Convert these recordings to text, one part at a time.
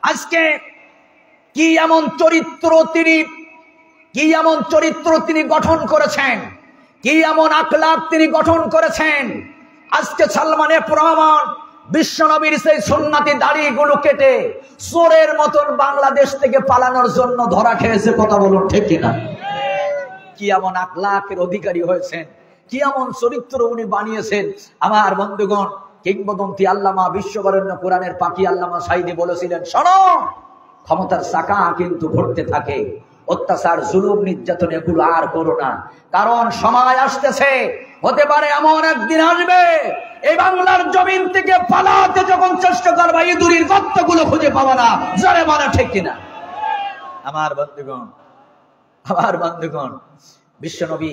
আজকে কি এমন চরিত্র তিনি গঠন করেছেন, কি এমন আখলাক তিনি গঠন করেছেন। আজকে সালমানে প্রমাণ বিশ্বনবীর সেই সুন্নতি দাড়িগুলো কেটে চোরের মতন বাংলাদেশ থেকে পালানোর জন্য ধরা খেয়েছে। কথা বলুন ঠিক কিনা? কি এমন আখলাকের অধিকারী হয়েছেন, কি এমন চরিত্র উনি বানিয়েছেন। আমার বন্ধুগণ, কিংবদন্তি আল্লামা বিশ্ববরেণ্য কোরআনের পাখি আল্লামা সাঈদী বলেছিলেন, শোনো, ক্ষমতার চাকা কিন্তু ঘুরতে থাকে, অত্যাচার জুলুম নির্যাতন এগুলো আর করো না, কারণ সময় আসতেছে, হতে পারে এমন একদিন আসবে এই বাংলার জমিন থেকে পালাতে যখন চেষ্টা করবা ইঁদুরের গর্তগুলো খুঁজে পাবা না। জোরে বলা ঠিক কিনা? আমার বন্ধুগণ, বিশ্বনবী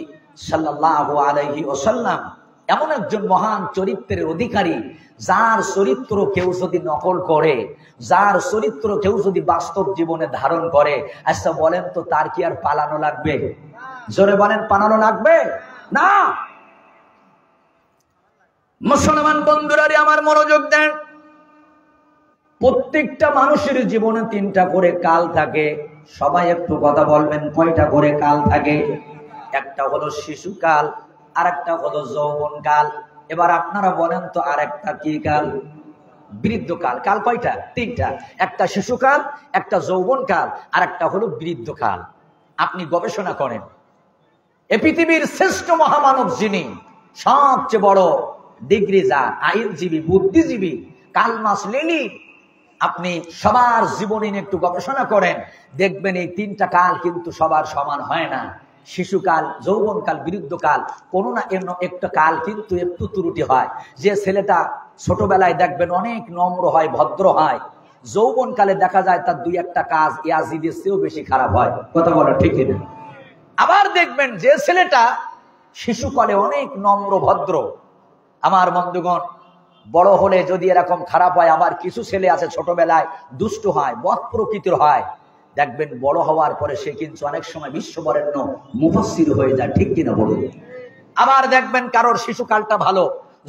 সাল্লাল্লাহু আলাইহি ওয়াসাল্লাম এমন একজন মহান চরিত্রের অধিকারী, যার চরিত্র কেউ যদি নকল করে, যার চরিত্র কেউ যদি বাস্তব জীবনে ধারণ করে, আচ্ছা বলেন তো তার কি আর পালানো লাগবে? জোরে বলেন, পালানো লাগবে না। মুসলমান বন্ধুরা আমার মনোযোগ দেন, প্রত্যেকটা মানুষের জীবনে 3টা করে কাল থাকে। সবাই একটু কথা বলবেন, কয়টা করে কাল থাকে? একটা হলো শিশুকাল, আরেকটা হলো যৌবনকাল। এবার আপনারা বলেন তো আরেকটা কি কাল? বৃদ্ধকাল। কাল কয়টা? 3টা। একটা শিশুকাল, একটা যৌবনকাল, আরেকটা হলো বৃদ্ধকাল। আপনি গবেষণা করেন, এ পৃথিবীর শ্রেষ্ঠ মহামানব যিনি, সবচেয়ে বড় ডিগ্রি যার, আইনজীবী, বুদ্ধিজীবী কালমাস লেনিন, আপনি সবার জীবনে নিয়ে একটু গবেষণা করেন, দেখবেন এই 3টা কাল কিন্তু সবার সমান হয় না। শিশুকাল, যৌবনকাল, বৃদ্ধকাল, কোনো না একটা কাল কিন্তু একটু ত্রুটি হয়। যে ছেলেটা ছোটবেলায় দেখবেন অনেক নম্র হয়, ভদ্র হয়, যৌবনকালে দেখা যায় তার 2-1টা কাজ ইয়াজিদের চেয়েও বেশি খারাপ হয়। কথা বলা ঠিক না? আবার দেখবেন যে ছেলেটা শিশুকালে অনেক নম্র ভদ্র, আমার বন্ধুগণ, বড় হলে যদি এরকম খারাপ হয়। আবার কিছু ছেলে আছে ছোটবেলায় দুষ্ট হয়, বদ প্রকৃতির হয়, দেখবেন বড় হওয়ার পরে সে কিন্তু অনেক সময় বিশ্ববরেণ্য মুফাসসির হয়ে যায়। ঠিক কিনা বলুন? আবার দেখবেন কারোর শিশুকালটা ভালো,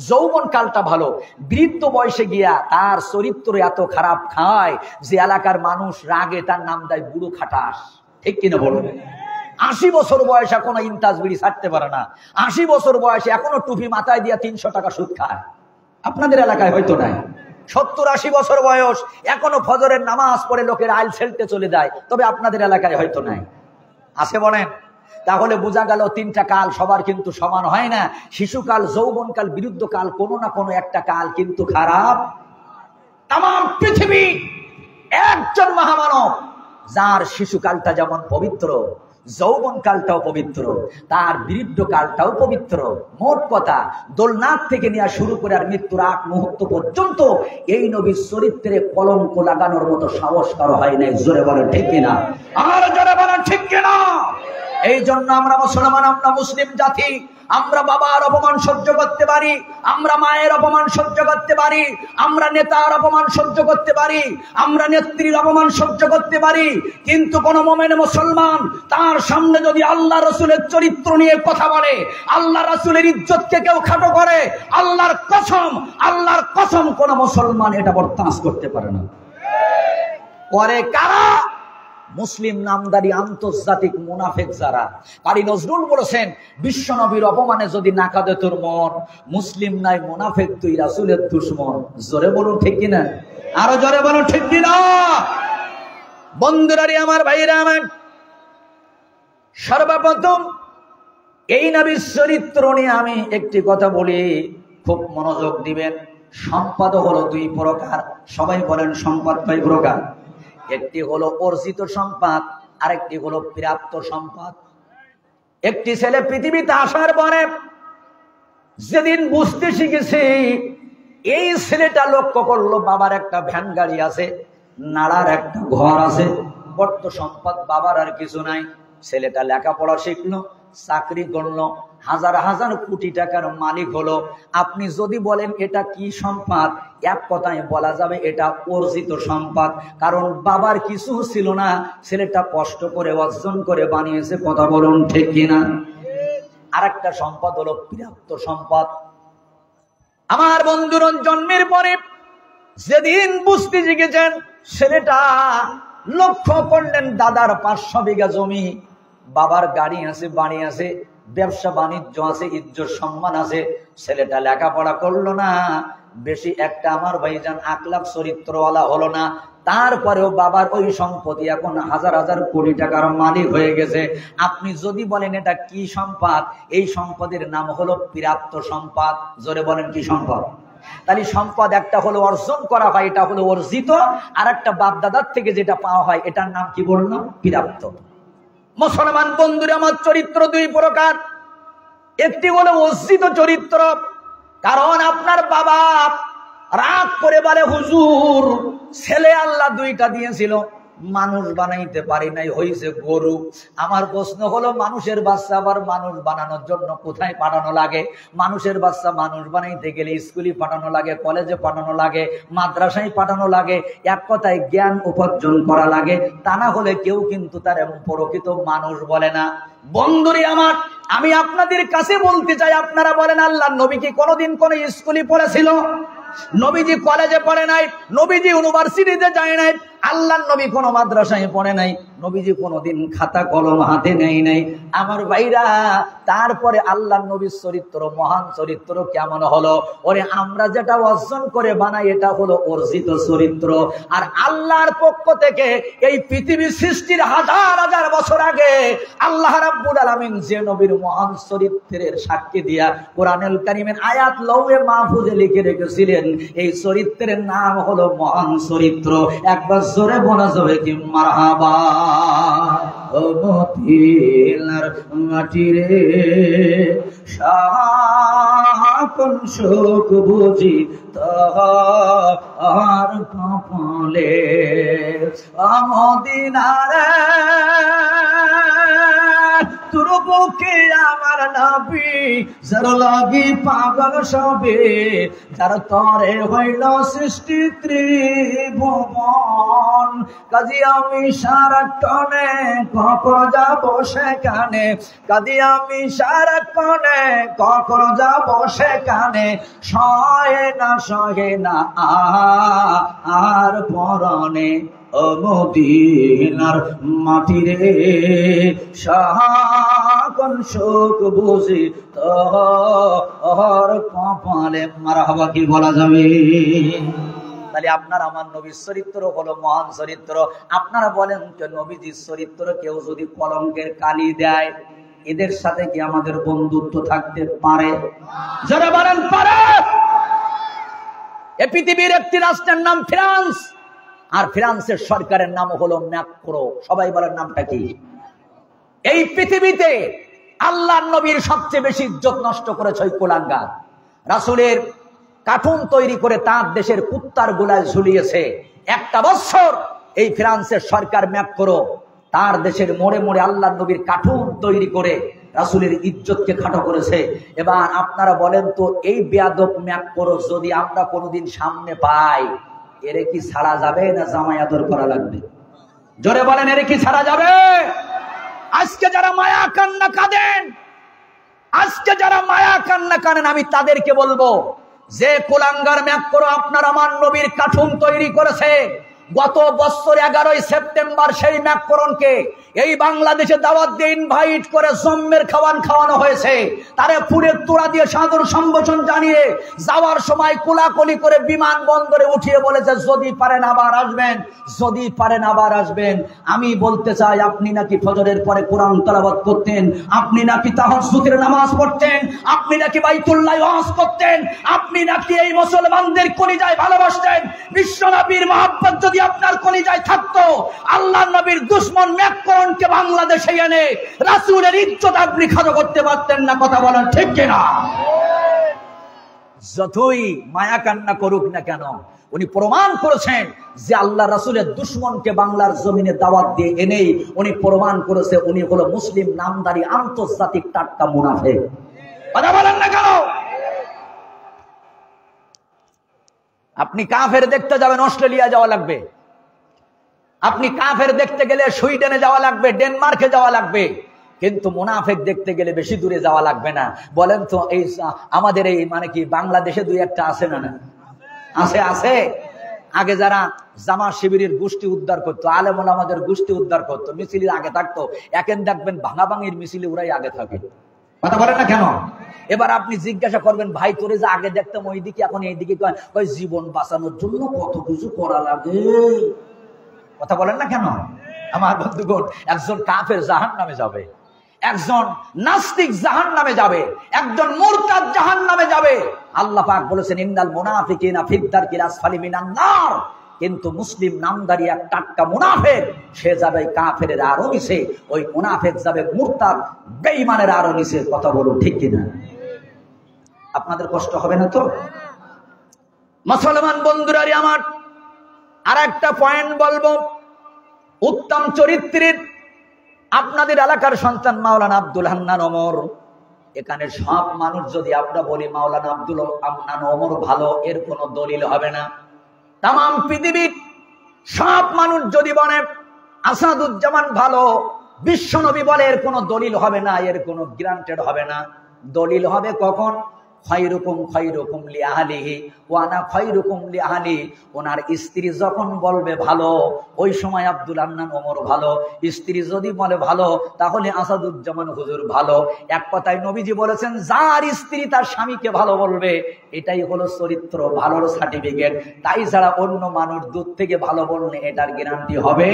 যৌবনকালটা ভালো, বৃদ্ধ বয়সে গিয়া তার চরিত্র এত খারাপ খায় যে এলাকার মানুষ রাগে তার নাম দেয় বুড়ো খাটাস। ঠিক কিনা বলুন? 80 বছর বয়সে এখনো ইন্টাজ বিড়ি ছাড়তে পারে না, 80 বছর বয়সে এখনো টুপি মাথায় দিয়া 300 টাকা সুদ খায়। আপনাদের এলাকায় হয়তো নাই। 70-80 বছর বয়স এখনো ফজরের নামাজ পড়ে লোকের আইল ছেলতে চলে যায়, তবে আপনাদের এলাকায় হয়তো নাই। আছে বলেন? তাহলে বোঝা গেল 3টা কাল সবার কিন্তু সমান হয় না। শিশুকাল, যৌবনকাল, বৃদ্ধকাল, কোনো না কোনো একটা কাল কিন্তু খারাপ। তাম পৃথিবী একজন মহামানব, যার শিশুকালটা যেমন পবিত্র, যৌবনকালটাও পবিত্র, তার বৃদ্ধকালটাও পবিত্র। মোট কথা, দোলনাথ থেকে নিয়ে শুরু করে আর মৃত্যুর আগ মুহূর্ত পর্যন্ত এই নবীর চরিত্রে কলঙ্ক লাগানোর মতো সাহস কারো হয় নাই। জোরে বলেন ঠিক কিনা? আর জোরে বলেন ঠিক কিনা? এই জন্য আমরা মুসলমান, আমরা মুসলিম জাতি, আমরা বাবার অপমান সহ্য করতে পারি, আমরা মায়ের অপমান সহ্য করতে পারি, আমরা নেতার অপমান সহ্য করতে পারি, আমরা নেত্রীর অপমান সহ্য করতে পারি, কিন্তু কোন মুমিন মুসলমান তার সামনে যদি আল্লাহ রাসূলের চরিত্র নিয়ে কথা বলে, আল্লাহ রাসূলের ইজ্জতকে কেউ খাটো করে, আল্লাহর কসম কোন মুসলমান এটা বরদাস্ত করতে পারে না। পরে কারা? মুসলিম নামদারি আন্তর্জাতিক মুনাফিক যারা। কারি নজরুল বলেছেন, বিশ্ব নবীর অপমানে যদি না কাঁদে তোর মন, মুসলিম নাই মুনাফিক তুই রাসূলের দুশমন। জোরে বলুন ঠিক কিনা? আরো জোরে বলুন ঠিক কিনা? বন্ধুরা আমার, ভাইরা আমার, সর্বপ্রথম এই নবীর চরিত্র নিয়ে আমি একটি কথা বলি, খুব মনোযোগ দিবেন। সম্পদ হলো 2 প্রকার। সবাই বলেন সম্পদ কয় প্রকার? একটি হলো অর্জিত সম্পদ, আরেকটি হলো প্রাপ্ত সম্পদ। একটি ছেলে পৃথিবীতে আসার পরে যেদিন বুঝতে শিখেছে, এই ছেলেটা লক্ষ্য করলো বাবার একটা ভ্যান গাড়ি আছে, নাড়ার একটা ঘর আছে, বর্ত সম্পদ বাবার আর কিছু নাই। ছেলেটা লেখাপড়া শিখলো, চাকরি করলো, হাজার হাজার কোটি টাকার মালিক হলো। আপনি যদি বলেন এটা কি সম্পদ, এক কথায় বলা যাবে এটা অর্জিত সম্পদ। কারণ বাবার কিছু ছিল না, ছেলেটা কষ্ট করে অর্জন করে বানিয়েছে। কথা বলুন ঠিক কিনা? আরেকটা সম্পদ হলো প্রাপ্ত সম্পদ। আমার বন্ধুরা, জন্মের পরে যেদিন বুঝতে শিখেছেন ছেলেটা লক্ষ্য করলেন দাদার 500 বিঘা জমি, বাবার গাড়ি আছে, বাড়ি আছে, ব্যবসা বাণিজ্য আছে, ইজ্জত সম্মান আছে। ছেলেটা লেখাপড়া করলো না, বেশি একটা আমার ভাইজান আখলাক চরিত্রওয়ালা হলো না। তারপরেও বাবার ওই সম্পত্তি এখন হাজার হাজার কোটি টাকার মালিক হয়ে গেছে। আপনি যদি বলেন এটা কি সম্পদ, এই সম্পদের নাম হলো প্রাপ্ত সম্পদ। জোরে বলেন কি সম্পদ? তাহলে সম্পদ একটা হলো অর্জন করা হয়, এটা হলো অর্জিত, আর একটা বাপ দাদার থেকে যেটা পাওয়া হয় এটার নাম কি বললো? প্রাপ্ত। মুসলমান বন্ধুরা আমার, চরিত্র দুই প্রকার। একটি হলো অর্জিত চরিত্র, কারণ আপনার বাবা রাগ করে বলে, হুজুর ছেলে আল্লাহ দুইটা দিয়েছিল, মানুষ বানাইতে পারি নাই, হইছে গরু। আমার প্রশ্ন হলো, মানুষের বাচ্চা আবার মানুষ বানানোর জন্য কোথায় পাঠানো লাগে? মানুষের বাচ্চা মানুষ বানাইতে গেলে স্কুলে পাঠানো লাগে, কলেজে পাঠানো লাগে, মাদ্রাসায় পাঠানো লাগে, এক কথায় জ্ঞান উপার্জন করা লাগে। তা না হলে কেউ কিন্তু তার এমন প্রকৃত মানুষ বলে না। বন্ধুরে আমার, আমি আপনাদের কাছে বলতে চাই, আপনারা বলেন আল্লাহর নবী কি কোনোদিন কোন স্কুলে পড়েছিল? নবীজি কলেজে পড়ে নাই, নবীজি ইউনিভার্সিটিতে যায় নাই, আল্লাহর নবী কোন মাদ্রাসায় পড়ে নাই, নবীজি কোনদিন খাতা কলম হাতে নেয় নাই। আমার ভাইরা, তারপরে আল্লাহর নবীর চরিত্র, মহান চরিত্র কেমন হলো? ওরে আমরা যেটা অর্জন করে বানাই এটা হলো অর্জিত চরিত্র। আর আল্লাহর পক্ষ থেকে এই পৃথিবী সৃষ্টির হাজার হাজার বছর আগে আল্লাহ রাব্বুল আলামিন যে নবীর মহান চরিত্রের সাক্ষী দিয়া কোরআনুল কারীমের আয়াত লৌহে মাহফুজে লিখে রেখেছিলেন, এই চরিত্রের নাম হলো মহান চরিত্র। একবার জোরে বলা যাবে কি মারহাবা? ও মদিনার মাটি রে, সাহাকন শোক বুঝি তাহার কপালে। মদিনারে তোর বুকে আমার নবী, যার লাগি পাগল সবে, যার তরে হইল সৃষ্টি ত্রিভুবন। কাজী আমি সারাক্ষণে কখন যাব সেখানে, কাজী আমি সারাক্ষণে কখন যাব সেখানে। সহে না আর পরনে, ও মদিনার মাটি রে, সাহাকন শোক বুঝি তোর কপালে। মারহাবা কি বলা যাবে? তাহলে আপনার আমার নবীর চরিত্র হলো মহান চরিত্র। আপনারা বলেন যে নবীজির চরিত্র কেউ যদি কলঙ্কের কালি দেয়, এদের সাথে কি আমাদের বন্ধুত্ব থাকতে পারে? যারা বলেন পারে। এই পৃথিবীর একটি রাষ্ট্রের নাম ফ্রান্স, আর ফ্রান্সের সরকারের নাম হলো ম্যাক্রো। সবাই বলেন নামটা কি? এই পৃথিবীতে আল্লাহর নবীর সবচেয়ে বেশি ইজ্জত নষ্ট করেছে ওই কুলাঙ্গার। রাসূলের কার্টুন তৈরি করে তার দেশের কুত্তার গোলায় ঝুলিয়েছে। একটা বছর এই ফ্রান্সের সরকার ম্যাক্রো তার দেশের মোড়ে মোড়ে আল্লাহর নবীর কার্টুন তৈরি করে রাসূলের ইজ্জতকে খাটো করেছে। এবার আপনারা বলেন তো, এই বেয়াদব ম্যাক্রো যদি আমরা কোনোদিন সামনে পাই, এরে কি ছাড়া যাবে না জামাই আদর করা লাগবে? জোরে বলেন, এরে কি ছাড়া যাবে? আজকে যারা মায়া কান্না কাঁদেন, আজকে যারা মায়া কান্না কাঁদেন, আমি তাদেরকে বলবো, যে কুলাঙ্গার ম্যাক্রো আপনার আমার নবীর কার্টুন তৈরি করেছে, গত বছর 11ই সেপ্টেম্বর সেই ম্যাক্রনকে এই বাংলাদেশে দাওয়াত দিয়ে ইনভাইট করে জম্মের খাওয়ানো হয়েছে। তারে ফুলের তোড়া দিয়ে সাদর সম্ভাষণ জানিয়ে যাওয়ার সময় কোলাকুলি করে বিমানবন্দরে উঠিয়ে বলেছে, যদি পারেন আবার আসবেন, যদি পারেন আবার আসবেন। আমি বলতে চাই, আপনি নাকি ফজরের পরে কোরআন তেলাওয়াত করতেন, আপনি নাকি তাহাজ্জুদের নামাজ পড়তেন, আপনি নাকি বাইতুল্লাহ ওয়াজ করতেন, আপনি নাকি এই মুসলমানদের কলিজায় ভালোবাসতেন। বিশ্বনবীর মহব্বত যদি আপনার কলিজায় থাকতো, আল্লাহর নবীর দুশমন ম্যাক্রনকে বাংলাদেশে এনে রাসূলের ইজ্জত আপনি খাটো করতে পারতেন না। কথা বলেন ঠিক কিনা? যতই মায়া কান্না করুক না কেন, উনি প্রমাণ করেছেন যে আল্লাহ রাসূলের দুশমনকে বাংলার জমিনে দাওয়াত দিয়ে এনেই উনি প্রমাণ করেছে উনি হলো মুসলিম নামদারি আন্তর্জাতিক টাটকা মুনাফিক। কথা বলেন না কেন? আপনি কাফের দেখতে যাবেন, অস্ট্রেলিয়া যাওয়া লাগবে। আপনি কাফের দেখতে গেলে সুইডেনে যাওয়া লাগবে, ডেনমার্কে যাওয়া লাগবে। কিন্তু মুনাফিক দেখতে গেলে বেশি দূরে যাওয়া লাগবে না। বলেন তো, এই আমাদের এই মানে কি বাংলাদেশে দুই একটা আছে না? আছে আছে। আগে যারা জামা শিবিরের গোষ্ঠী উদ্ধার করতো, আলেম ওলামাদের গোষ্ঠী উদ্ধার করতো, মিছিলের আগে থাকতো, এখন দেখবেন ভাঙাভাঙির মিছিলে ওরাই আগে থাকে। কথা বলেন না কেন? এবার আপনি জিজ্ঞাসা করবেন, ভাই তোরে যে আগে দেখতাম ওইদিকে এখন এইদিকে, ওই জীবন বাঁচানোর জন্য কত কিছু করা লাগে। কথা বলেন না কেন? আমার বন্ধুগণ, একজন কাফের জাহান্নামে যাবে, একজন নাস্তিক জাহান্নামে যাবে, একজন মুরতাদ জাহান্নামে যাবে। আল্লাহ পাক বলেছেন ইন্নাল মুনাফিকিনা ফিদ দারকিল আসফালি মিনান নার। কিন্তু মুসলিম নামদারি এক টাটকা মুনাফিক, সে যাবে কাফেরের আরো নিচে, ওই মুনাফিক যাবে মুরতাদ বেঈমানের আরো নিচে। কথা বলুন ঠিক কিনা? আপনাদের কষ্ট হবে না তো? মুসলমান বন্ধুরা আমার, আর একটা পয়েন্ট বলবো। উত্তম চরিত্রের আপনাদের এলাকার সন্তান মাওলানা আব্দুল হান্নান ওমর। এখানে সব মানুষ যদি আমরা বলি মাওলানা আব্দুল হান্নান ওমর ভালো, এর কোনো দলিল হবে না। তাম পৃথিবীর সব মানুষ যদি বলে আসাদুজ্জামান ভালো, বিশ্বনবী বলে, এর কোনো দলিল হবে না, এর কোনো গ্রান্টেড হবে না। দলিল হবে কখন? খায়রুকুম খায়রুকুম লিআহলিহি ওয়া আনা খায়রুকুম লিআহলি। ওনার স্ত্রী যখন বলবে ভালো, ওই সময় আব্দুল হান্নান ওমর ভালো। স্ত্রী যদি বলে ভালো, তাহলে আসাদুজ্জামান হুজুর ভালো। এক কথায় নবীজি বলেছেন, যার স্ত্রী তার স্বামীকে ভালো বলবে, এটাই হলো চরিত্র ভালোর সার্টিফিকেট। তাই ছাড়া অন্য মানুষ দূর থেকে ভালো বললে এটার গ্যারান্টি হবে।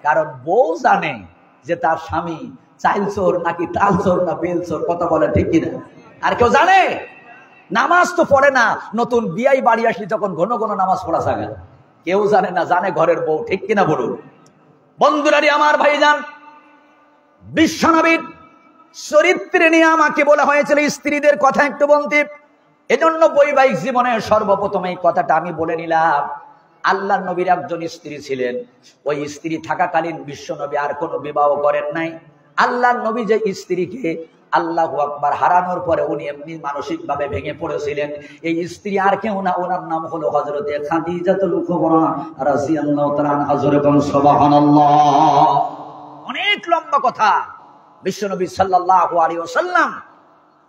কারণ বউ জানে যে তার স্বামী চাইল চোর নাকি তাল চোর না বেল চোর। কথা বলে ঠিক কিনা? আর কেউ জানে? নামাজ তো পড়ে না, নতুন বিয়াই বাড়ি আসলে তখন ঘন ঘন নামাজ পড়া থাকে, কেউ জানে না, জানে ঘরের বউ। ঠিক কিনা বলুন? বন্ধুরারি আমার, ভাইজান, বিশ্বনবীর চরিত্রে নিয়ে আমাকে বলা হয়েছিল স্ত্রীদের কথা একটু বলতে। এজন্য বৈবাহিক জীবনে সর্বপ্রথম এই কথাটা আমি বলে নিলাম। আল্লাহ নবীর একজন স্ত্রী ছিলেন, ওই স্ত্রী থাকাকালীন বিশ্বনবী আর কোনো বিবাহ করেন নাই। আল্লাহ নবী যে স্ত্রীকে আল্লাহু আকবার হারানোর পরে উনি এমনি মানসিক ভাবে ভেঙে পড়েছিলেন। এই স্ত্রী আর কেউ না, ওনার নাম হলো হযরতে খাদিজাতুল কুবরা রাদিয়াল্লাহু তাআলা আনহা। সুবহানাল্লাহ। অনেক লম্বা কথা। বিশ্বনবী সাল্লাল্লাহু আলাইহি ওয়াসাল্লাম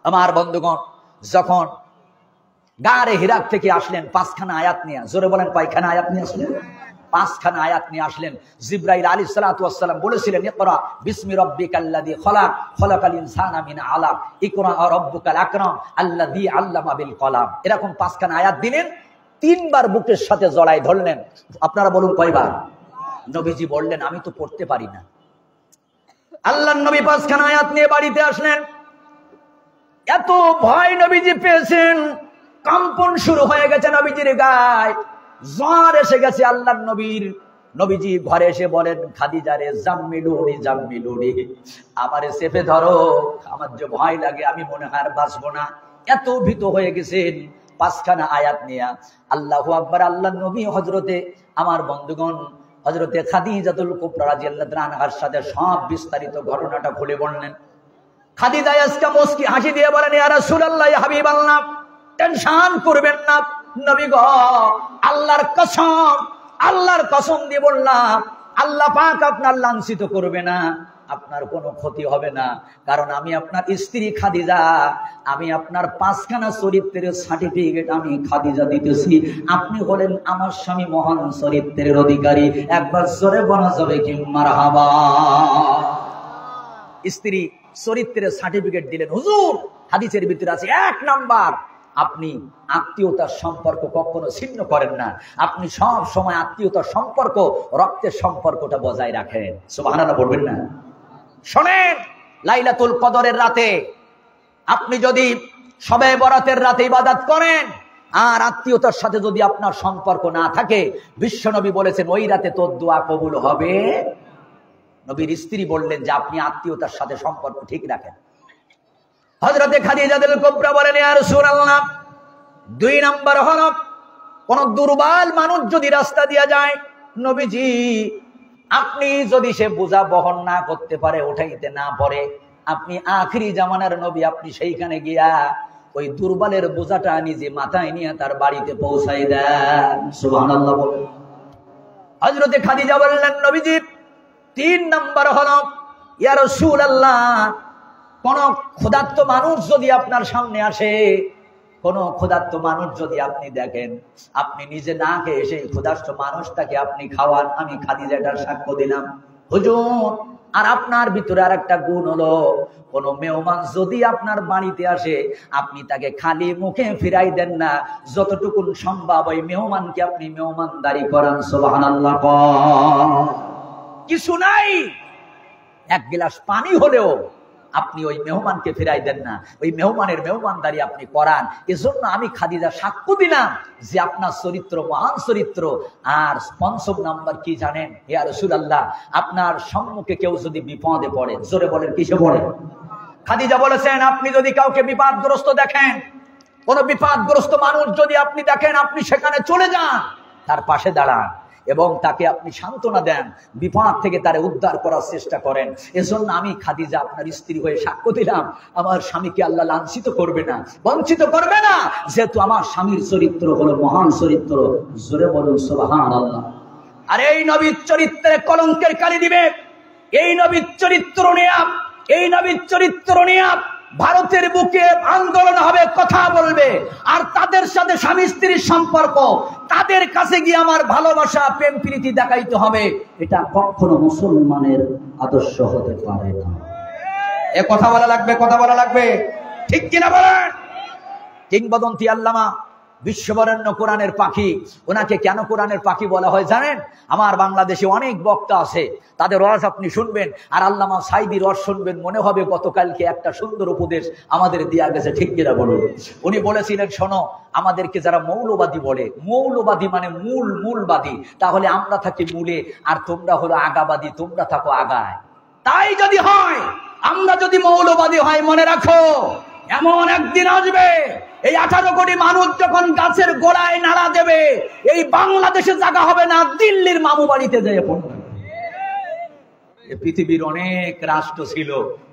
আমার বন্ধুগণ যখন গারে হিরাত থেকে আসলেন 5খানা আয়াত নিয়ে, জোরে বলেন কয়খানা আয়াত নিয়ে আসলেন? 5খানা আয়াত নিয়ে আসলেন। জিবরাইল আলাইহিস সালাতু ওয়াস সালাম বলেছিলেন, ইকরা বিসমি রাব্বিকাল্লাযী খলাক খলাকাল ইনসানা মিন আলাক ইকরা রাব্বুকাল আকরাম আল্লাযী আল্লামা বিল কলাম। এরকম 5খানা আয়াত দিলেন, 3বার বুকের সাথে জড়াই ধরলেন। আপনারা বলুন কয়বার? নবীজি বললেন, আমি তো পড়তে পারি না। আল্লাহর নবী 5খানা আয়াত নিয়ে বাড়িতে আসলেন। এত ভয় নবীজি পেয়েছেন, কম্পন শুরু হয়ে গেছে নবীজির গায়ে, জ্বর এসে গেছে আল্লাহর নবীর। নবীজি ঘরে এসে বলেন, খাদিজারে জাম্মিলুনি জাম্মিলুনি, আমারে চেপে ধরো, আমার যে ভয় লাগে, আমি মনে হয় আর বাঁচবো না। এত ভীত হয়ে গেছেন 5খানা আয়াত নিয়ে। আল্লাহু আকবার। আল্লাহর নবী হযরতে আমার বন্ধুগণ হযরতে খাদিজাতুল কুবরা রাদিয়াল্লাহু আনহার সাথে সব বিস্তারিত ঘটনাটা খুলে বললেন। খাদিজা আজকে মুস্কি হাসি দিয়ে বলেন, ইয়া রাসূলুল্লাহ, ইয়া হাবিবাল্লাহ, টেনশন করবেন না নবী গো, আল্লাহর কসম দিয়ে বললাম, আল্লাহ পাক আপনার লাঞ্ছিত করবে না, আপনার কোনো ক্ষতি হবে না। কারণ আমি আপনার স্ত্রী খাদিজা, আমি আপনার 5খানা চরিত্রের সার্টিফিকেট আমি খাদিজা দিতেছি। আপনি হলেন আমার স্বামী, মহান চরিত্রের অধিকারী। একবার জোরে বলা যাবে কি মারহাবা? স্ত্রী চরিত্রের সার্টিফিকেট দিলেন। হুজুর, হাদিসের ভিতরে আছে 1 নাম্বার, আপনি আত্মীয়তার সম্পর্ক কখনো ছিন্ন করেন না। আপনি সব সময় আত্মীয়তার সম্পর্ক, রক্তের সম্পর্কটা বজায় রাখেন। সুবহানাল্লাহ বলবেন না? শোনেন, লাইলাতুল কদরের রাতে আপনি যদি শবে বরাতের রাতে ইবাদত করেন আর আত্মীয়তার সাথে যদি আপনার সম্পর্ক না থাকে, বিশ্বনবী বলেছেন ওই রাতে তোর দোয়া কবুল হবে। নবীর স্ত্রী বললেন যে আপনি আত্মীয়তার সাথে সম্পর্ক ঠিক রাখেন। হযরতে খাদিজাতুল কুবরা বলেন, ইয়া রাসূলুল্লাহ, 2 নাম্বার হলো কোন দুর্বল মানুষ যদি রাস্তা দিয়ে যায়, নবীজি আপনি যদি সে বোঝা বহন না করতে পারে, উঠাইতে না পারে, আপনি আখিরি জামানার নবী, আপনি সেইখানে গিয়া ওই দুর্বলের বোঝাটা নিজে মাথায় নিয়ে তার বাড়িতে পৌঁছাই দেন। সুবহানাল্লাহ বলেন। হযরতে খাদিজা বললেন, নবীজি 3 নাম্বার হলো, ইয়া রাসূলুল্লাহ, কোন ক্ষুধার্ত মানুষ যদি আপনার সামনে আসে, কোন ক্ষুধার্ত মানুষ যদি আপনি দেখেন, আপনি নিজে না খেয়ে সেই ক্ষুধার্ত মানুষটাকে আপনি খাওয়ান, আমি খাদিজা এটার সাক্ষ্য দিলাম হুজুর। আর আপনার ভিতরে আর একটা গুণ হলো, কোন মেহমান যদি আপনার বাড়িতে আসে, আপনি তাকে খালি মুখে ফিরাই দেন না, যতটুকু সম্ভব ওই মেহমানকে আপনি মেহমানদারি করান। সুবহানাল্লাহ। কিছু নাই, এক গ্লাস পানি হলেও আপনি ওই মেহমানকে ফিরাই দেন না, ওই মেহমানের মেহমানদারি আপনি করান। এজন্য আমি খাদিজা সাক্ষ্য দিলাম যে আপনার চরিত্র মহান চরিত্র। আর পঞ্চম নাম্বার কি জানেন ইয়া রাসূলুল্লাহ, আপনার সম্মুখে কেউ যদি বিপদে পড়ে, জোরে বলেন কিসে পড়ে? খাদিজা বলেছেন আপনি যদি কাউকে বিপদগ্রস্ত দেখেন, কোন বিপদগ্রস্ত মানুষ যদি আপনি দেখেন, আপনি সেখানে চলে যান, তার পাশে দাঁড়ান এবং তাকে আপনি সান্ত্বনা দেন, বিপদ থেকে তারে উদ্ধার করার চেষ্টা করেন। এজন্য আমি খাদিজা আপনার স্ত্রী হয়ে সাক্ষ্য দিলাম, আমার স্বামীকে আল্লাহ লাঞ্ছিত করবে না, বঞ্চিত করবে না, যেহেতু আমার স্বামীর চরিত্র হলো মহান চরিত্র। জোরে বলুন সুবহানাল্লাহ। আর এই নবীর চরিত্রে কলঙ্কের কালি দিবে, এই নবীর চরিত্র নিয়ে ভারতের বুকে আন্দোলন হবে, কথা বলবে, আর তাদের সাথে স্বামী স্ত্রীর সম্পর্ক, তাদের কাছে গিয়ে আমার ভালোবাসা প্রেম প্রীতি দেখাইতে হবে। এটা কখনো মুসলমানের আদর্শ হতে পারে না। এ কথা বলা লাগবে, ঠিক কিনা বলেন? কিংবদন্তি আল্লামা বিশ্ববরেণ্য কোরআনের পাখি, ওনাকে কেন কোরআনের পাখি বলা হয় জানেন? আমার বাংলাদেশে অনেক বক্তা আছে, তাদের রস আপনি শুনবেন, আর আল্লামা সাইদির রস শুনবেন, মনে হবে গতকালকে একটা সুন্দর উপদেশ আমাদের দেয়া গেছে, ঠিক কিনা বলুন? উনি বলেছিলেন, শোনো, আমাদেরকে যারা মৌলবাদী বলে, মৌলবাদী মানে মূলবাদী, তাহলে আমরা থাকি মূলে, আর তোমরা হলো আগাবাদী, তোমরা থাকো আগায়। তাই যদি হয়, আমরা যদি মৌলবাদী হয়, মনে রাখো এমন একদিন আসবে, এই 18 কোটি মানুষ যখন গাছের গোড়ায় নাড়া দেবে, এই বাংলাদেশে জায়গা হবে না, দিল্লির মামু বাড়িতে যেয়ে পড়বে। পৃথিবীর অনেক রাষ্ট্র ছিল,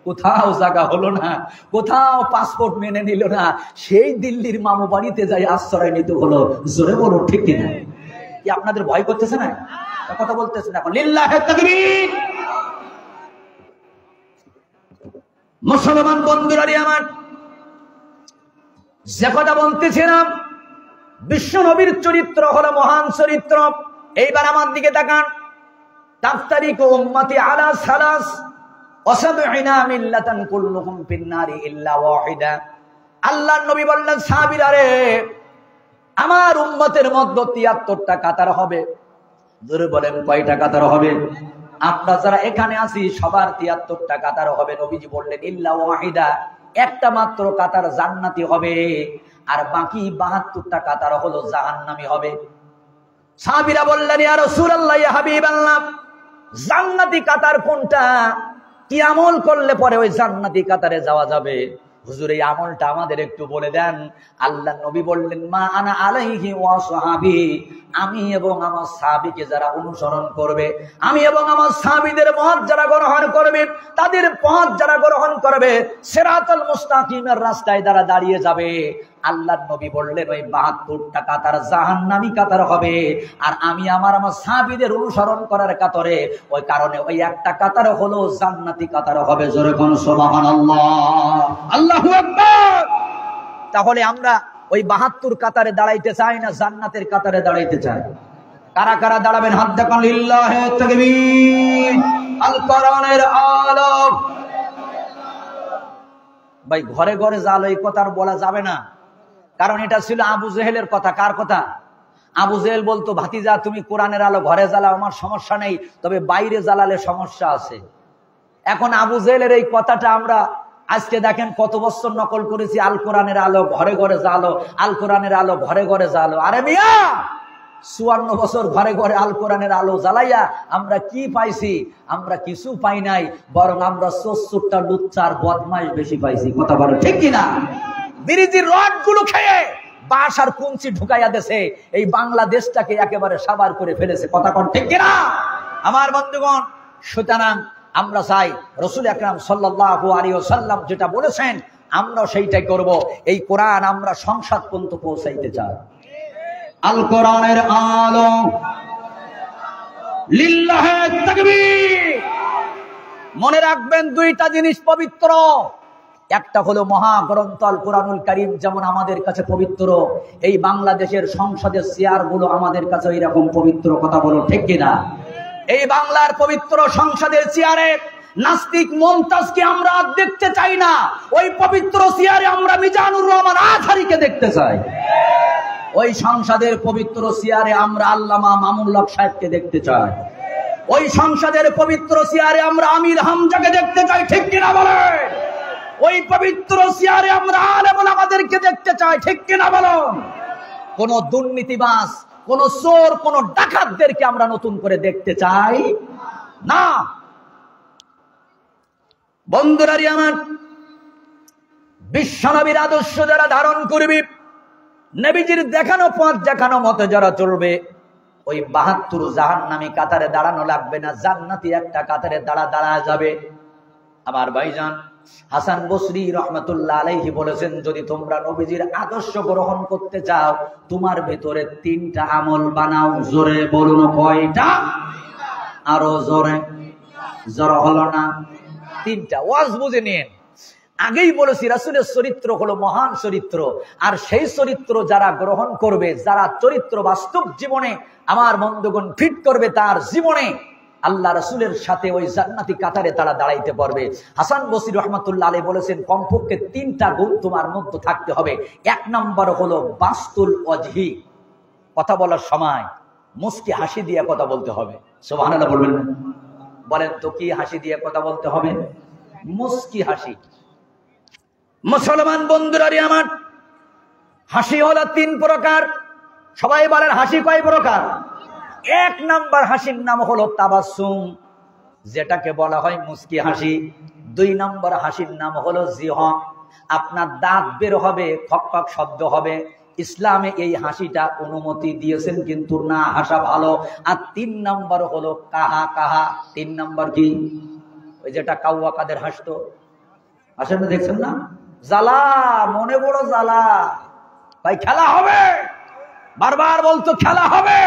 কোথাও জায়গা হলো না, কোথাও পাসপোর্ট মেনে নিল না, সেই দিল্লির মামু বাড়িতে যাই আশ্রয় নিতে হলো। জোরে বলুন ঠিক কিনা? কি আপনাদের ভয় করতেছে না? কথা বলতেছে না? লিল্লাহে তাকবীর। মুসলমান বন্ধুরা আমার, যে কথা বলতেছিলাম, বিশ্ব নবীর চরিত্র হলো মহান চরিত্র। এইবার আমার দিকে তাকান। তাফতারিকু উম্মতি আলা সালাস ওয়া সাবঈনা মিল্লাতান কুল্লুহুম ফিন-নারি ইল্লা ওয়াহিদা। আল্লাহর নবী বললেন, সাহাবীরা রে, আমার উম্মতের মধ্যে 73টা কাতার হবে। জোরে বলেন কয়টা কাতার হবে? আমরা যারা এখানে আছি সবার 73টা কাতার হবে। নবীজি বললেন ইল্লা ওয়াহিদা, একটা মাত্র কাতার জান্নাতি হবে, আর বাকি 72টা কাতার হলো জাহান্নামী হবে। সাহাবীরা বললেন, ইয়া রাসূলুল্লাহ, ইয়া হাবিবাল্লাহ, জান্নাতি কাতার কোনটা? কি আমল করলে পরে ওই জান্নাতি কাতারে যাওয়া যাবে? হুজুর, এই আমলটা আমাদের একটু বলে দেন। আল্লাহর নবী বললেন, মা আনা আলাইহি ওয়া সাহাবী, আমি এবং আমার সাহাবীকে যারা অনুসরণ করবে, আমি এবং আমার সাহাবীদের পথ যারা গ্রহণ করবে, তাদের পথ যারা গ্রহণ করবে, সিরাতাল মুস্তাকিমের রাস্তায় যারা দাঁড়িয়ে যাবে, আল্লাহর নবী বললেন ওই 72টা কাতার জাহান্নামী কাতার হবে। আর আমি আমার সাহাবীদের অনুসরণ করার কাতারে, ওই কারণে ওই একটা কাতার হলো জান্নাতি কাতার হবে। জোরে কোন সুবহানাল্লাহ, আল্লাহু আকবার। তাহলে আমরা ওই 72 কাতারে দাঁড়াইতে চাই না জান্নাতের কাতারে দাঁড়াইতে চাই? কারা কারা দাঁড়াবেন? হাত দেখান। লিল্লাহে তাকবীর। আল কোরআনের আলো। ভাই, ঘরে ঘরে জালো এই কথা আর বলা যাবে না, কারণ এটা ছিল আবু জেহেলের কথা। কার কথা? আবু জেহেল বলতো, ভাতিজা তুমি কোরআনের আলো ঘরে জ্বালাও, আমার সমস্যা নেই, তবে বাইরে জ্বালালে সমস্যা আছে। এখন আবু জেহেলের এই কথাটা আমরা আজকে দেখেন কত বছর নকল করেছি, আল কোরআনের আলো ঘরে ঘরে জ্বালো, আল কোরআনের আলো ঘরে ঘরে জ্বালো। আরে মিয়া, 54 বছর ঘরে ঘরে আল কোরআনের আলো জ্বালাইয়া আমরা কি পাইছি? আমরা কিছু পাই নাই, বরং আমরা 74টা লুচ্চার বদমাইশ বেশি পাইছি। কথা বলো ঠিক কিনা? বিরিজির রড গুলো খেয়ে বাঁশ আর কুঞ্চি ঢুকাইয়া দেশে এই বাংলাদেশটাকে একেবারে সাবার করে ফেলেছে। কথা কোন ঠিক কিনা আমার বন্ধুগণ? সুতরাং আমরা চাই রাসূল আকরাম সাল্লাল্লাহু আলাইহি ওয়াসাল্লাম যেটা বলেছেন আমরা সেইটাই করব। এই কোরআন আমরা সংসদ পর্যন্ত পৌঁছাইতে চাই। আল কোরআনের আলো। লিল্লাহে তাকবীর। মনে রাখবেন দুইটা জিনিস পবিত্র, একটা হলো মহাগ্রন্থ আল কোরআনুল কারীম, যেমন আমাদের কাছে পবিত্র, এই বাংলাদেশের সংসদের চেয়ারগুলো আমাদের কাছে এরকম পবিত্র। কথা বলো ঠিক কিনা? এই বাংলার পবিত্র সংসদের চেয়ারে নাস্তিক মুমতাজকে আমরা দেখতে চাই না, ওই পবিত্র চেয়ারে আমরা মিজানুর রহমান আজহারীকে দেখতে চাই। ওই সংসদের পবিত্র চেয়ারে আমরা আল্লামা মামুনুল হক সাহেবকে দেখতে চাই। ওই সংসদের পবিত্র চেয়ারে আমরা আমির হামজাকে দেখতে চাই। ঠিক কিনা বলে? ওই পবিত্র চেয়ারে আমরা আলেম ওলামাদেরকে দেখতে চাই। ঠিক কিনা বলো? কোন দুর্নীতিবাজ, কোন চোর, কোন ডাকাতদেরকে আমরা নতুন করে দেখতে চাই না। বন্ধুরারি আমার, বিশ্বনবীর আদর্শ যারা ধারণ করবে, নবীজির দেখানো পথ দেখানো মতে যারা চলবে, ওই ৭২ জাহান্নামী কাতারে দাঁড়ানো লাগবে না, জান্নাতি একটা কাতারে দাঁড়া যাবে। আমার ভাইজান হাসান বসরি রহমাতুল্লাহ আলাইহি বলেছেন, যদি তোমরা নবীজির আদর্শ গ্রহণ করতে চাও, তোমার ভেতরে ৩টা আমল বানাও। জোরে বলুন, কয়টা? আরো জোরে। জোর হলো না? ৩টা। ওয়াজ বুঝে নিন। আগেই বলেছি রাসূলের চরিত্র হলো মহান চরিত্র, আর সেই চরিত্র যারা গ্রহণ করবে, যারা চরিত্র বাস্তব জীবনে আমার বন্ধুগণ ফিট করবে, তার জীবনে আল্লাহ রাসূলের সাথে ওই জান্নাতি কাতারে তারা দাঁড়াইতে পারবে। হাসান বসরি রহমাতুল্লাহ আলাইহি বলেছেন, কমপক্ষে 3টা গুণ তোমার মধ্যে থাকতে হবে। 1 নম্বর হলো বাস্তুল ওয়াজহি, কথা বলার সময় মুস্কি হাসি দিয়ে কথা বলতে হবে। সুবহানাল্লাহ বলবেন না? বলেন তো, কি হাসি দিয়ে কথা বলতে হবে? মুস্কি হাসি। মুসলমান বন্ধুরারি আমার, হাসি হলো 3 প্রকার। সবাই বলেন, হাসি কয় প্রকার? 1 নম্বর হাসির নাম হলো তাবাসসুম, যেটাকে বলা হয় মুস্কি হাসি। 2 নম্বর হাসির নাম হলো জিহক, আপনার দাঁত বের হবে, খক খক শব্দ হবে। ইসলামে এই হাসিটা অনুমতি দিয়েছেন, কিন্তু না হাসা ভালো। আর 3 নম্বর হলো কাহা কাহা। 3 নম্বর কি? ওই যেটা কাউয়া কাদের হাসতো, আসলে দেখছেন না? জ্বালা, মনে বড় জ্বালা। ভাই খেলা হবে, বারবার বলতো খেলা হবে,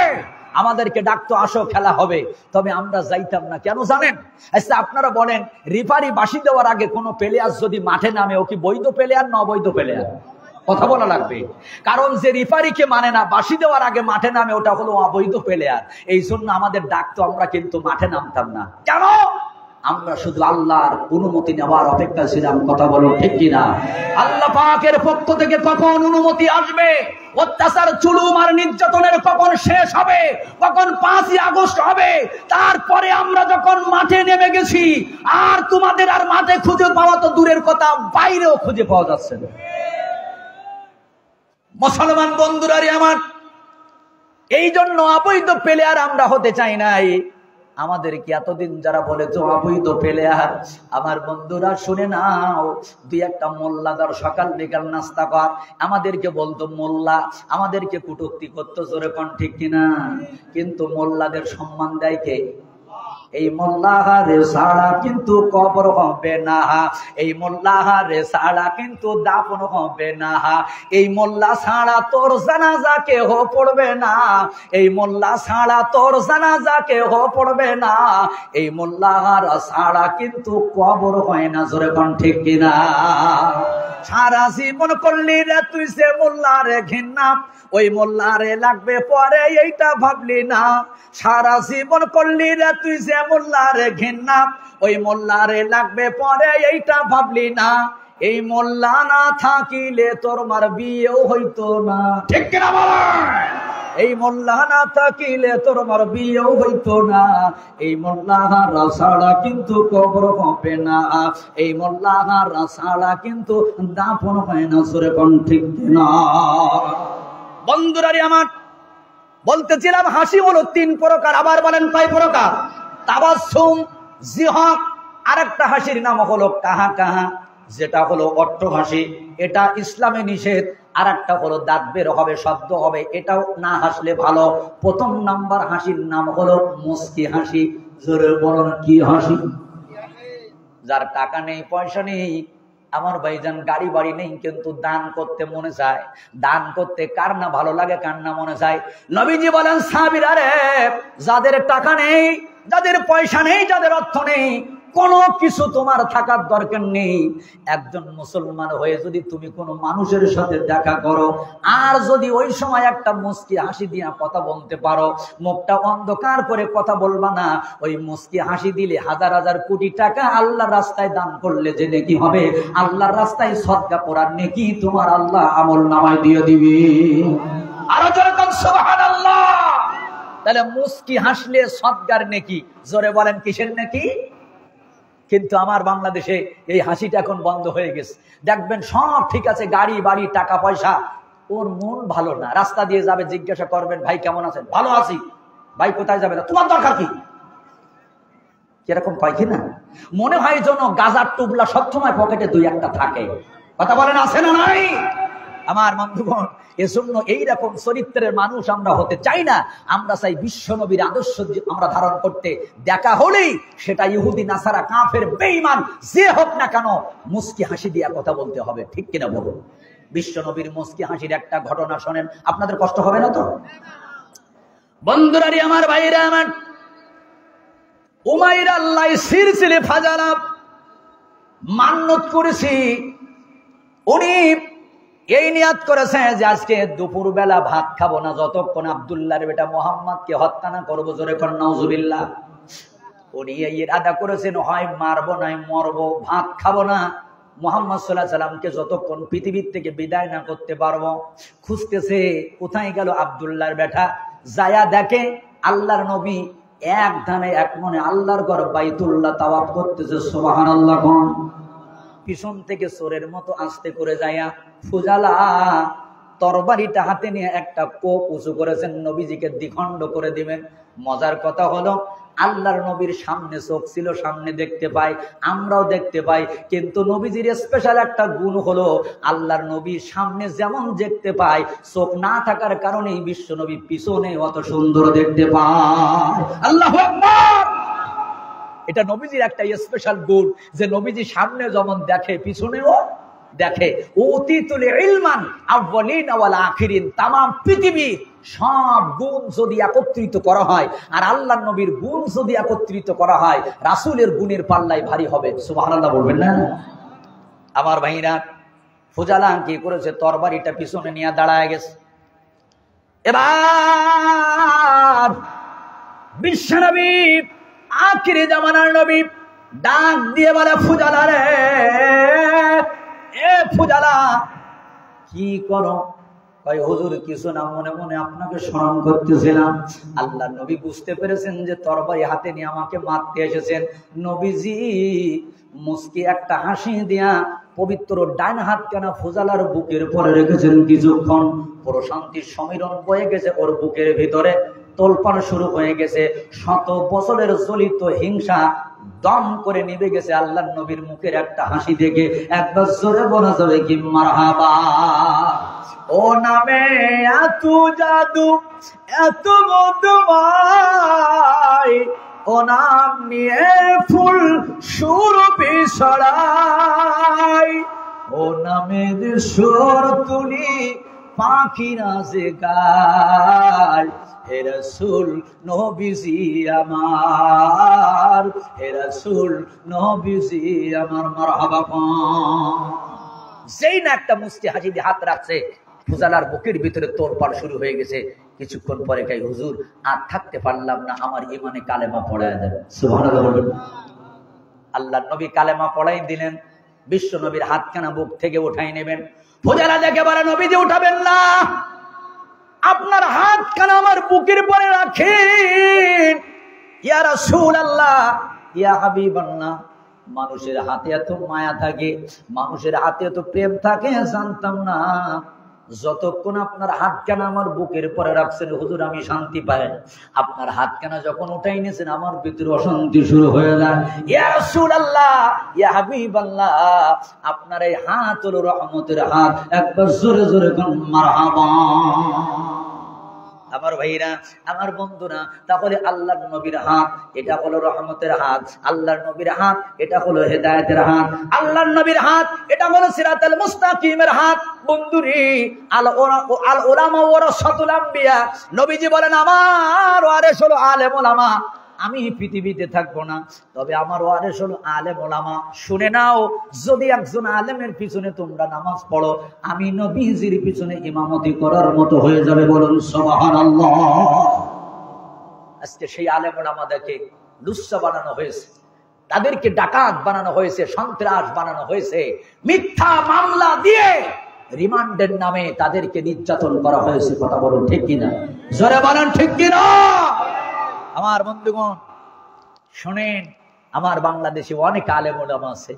আমাদেরকে ডাকতো আসো খেলা হবে, তবে আমরা যাইতাম না। কেন জানেন? আচ্ছা আপনারা বলেন, রেফারি বাঁশি দেওয়ার আগে কোন প্লেয়ার যদি মাঠে নামে, ও কি বৈধ প্লেয়ার না অবৈধ প্লেয়ার? কথা বলা লাগবে। কারণ যে রেফারিকে মানে না, বাঁশি দেওয়ার আগে মাঠে নামে, ওটা হলো অবৈধ প্লেয়ার। এই জন্য আমাদের ডাকতো, আমরা কিন্তু মাঠে নামতাম না। কেন? আমরা শুধু আল্লাহর অনুমতি নেওয়ার অপেক্ষা ছিলাম। কথা বলো ঠিক কিনা? আল্লাহ পাকের পক্ষ থেকে কখন অনুমতি আসবে, অত্যাচার জুলুম আর নির্যাতনের কখন শেষ হবে, কখন 5ই আগস্ট হবে, তারপরে আমরা যখন মাঠে নেমে গেছি, আর তোমাদের আর মাঠে খুঁজে পাওয়া তো দূরের কথা, বাইরেও খুঁজে পাওয়া যাচ্ছে না। মুসলমান বন্ধুরারে আমার, এই জন্য অবৈধ প্লেয়ার আমরা হতে চাই নাই। আমাদেরকে এতদিন যারা বলেছে অবৈধ প্লেয়ার, আমার বন্ধুরা শুনে নাও, 2-1টা মোল্লাদার সকাল বিকাল নাস্তা কর, আমাদেরকে বলতো মোল্লা, আমাদেরকে কটূক্তি করতো, জোরে কোন ঠিক কিনা? কিন্তু মোল্লাদের সম্মান দেয় কে? এই মোল্লাহারে ছাড়া কিন্তু কবর হবে না, এই মোল্লাহারে ছাড়া কিন্তু দাফন হবে না, এই মোল্লা ছাড়া তোর জানাজা কেহ পড়বে না, এই মোল্লা ছাড়া তোর জানাজা কেহ পড়বে না, এই মোল্লাহার ছাড়া কিন্তু কবর হয় না। জোরে কোন ঠিক কিনা? সারা জীবন করলি রে তুই সে মোল্লারে ঘৃণা, ওই মোল্লারে লাগবে পরে এইটা ভাবলি না। সারা জীবন করলি রে তুই যে মোল্লারে ঘৃণা, ওই মোল্লারে লাগবে পরে এইটা ভাবলি না। এই মোল্লা না থাকিলে তোর মার বিয়েও হইতো না। ঠিক কিনা বলেন? এই মোল্লা না থাকিলে তোর মার বিয়েও হইতো না, এই মোল্লাহারা ছাড়া কিন্তু কবর হবে না, এই মোল্লাহারা ছাড়া কিন্তু দাফন হয় না। জোরে কোন ঠিক কিনা? বন্ধুরারে আমার, বলতেছিলাম হাসি হলো 3 প্রকার। আবার বলেন কয় প্রকার? তাবাসসুম, জিহক, আরেকটা হাসির নাম হলো কাহা কাহা, যেটা হলো অট্ট হাসি, এটা ইসলামে নিষেধ। আরেকটা হলো দাঁত বের হবে, শব্দ হবে, এটাও না হাসলে ভালো। 1 নাম্বার হাসির নাম হলো মুস্কি হাসি। জোরে বলুন, কি হাসি? যার টাকা নেই, পয়সা নেই, আমার ভাইজান গাড়ি বাড়ি নেই, কিন্তু দান করতে মনে চায়। দান করতে কার না ভালো লাগে, কার না মনে চায়? নবীজি বলেন, সাহাবীরা রে, যাদের টাকা নেই, যাদের পয়সা নেই, যাদের অর্থ নেই, কোনো কিছু তোমার থাকার দরকার নেই। একজন মুসলমান হয়ে যদি তুমি কোনো মানুষের সাথে দেখা করো, আর যদি ওই সময় একটা মুস্কি হাসি দিয়ে কথা বলতে পারো, মুখটা অন্ধকার করে কথা বলবা না, ওই মুস্কি হাসি দিলে হাজার হাজার কোটি টাকা আল্লাহর রাস্তায় দান করলে যে নেকি হবে, আল্লাহর রাস্তায় সদকা করার নেকি তোমার আল্লাহ আমল নামায় দিয়ে দিবে। আরো জোরে বলেন সুবহানাল্লাহ। তাহলে মুস্কি হাসলে সদকার নেকি, জোরে বলেন কিসের নেকি? কিন্তু আমার বাংলাদেশে এই হাসিটা এখন বন্ধ হয়ে গেছে। দেখবেন সব ঠিক আছে, গাড়ি বাড়ি টাকা পয়সা, ওর মন ভালো না। রাস্তা দিয়ে যাবে, জিজ্ঞাসা করবেন ভাই কেমন আছেন? ভালো আছি। ভাই কোথায় যাবে? না তোমার দরকার কি? কিরকম কয় কি না? মনে হয় যেন গাজার টুকলা সবসময় পকেটে দুই একটা থাকে। কথা বলেন আছে না নাই? আমার বন্ধুগণ, এজন্য এইরকম চরিত্রের মানুষ আমরা হতে চাই না। আমরা চাই বিশ্ব নবীর আদর্শ আমরা ধারণ করতে। দেখা হলেই সেটা ইহুদি নাসারা কাফের বেঈমান যে হোক না কেন, মুস্কি হাসি দিয়ে কথা বলতে হবে। ঠিক কিনা বলুন? বিশ্ব নবীর মুস্কি হাসির একটা ঘটনা শোনেন, আপনাদের কষ্ট হবে না তো? বন্ধুরারি আমার, ভাইরা আমার, উমাইর আল্লাহ সিলসিলে ফাজালা মান্নত করেছি। উনি এই নিয়াত করেছে যে আজকে দুপুর বেলা ভাত খাবো না যতক্ষণ আব্দুল্লাহর বেটা মোহাম্মদকে হত্যা না করবো। জোরে কর নাউজুবিল্লাহ। উনি এই ইরাদা করেছেন, হয় মারবো নাই মরবো, ভাত খাবো না মুহাম্মদ সাল্লাল্লাহু আলাইহি সাল্লামকে যতক্ষণ পৃথিবীর থেকে বিদায় না করতে পারবো। খুঁজতেছে কোথায় গেল আব্দুল্লাহর বেটা। যায়া দেখে আল্লাহর নবী এক ধানে এক মনে আল্লাহর ঘর বাইতুল্লাহ তাওয়াফ করতেছে। সুবহানাল্লাহ। পিছন থেকে চোরের মতো আস্তে করে যায়া ফুজালা তরবারিটা হাতে নিয়ে একটা কোপ উঁচু করেছেন, নবীজিকে দ্বিখণ্ড করে দিবেন। মজার কথা হলো আল্লাহর নবীর সামনে চোখ ছিল, সামনে দেখতে পাই, আমরাও দেখতে পাই, কিন্তু নবীজির স্পেশাল একটা গুণ হলো আল্লাহর নবীর সামনে যেমন দেখতে পাই, চোখ না থাকার কারণেই বিশ্ব নবী পিছনে অত সুন্দর দেখতে পায়। আল্লাহু আকবার। এটা নবীজির একটা স্পেশাল গুণ যে নবীজি সামনে যেমন দেখে পিছনেও দেখে। উতিতুল ইলমান আউয়ালিন ওয়াল আখিরিন। তামাম পৃথিবী সব গুণ যদি একত্রিত করা হয় আর আল্লাহর নবীর গুণ যদি একত্রিত করা হয়, রাসূলের গুণের পাল্লাই ভারী হবে। সুবহানাল্লাহ বলবেন না? আমার ভাইরা, ফুজালা কি করেছে, তরবারিটা পিছনে নিয়ে দাঁড়ায় গেছে। এবার বিশ্বনবী আখিরি জামানার নবী ডাক দিয়ে বলে, ফুজালা রে, এ ফুজালা কি করো? কয় হুজুর কিছু না, মনে মনে আপনাকে স্মরণ করতেছিলাম। আল্লাহ নবী বুঝতে পেরেছেন যে তরবারি হাতে নিয়ে আমাকে মারতে এসেছেন। নবীজি মুস্কি একটা হাসি দিয়া পবিত্র ডান হাত কেনা ফুজালার বুকের পরে রেখেছেন। কিছুক্ষণ প্রশান্তির সমীরণ বয়ে গেছে ওর বুকের ভিতরে, তোলপাড় শুরু হয়ে গেছে। 100 বছরের জ্বলিত হিংসা দম করে নিভে গেছে আল্লাহর নবীর মুখের একটা হাসি দেখে। একবার জোরে বলা যাবে কি মারহাবা। ও নামে এত জাদু, এত মধুময়, ও নাম নিয়ে ফুল সুরভি ছড়ায়, ও নামের সুর তুলি পাখিরা যে গায়। হে রাসূল নবীজি আমার, হে রাসূল নবীজি আমার, মারহাবা। যেই না একটা মুস্কি হাসি দিয়ে হাত রাখছে, ফুজালার বুকের ভিতরে তোড়পাড় শুরু হয়ে গেছে। কিছুক্ষণ পরে কই হুজুর আর থাকতে পারলাম না, আমার ঈমানে কালেমা পড়ায় দেন। সুবহানাল্লাহ বলবেন। আল্লাহর নবী কালেমা পড়াই দিলেন। বিশ্ব নবীর হাতখানা বুক থেকে উঠাই নেবেন। ফুজালা দেখে বলে, নবীজি উঠাবেন না, আপনার হাতখানা আমার বুকের পরে রাখেন। ইয়া রাসূলুল্লাহ, ইয়া হাবিবাল্লাহ। মানুষের হাতে এত মায়া থাকে, মানুষের হাতে এত প্রেম থাকে, জানতাম না। যতক্ষণ আপনার হাতখানা আমার বুকের পরে রাখছেন হুজুর আমি শান্তি পাই। আপনার হাতখানা যখন উঠাই নিয়েছেন আমার ভিতরে অশান্তি শুরু হয়ে যায়। ইয়া রাসূলুল্লাহ, ইয়া হাবিবাল্লাহ, আপনার এই হাত হলো রহমতের হাত। একবার জোরে জোরে কোন মারহাবা। আমার ভাইরা, আমার বন্ধুরা, তাহলে আল্লাহর নবীর হাত এটা হলো রহমতের হাত, আল্লাহর নবীর হাত এটা হলো হেদায়েতের হাত, আল্লাহর নবীর হাত এটা হলো সিরাতাল মুস্তাকিমের হাত। বন্ধুরি, আল উলামা ওয়ারাসাতুল আম্বিয়া। নবীজি বলেন আমার ওয়ারিস হলো আলেম উলামা, আমি পৃথিবীতে থাকবো না, তবে আমার ওয়ারিস হলো আলেম ওলামা। শুনে নাও, যদি একজন আলেমের পিছনে তোমরা নামাজ পড়ো, আমি নবীজির পিছনে ইমামতি করার মতো হয়ে যাবে। বলুন সুবহানাল্লাহ। আজকে সেই আলেম ওলামাদেরকে লুচ্চা বানানো হয়েছে, তাদেরকে ডাকাত বানানো হয়েছে, সন্ত্রাস বানানো হয়েছে, মিথ্যা মামলা দিয়ে রিমান্ডের নামে তাদেরকে নির্যাতন করা হয়েছে। কথা বলুন ঠিক কিনা? জোরে বলেন ঠিক কিনা? আমার বন্ধুগণ শোনেন, আমার বাংলাদেশে অনেক আলেম ওলামা আছে,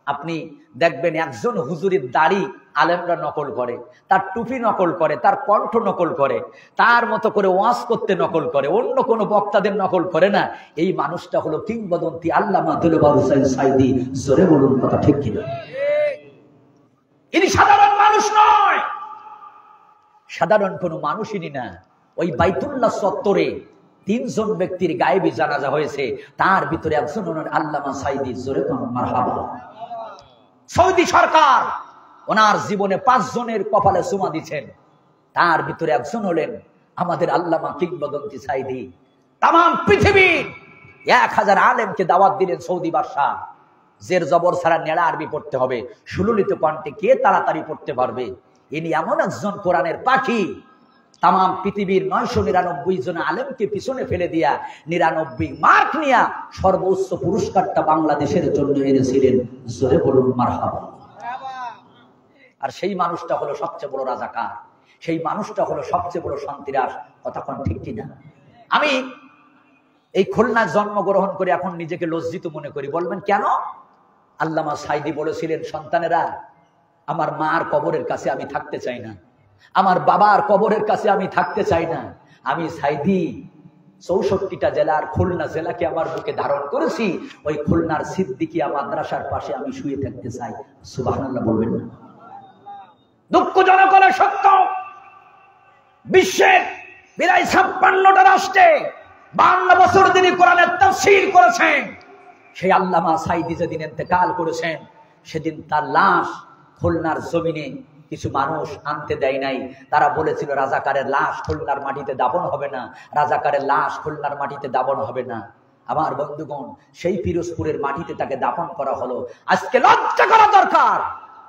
আপনি দেখবেন একজন হুজুরের দাড়ি আলেমরা নকল করে, তার টুপি নকল করে, তার কণ্ঠ নকল করে, তার মতো করে ওয়াজ করতে নকল করে, অন্য কোনো বক্তাদের নকল করে না। এই মানুষটা হলো কিংবদন্তি আল্লামা দেলোয়ার হোসেন সাঈদী। জোরে বলুন কথা ঠিক কিনা? ইনি সাধারণ মানুষ নয়, সাধারণ কোনো মানুষই না। ওই বাইতুল্লাহ চত্বরে 3 জন ব্যক্তির গায়েবী জানাজা হয়েছে, তার ভিতরে একজন হলেন আল্লামা সাঈদী। জোরে বলুন মারহাবা। সৌদি সরকার ওনার জীবনে 5 জনের কপালে চুমা দিচ্ছেন, তার ভিতরে একজন হলেন আমাদের আল্লামা কিংবদন্তি সাঈদী। তাম পৃথিবীর 1000 আলেমকে দাওয়াত দিলেন সৌদি বাদশাহ। জের জবর ছাড়া নেড়া আরবি পড়তে হবে, সুললিত কণ্ঠে কে তাড়াতাড়ি পড়তে পারবে। ইনি এমন একজন কোরআনের পাখি, তাম পৃথিবীর 999 জন আলেমকে পিছনে ফেলে দিয়া 99 মার্ক নিয়া সর্বোচ্চ পুরস্কারটা বাংলাদেশের জন্য এনেছিলেন। জোরে বলুন মারহাবা। আর সেই মানুষটা হলো সবচেয়ে বড় রাজাকার, সেই মানুষটা হলো সবচেয়ে বড় সন্ত্রাস। কথা কোন ঠিক কিনা? আমি এই খুলনায় জন্মগ্রহণ করে এখন নিজেকে লজ্জিত মনে করি। বলবেন কেন? আল্লামা সাঈদী বলেছিলেন, সন্তানেরা, আমার মার কবরের কাছে আমি থাকতে চাই না, আমার বাবার কবরের কাছে আমি থাকতে চাই না। আমি সাঈদী 64টা জেলার খুলনা জেলাকে আমার বুকে ধারণ করেছি, ওই খুলনার সিদ্দিকিয়া মাদ্রাসার পাশে আমি শুয়ে থাকতে চাই। সুবহানাল্লাহ বলবেন না? দুঃখজনক হলো সত্য, বিশ্বের 56টা রাষ্ট্রে 52 বছর তিনি কোরআনের তাফসীর করেছেন। সেই আল্লামা সাঈদী যেদিন ইন্তেকাল করেছেন, সেদিন তার লাশ খুলনার জমিনে কিছু মানুষ আনতে দেয় নাই। তারা বলেছিল রাজাকারের লাশ খুলনার মাটিতে দাফন হবে না, রাজাকারের লাশ খুলনার মাটিতে দাফন হবে না। আমার বন্ধুগণ, সেই পিরোজপুরের মাটিতে তাকে দাফন করা হলো। আজকে লজ্জা করা দরকার।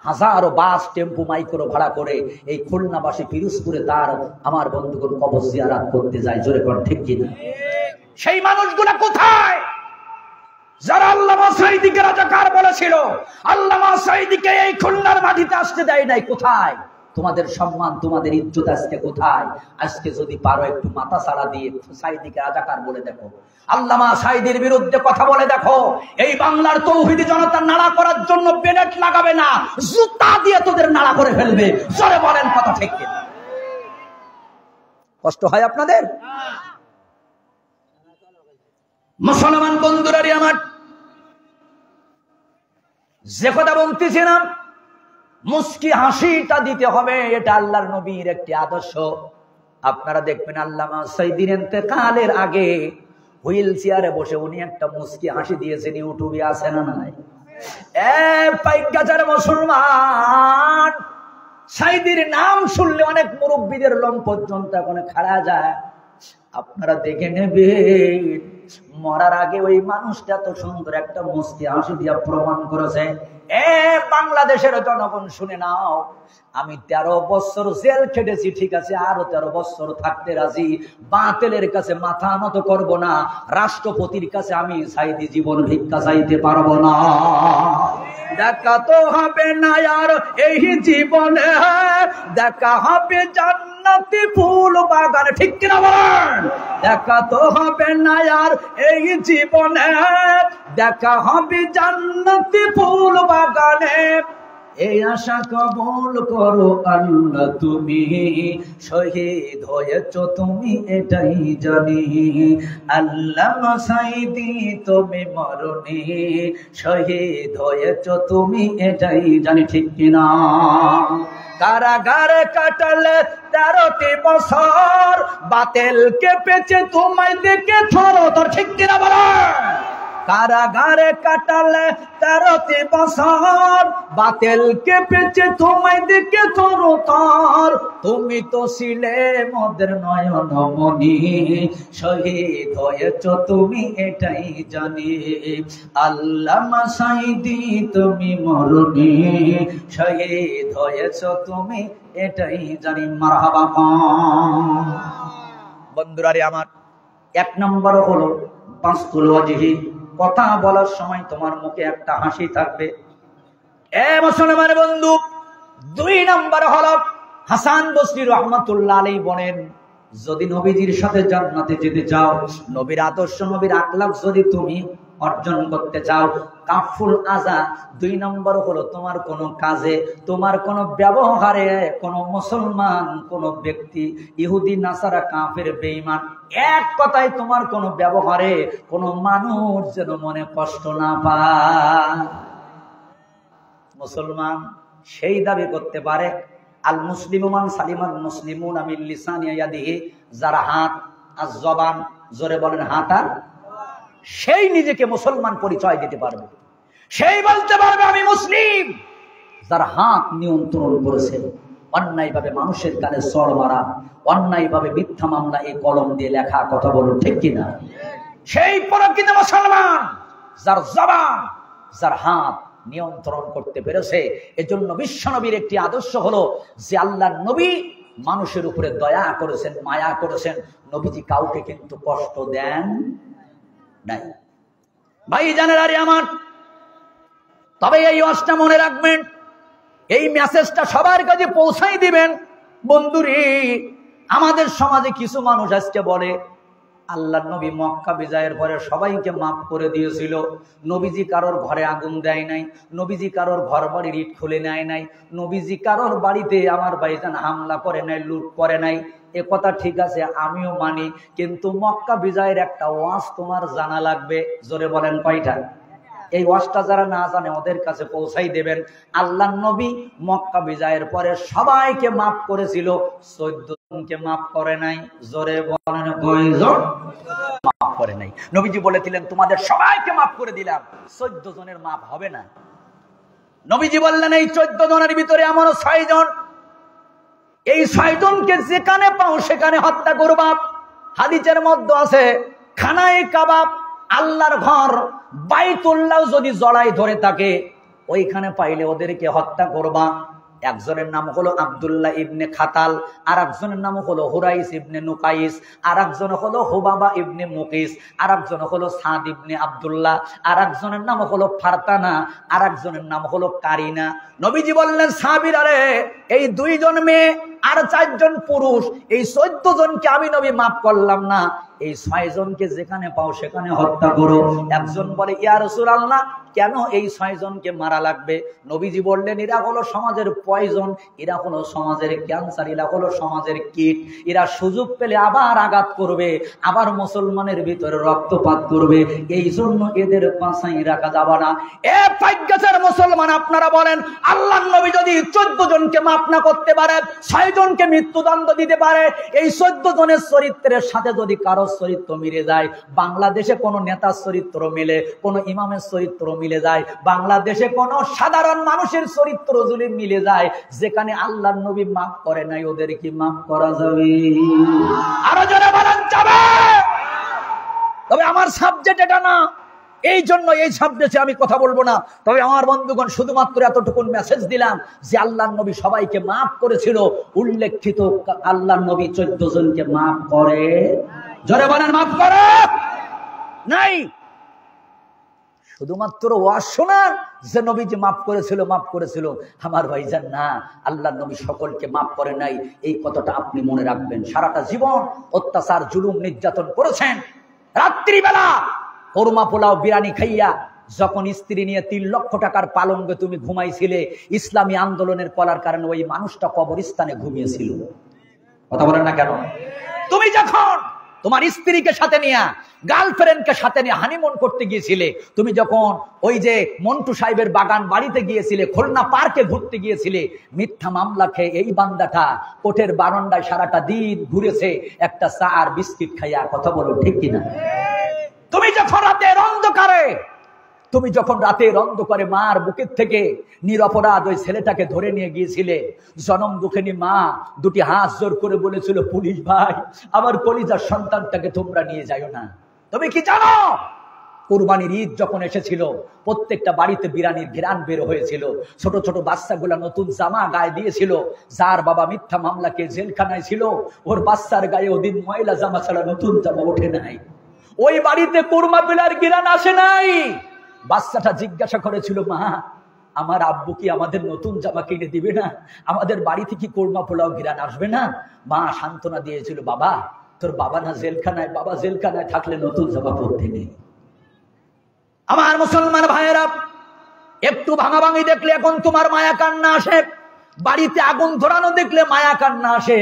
হাজারো বাস, টেম্পু, মাইক্রো ভাড়া করে এই খুলনাবাসী পিরোজপুরে তার, আমার বন্ধুগণ, কবর জিয়ারত করতে যায়। জোরে কর ঠিক কিনা? সেই মানুষগুলা কোথায় যারা আল্লামা সাঈদীকে রাজাকার বলেছিল? আল্লামা সাঈদীকে এই খুলনার মাটিতে আসতে দেয় নাই। কোথায় তোমাদের সম্মান, তোমাদের ইজ্জত আজকে কোথায়? আজকে যদি পারো একটু মাথা ছাড়া দিয়ে সাঈদীকে রাজাকার বলে দেখো, আল্লামা সাঈদীর বিরুদ্ধে কথা বলে দেখো। এই বাংলার তৌহিদি জনতা নাড়া করার জন্য বেনেট লাগাবে না, জুতা দিয়ে তোদের নাড়া করে ফেলবে। জোরে বলেন কথা ঠিক কিনা? কষ্ট হয় আপনাদের? মুসলমান বন্ধুরা আমার, যে কথা বলতেছিলাম, মুস্কি হাসিটা দিতে হবে, এটা আল্লাহর নবীর একটি আদর্শ। আপনারা দেখবেন আল্লামা সাঈদীর ইন্তেকালের আগে হুইল চেয়ারে বসে উনি একটা মুস্কি হাসি দিয়েছেন। ইউটিউবে আছে না নাই? পাইকাচার মুসলমান, সাঈদীর নাম শুনলে অনেক মুরব্বীদের লোম পর্যন্ত এখন খাড়া যায়। আপনারা দেখে নেবেন, মরার আগে ওই মানুষটা এত সুন্দর একটা মুস্কি হাসি দিয়া প্রমাণ করেছে। বাংলাদেশের জনগণ শুনে নাও, আমি 13 বছর জেল খেটেছি, ঠিক আছে, আরো 13 বছর থাকতে রাজি। বাতিলের কাছে মাথা নত করব না, রাষ্ট্রপতির কাছে আমি সাঈদী জীবন ভিক্ষা চাইতে পারবো না। দেখা তো হবে না আর এই জীবনে, দেখা হবে জান্নাতি ফুল বাগান। ঠিক কিনা বলেন? দেখা তো হবে না আর এই জীবনে, দেখা হবে জান্নাতি ফুল বাগানে। এই আশা কবুল করো আল্লাহ, তুমি শহীদ হয়েছ তুমি এটাই জানি। আল্লামা সাঈদী তুমি মরনি, শহীদ হয়েছ তুমি এটাই জানি। ঠিক কিনা? কারাগারে কাটালে 13টি বছর, বাতিল কেঁপেছে তোমায় দেখে থরথর। ঠিক কিনা বলেন? কারাগারে কাটালে 13টি বছর, বাতিলকে পেছে তোমায় দিকে তরতার। তুমি তো ছিলে মোদের নয়নমণি, শহীদ হয়েছ তুমি এটাই জানি। আল্লামা সাঈদী তুমি মরনি, শহীদ হয়েছ তুমি এটাই জানি। মারহাবা। বন্ধুরা রে আমার, 1 নম্বর হলো বাসতুল ওয়াজহি, কথা বলার সময় তোমার মুখে একটা হাসি থাকবে। মুসলমান বন্ধু, 2 নম্বর হলো হাসান বসরি রাহমাতুল্লাহ আলাইহি বলেন, যদি নবীজির সাথে জান্নাতে যেতে চাও, নবীর আদর্শ নবীর আখলাক যদি তুমি অর্জন করতে চাও, কাফুল আযা 2 নম্বর হলো তোমার কোনো কাজে, তোমার কোনো ব্যবহারে কোনো মুসলমান, কোনো ব্যক্তি, ইহুদি, নাসারা, কাফের, বেঈমান, এক কথায় তোমার কোনো ব্যবহারে কোনো মানুষ যেন মনে কষ্ট না পায়। মুসলমান সেই দাবি করতে পারে, আল মুসলিমু মান সালিমাল মুসলিমুনা মিন লিসানি ইয়াদিহি, যার হাত আর জবান, জোরে বলেন হাত আর, সেই নিজেকে মুসলমান পরিচয় দিতে পারবে, সেই বলতে পারবে আমি মুসলিম। যার হাত নিয়ন্ত্রণ করেছে অন্যায়ভাবে মানুষের কানে চড় মারা, অন্যায়ভাবে মিথ্যা মামলা এই কলম দিয়ে লেখা, কথা বলুন ঠিক কিনা, সেই প্রকৃত মুসলমান। যার জবান, যার হাত নিয়ন্ত্রণ করতে পেরেছে। এজন্য বিশ্বনবীর একটি আদর্শ হলো যে আল্লাহর নবী মানুষের উপরে দয়া করেছেন, মায়া করেছেন। নবীজি কাউকে কিন্তু কষ্ট দেন নাই। ভাই জানেন আরে আমার, তবে এই ওয়াজটা মনে রাখবেন, এই মেসেজটা সবার কাছে পৌঁছাই দিবেন। বন্ধুরে, আমাদের সমাজে কিছু মানুষ আজকে বলে আল্লাহর নবী মক্কা বিজয়ের পরে সবাইকে মাফ করে দিয়েছিল, নবীজি কারোর ঘরে আগুন দেয় নাই, নবীজি কারোর ঘর বাড়ির ইট খুলে নেয় নাই, নবীজি কারোর বাড়িতে আমার ভাইজান হামলা করে নাই, লুট করে নাই। এ কথা ঠিক আছে, আমিও মানি, কিন্তু মক্কা বিজয়ের একটা ওয়াজ তোমার জানা লাগবে। জোরে বলেন কয়টা? এই ওয়াজটা যারা না জানে ওদের কাছে পৌঁছাই দেবেন। আল্লাহর নবী মক্কা বিজয়ের পরে সবাইকে মাফ করেছিল, 14 জনকে মাফ করে নাই। জোরে বলেন কয়জন মাফ করে নাই? নবীজি বলেছিলেন তোমাদের সবাইকে মাফ করে দিলাম, 14 জনের মাফ হবে না। নবীজি বললেন এই 14 জনের ভিতরে এমন 6 জন, এই 6 জনকে যেখানে পাও সেখানে হত্যা করবা। হাদিসের মধ্যে আছে খানায়ে কাবাব, আল্লাহর ঘর বাইতুল্লাহ যদি জড়াই ধরে থাকে, ওইখানে পাইলে ওদেরকে হত্যা করবা। একজনের নাম হলো আব্দুল্লাহ ইবনে খাতাল, আর একজনের নাম হলো হুরাইস ইবনে নুকাইস, আর একজন হলো হুবাবা ইবনে মুকিস, আর একজন হলো সাদ ইবনে আব্দুল্লাহ, আর একজনের নাম হলো ফারতানা, আর একজনের নাম হলো কারিনা। নবীজি বললেন সাহাবীরা রে, এই 2 জন মেয়ে আর 4 জন পুরুষ, এই 14 জনকে আমি নবী মাফ করলাম না, এই 6 জনকে যেখানে পাও সেখানে হত্যা করো। একজন বলে ইয়া রাসূলুল্লাহ, কেন এই 6 জনকে মারা লাগবে? নবীজি বললেন এরা হলো সমাজের পয়জন, এরা হলো সমাজের ক্যান্সার, এরা হলো সমাজের কীট, এরা সুযোগ পেলে আবার আঘাত করবে, আবার মুসলমানের ভিতরে রক্তপাত করবে, এই জন্য এদের বাঁচাই রাখা যাবে না। এ পাইগাছের মুসলমান, আপনারা বলেন আল্লাহর নবী যদি 14 জনকে মাফ না করতে পারে, 6 জনকে মৃত্যুদণ্ড দিতে পারে, এই 14 জনের চরিত্রের সাথে যদি কারো চরিত্র মিলে যায়, বাংলাদেশে কোন নেতার চরিত্র মিলে, কোন ইমামের চরিত্র মিলে যায়, বাংলাদেশে কোন সাধারণ মানুষের চরিত্র যদি মিলে যায়, যেখানে আল্লাহর নবী মাফ করে নাই, ওদের কি মাফ করা যাবে? আরো জোরে বলেন যাবে। তবে আমার সাবজেক্ট এটা না, এই জন্য এই সাবজেক্টে আমি কথা বলবো না। তবে আমার বন্ধুগণ, শুধুমাত্র এতটুকু মেসেজ দিলাম যে আল্লাহর নবী সবাইকে মাফ করেছিল, উল্লেখিত আল্লাহর নবী 14 জনকে মাফ করে, জোরে বলেন মাফ করে নাই। শুধুমাত্র ওয়াজ শোনার যে নবীজি মাফ করেছিল, মাফ করেছিল, আমার ভাইজান না, আল্লাহর নবী সকলকে মাফ করে নাই, এই কথাটা আপনি মনে রাখবেন। সারাটা জীবন অত্যাচার, জুলুম, নির্যাতন করেছেন। রাত্রিবেলা কোরমা পোলাও বিরিয়ানি খাইয়া যখন স্ত্রী নিয়ে 3 লক্ষ টাকার পালঙ্কে তুমি ঘুমাইছিলে, ইসলামী আন্দোলনের করার কারণে ওই মানুষটা কবরস্থানে ঘুমিয়েছিল। কথা বলেন না কেন? তুমি যখন তোমার স্ত্রীকে সাথে নিয়ে, গার্লফ্রেন্ডকে সাথে নিয়ে হানিমুন করতে গিয়েছিলে, তুমি যখন ওই যে মন্টু সাহেবের বাগান বাড়িতে গিয়েছিলে, খুলনা পার্কে ঘুরতে গিয়েছিলে, মিথ্যা মামলা খেয়ে এই বান্দাটা কোর্টের বারান্দায় সারাটা দিন ঘুরেছে একটা চা আর বিস্কিট খাইয়া। কথা বলো ঠিক কিনা? তুমি যখন রাতের অন্ধকারে মার বুকের থেকে নিরপরাধ ওই ছেলেটাকে ধরে নিয়ে গিয়েছিলে, জনম দুঃখিনী মা দুটি হাত জোর করে বলেছিল, পুলিশ ভাই আমার কলিজার সন্তানটাকে তোমরা নিয়ে যাও না। তুমি কি জানো, কুরবানির ঈদ যখন এসেছিল প্রত্যেকটা বাড়িতে বিরানির ঘেরান বের হয়েছিল, ছোট ছোট বাচ্চাগুলা নতুন জামা গায়ে দিয়েছিল। যার বাবা মিথ্যা মামলাকে জেলখানায় ছিল, ওর বাচ্চার গায়ে ওদিন ময়লা জামা ছাড়া নতুন জামা ওঠে নাই। ওই বাড়িতে কুরমা পিলার ঘেরান আসে নাই। বাচ্চাটা জিজ্ঞাসা করেছিল, মা আমার আব্বু কি আমাদের নতুন জামা কিনে দিবে না? আমাদের বাড়িতে কি কুরমা পোলাও ঘেরান আসবে না? মা সান্ত্বনা দিয়েছিল, বাবা তোর বাবা না জেলখানায়, বাবা জেলখানায় থাকলে নতুন জামা পরতে নেই। আমার মুসলমান ভাইয়েরা, একটু ভাঙাভাঙি দেখলে এখন তোমার মায়া কান্না আসে, বাড়িতে আগুন ধরানো দেখলে মায়া কান্না আসে।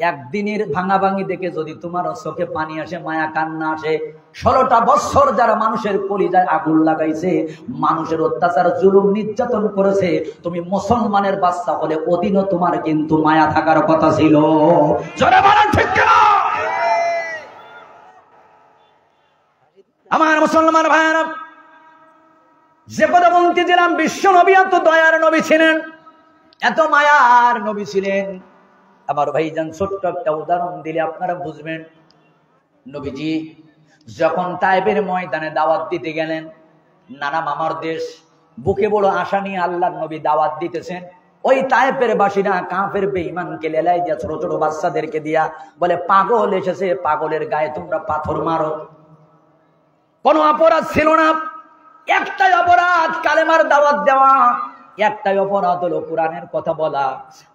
একদিনের ভাঙাভাঙি দেখে যদি তোমার চোখে পানি আসে, মায়া কান্না আসে, 16টা বছর যারা মানুষের কলিজায় আগুন লাগাইছে, মানুষের অত্যাচার জুলুম নির্যাতন করেছে, তুমি মুসলমানের বাচ্চা হলে ওদিনও তোমার কিন্তু মায়া থাকার কথা ছিল। জোরে বলেন ঠিক কিনা? আমার মুসলমান ভাইয়েরা, যে কথা বলতেছিলাম, বিশ্ব নবী এত দয়ার নবী ছিলেন, এত মায়ার নবী ছিলেন। আমার ভাইজান ছোট্ট একটা উদাহরণ দিলে আপনারা বুঝবেন। নবীজি যখন তায়েফের ময়দানে দাওয়াত দিতে গেলেন, নানা মামার দেশ, বুকে বড় আশা নিয়ে আল্লাহর নবী দাওয়াত দিতেছেন। ওই তায়েফের বাসীরা কাফের বেঈমানকে লেলাই দিয়া, ছোট ছোট বাচ্চাদেরকে দিয়া বলে, পাগল এসেছে, পাগলের গায়ে তোমরা পাথর মারো। কোন অপরাধ ছিল না, একটাই অপরাধ কালেমার দাওয়াত দেওয়া, একটাই অপরাধ হলো কোরআনের কথা বলা।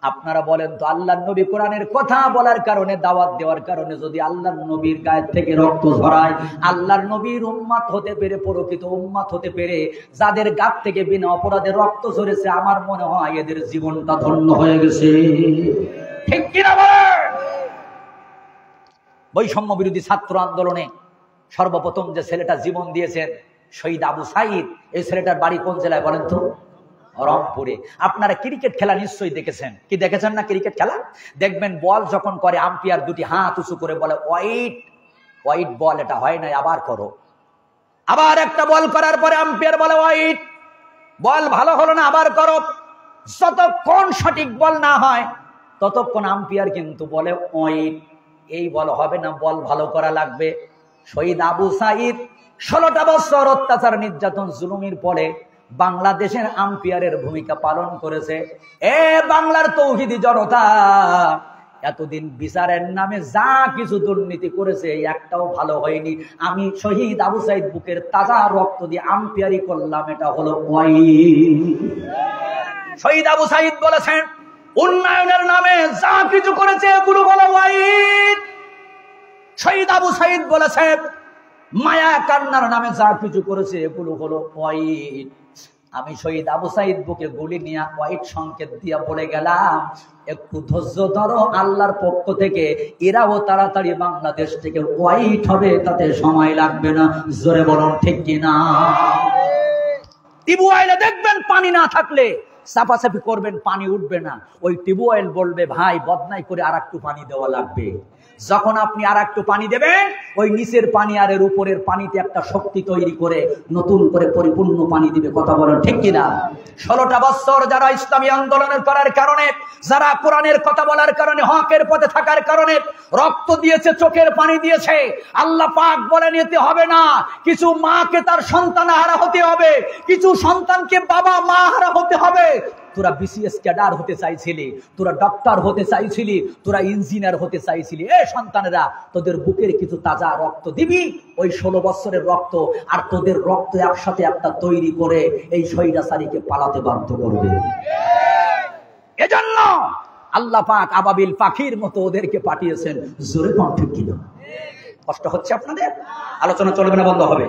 আপনারা বলেন তো, আল্লাহর নবী কোরআনের কথা বলার কারণে, দাওয়াত দেওয়ার কারণে যদি আল্লাহর নবীর গায়ের থেকে রক্ত ঝরায়, আল্লাহর নবীর উম্মত হতে পেরে, প্রকৃত উম্মত হতে পেরে যাদের গাত থেকে বিনা অপরাধে রক্ত ঝরেছে, আমার মনে হয় এদের জীবনটা ধন্য হয়ে গেছে। ঠিক কিনা বলেন? বৈষম্য বিরোধী ছাত্র আন্দোলনে সর্বপ্রথম যে ছেলেটা জীবন দিয়েছেন, শহীদ আবু সাঈদ, এই ছেলেটার বাড়ি কোন জেলায় বলেন তো? রংপুরে। আপনারা ক্রিকেট খেলা নিশ্চয়ই দেখেছেন, কি দেখেছেন না? ক্রিকেট খেলা দেখবেন, বল যখন করে আম্পায়ার দুটি হাত উঁচু করে বলে, ওয়াইড ওয়াইড বল, এটা হয় নাই, আবার করো। আবার একটা বল করার পরে আম্পায়ার বলে, ওয়াইড বল ভালো হলো না, আবার করো। যতক্ষণ সঠিক বল না হয় ততক্ষণ আম্পায়ার কিন্তু বলে ওয়াইড, এই বল হবে না, বল ভালো করা লাগবে। শহীদ আবু সাঈদ 16টা বছর অত্যাচার, নির্যাতন, জুলুমের পরে বাংলাদেশের আম্পায়ারের ভূমিকা পালন করেছে। এ বাংলার তৌহিদি জনতা, এতদিন বিচারের নামে যা কিছু দুর্নীতি করেছে, একটাও ভালো হয়নি। আমি শহীদ আবু সাঈদ বুকের তাজা রক্ত দিয়ে আম্পায়ারি করলাম, এটা হলো ওয়াইড। শহীদ আবু সাঈদ বলেছেন, উন্নয়নের নামে যা কিছু করেছে এগুলো হলো ওয়াইড। শহীদ আবু সাঈদ বলেছেন, মায়া কান্নার নামে যা কিছু করেছে এগুলো হলো ওয়াইড। আমি শহীদ আবু সাঈদ বুকে গুলি নিয়ে ওয়াইড সংকেত দিয়ে বলে গেলাম, একটু ধৈর্য ধরো, আল্লাহর পক্ষ থেকে এরাও তাড়াতাড়ি বাংলাদেশ থেকে ওয়াইড হবে, তাতে সময় লাগবে না। জোরে বলুন ঠিক কিনা? টিউবওয়েলে দেখবেন পানি না থাকলে চাপাচাপি করবেন, পানি উঠবে না। ওই টিউবওয়েল বলবে, ভাই বদনাই করে আর একটু পানি দেওয়া লাগবে। যখন আপনি আর একটু পানি দেবেন, ওই নিচের পানি আর এর উপরের পানিতে একটা শক্তি তৈরি করে নতুন করে পরিপূর্ণ পানি দিবে। কথা বলেন ঠিক কিনা? 16টা বছর যারা ইসলামী আন্দোলনের করার কারণে, যারা কোরআনের কথা বলার কারণে, হকের পথে থাকার কারণে রক্ত দিয়েছে, চোখের পানি দিয়েছে, আল্লাহ পাক বলে নিতে হবে না। কিছু মাকে তার সন্তান হারা হতে হবে, কিছু সন্তানকে বাবা মা হারা হতে হবে। তোরা বিসিএস ক্যাডার হতে চাইছিলি, তোরা ডক্টর হতে চাইছিলি, তোরা ইঞ্জিনিয়ার হতে চাইছিলি, এ সন্তানেরা তোদের বুকের কিছু তাজা রক্ত দিবি, ওই 16 বছরের রক্ত আর তোদের রক্ত একসাথে একটা তৈরি করে এই স্বৈরাচারীকে পালাতে বাধ্য করবে। এজন্য আল্লাহ পাক আবাবিল পাখির মতো ওদেরকে পাঠিয়েছেন। জোরে কোন ঠিক কিনা? কষ্ট হচ্ছে আপনাদের? আলোচনা চলবে না, বন্ধ হবে।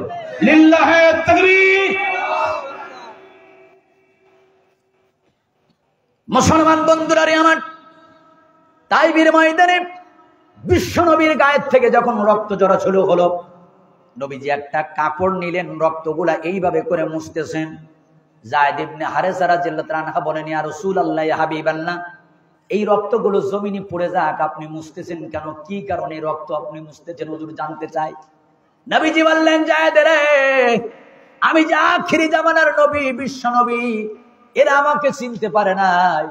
লিল্লাহে তাকবীর। মুসলমান বন্ধুরা রে আমার, তাইফের ময়দানে বিশ্ব নবীর গায়ের থেকে যখন রক্ত ঝরা শুরু হলো, নবীজি একটা কাপড় নিলেন, রক্তগুলা এইভাবে করে মুছতেছেন। যায়েদ ইবনে হারেসা রাদিয়াল্লাহু তাআলা বলেন, ইয়া রাসূলুল্লাহ, ইয়া হাবিবাল্লাহ, এই রক্তগুলো জমিনে পড়ে যাক, আপনি মুছতেছেন কেন? কি কারণে রক্ত আপনি মুছতেছেন? হুজুর জানতে চাই। নবীজি বললেন, যায়েদ রে, আমি যে আখিরি জামানার নবী, বিশ্ব নবী, এরা আমাকে চিনতে পারে নাই।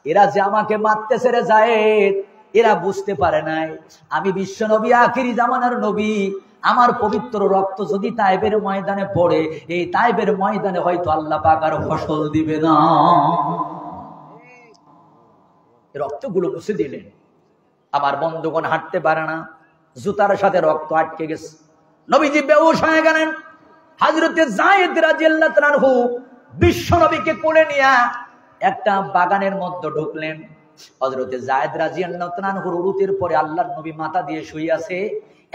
এরা যে আমাকে মারতেছে রে যায়েদ, এরা বুঝতে পারে নাই আমি বিশ্ব নবী, আখিরি জামানার নবী। আমার পবিত্র রক্ত যদি তায়েবের ময়দানে পড়ে, এই তায়েবের ময়দানে হয়তো আল্লাহ পাক আর ফসল দিবে না। রক্তগুলো মুছে দিলেন। আমার বন্ধুগণ হাঁটতে পারে না, জুতার সাথে রক্ত আটকে গেছে। নবীজি বেহুশ হয়ে গেলেন। হযরতে যায়েদ রাদিয়াল্লাহু তাআলা আনহু বিশ্ব নবীকে কোলে নিয়ে একটা বাগানের মধ্যে ঢুকলেন। হযরতে যায়েদ রাদিয়াল্লাহু তাআলা আনহুর উরুতের পরে আল্লাহর নবী মাথা দিয়ে শুয়ে আছে।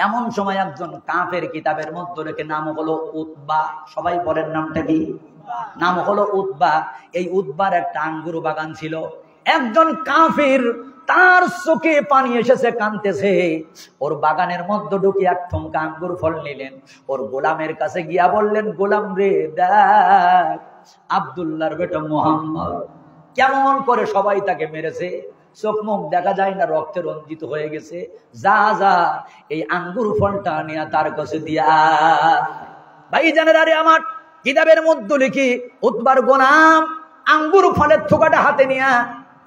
এমন সময় একজন কাফের কিতাবের মধ্যে লেখে, নাম হলো উতবা। সবাই বলেন নামটা কি? নাম হলো উতবা। এই উতবার একটা আঙ্গুর বাগান ছিল। একজন কাফির, তার চোখে পানি এসেছে, কাঁদতেছে। ওর বাগানের মধ্যে ঢুকে এক ঠোঙ্কা আঙ্গুর ফল নিলেন। ওর গোলামের কাছে গিয়া বললেন, গোলাম রে, দেখ আব্দুল্লাহর বেটা মুহাম্মদ কেমন করে সবাই তাকে মেরেছে, চোখ মুখ দেখা যায় না, রক্তে রঞ্জিত হয়ে গেছে। যা যা এই আঙ্গুর ফলটা নিয়ে তার কাছে দিয়া। ভাই জানেন, আরে আমার কিতাবের মধ্যে লিখি, উতবার গোলাম আঙ্গুর ফলের থোকাটা হাতে নিয়া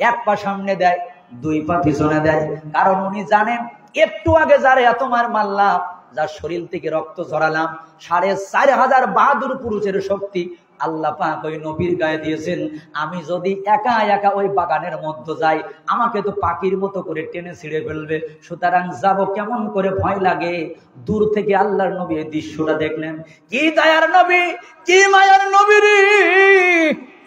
এক পা সামনে দেয়, দুই পা পিছনে দেয়। কারণ উনি জানেন, একটু আগে যারে এত মার মারলাম, যার শরীর থেকে রক্ত ঝরালাম, 4500 বাহাদুর পুরুষের শক্তি আল্লাহ পাক ওই নবীর গায়ে দিয়েছেন। আমি যদি একা একা ওই বাগানের মধ্যে যাই, আমাকে তো পাখির মতো করে টেনে ছিঁড়ে ফেলবে। সুতরাং যাব কেমন করে, ভয় লাগে। দূর থেকে আল্লাহর নবী এই দৃশ্যটা দেখলেন। কি দয়ার নবী, কি মায়ার নবী রে!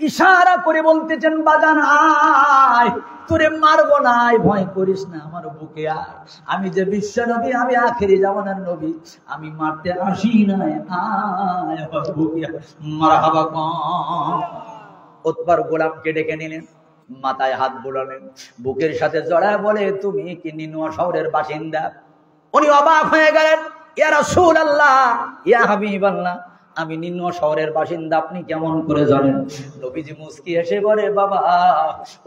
ইশারা করে বলতেছেন, বাজান আয়, তোরে মারবো না, ভয় করিস না, আমার বুকে আয়। আমি যে বিশ্ব নবী, আমি আখেরি জামানার নবী, আমি মারতে আসি নাই, আয় আমার বুকে আয়। মারহাবা কম। উতবার গোলামকে ডেকে নিলেন, মাথায় হাত বুলালেন, বুকের সাথে জড়ায় বলে, তুমি কি নিনুয়া শহরের বাসিন্দা? উনি অবাক হয়ে গেলেন। ইয়া রাসূলুল্লাহ, ইয়া হাবিবাল্লাহ, আমি নিম্ন শহরের বাসিন্দা, আপনি কেমন করে জানেন? নবীজি মুস্কি এসে বলে, বাবা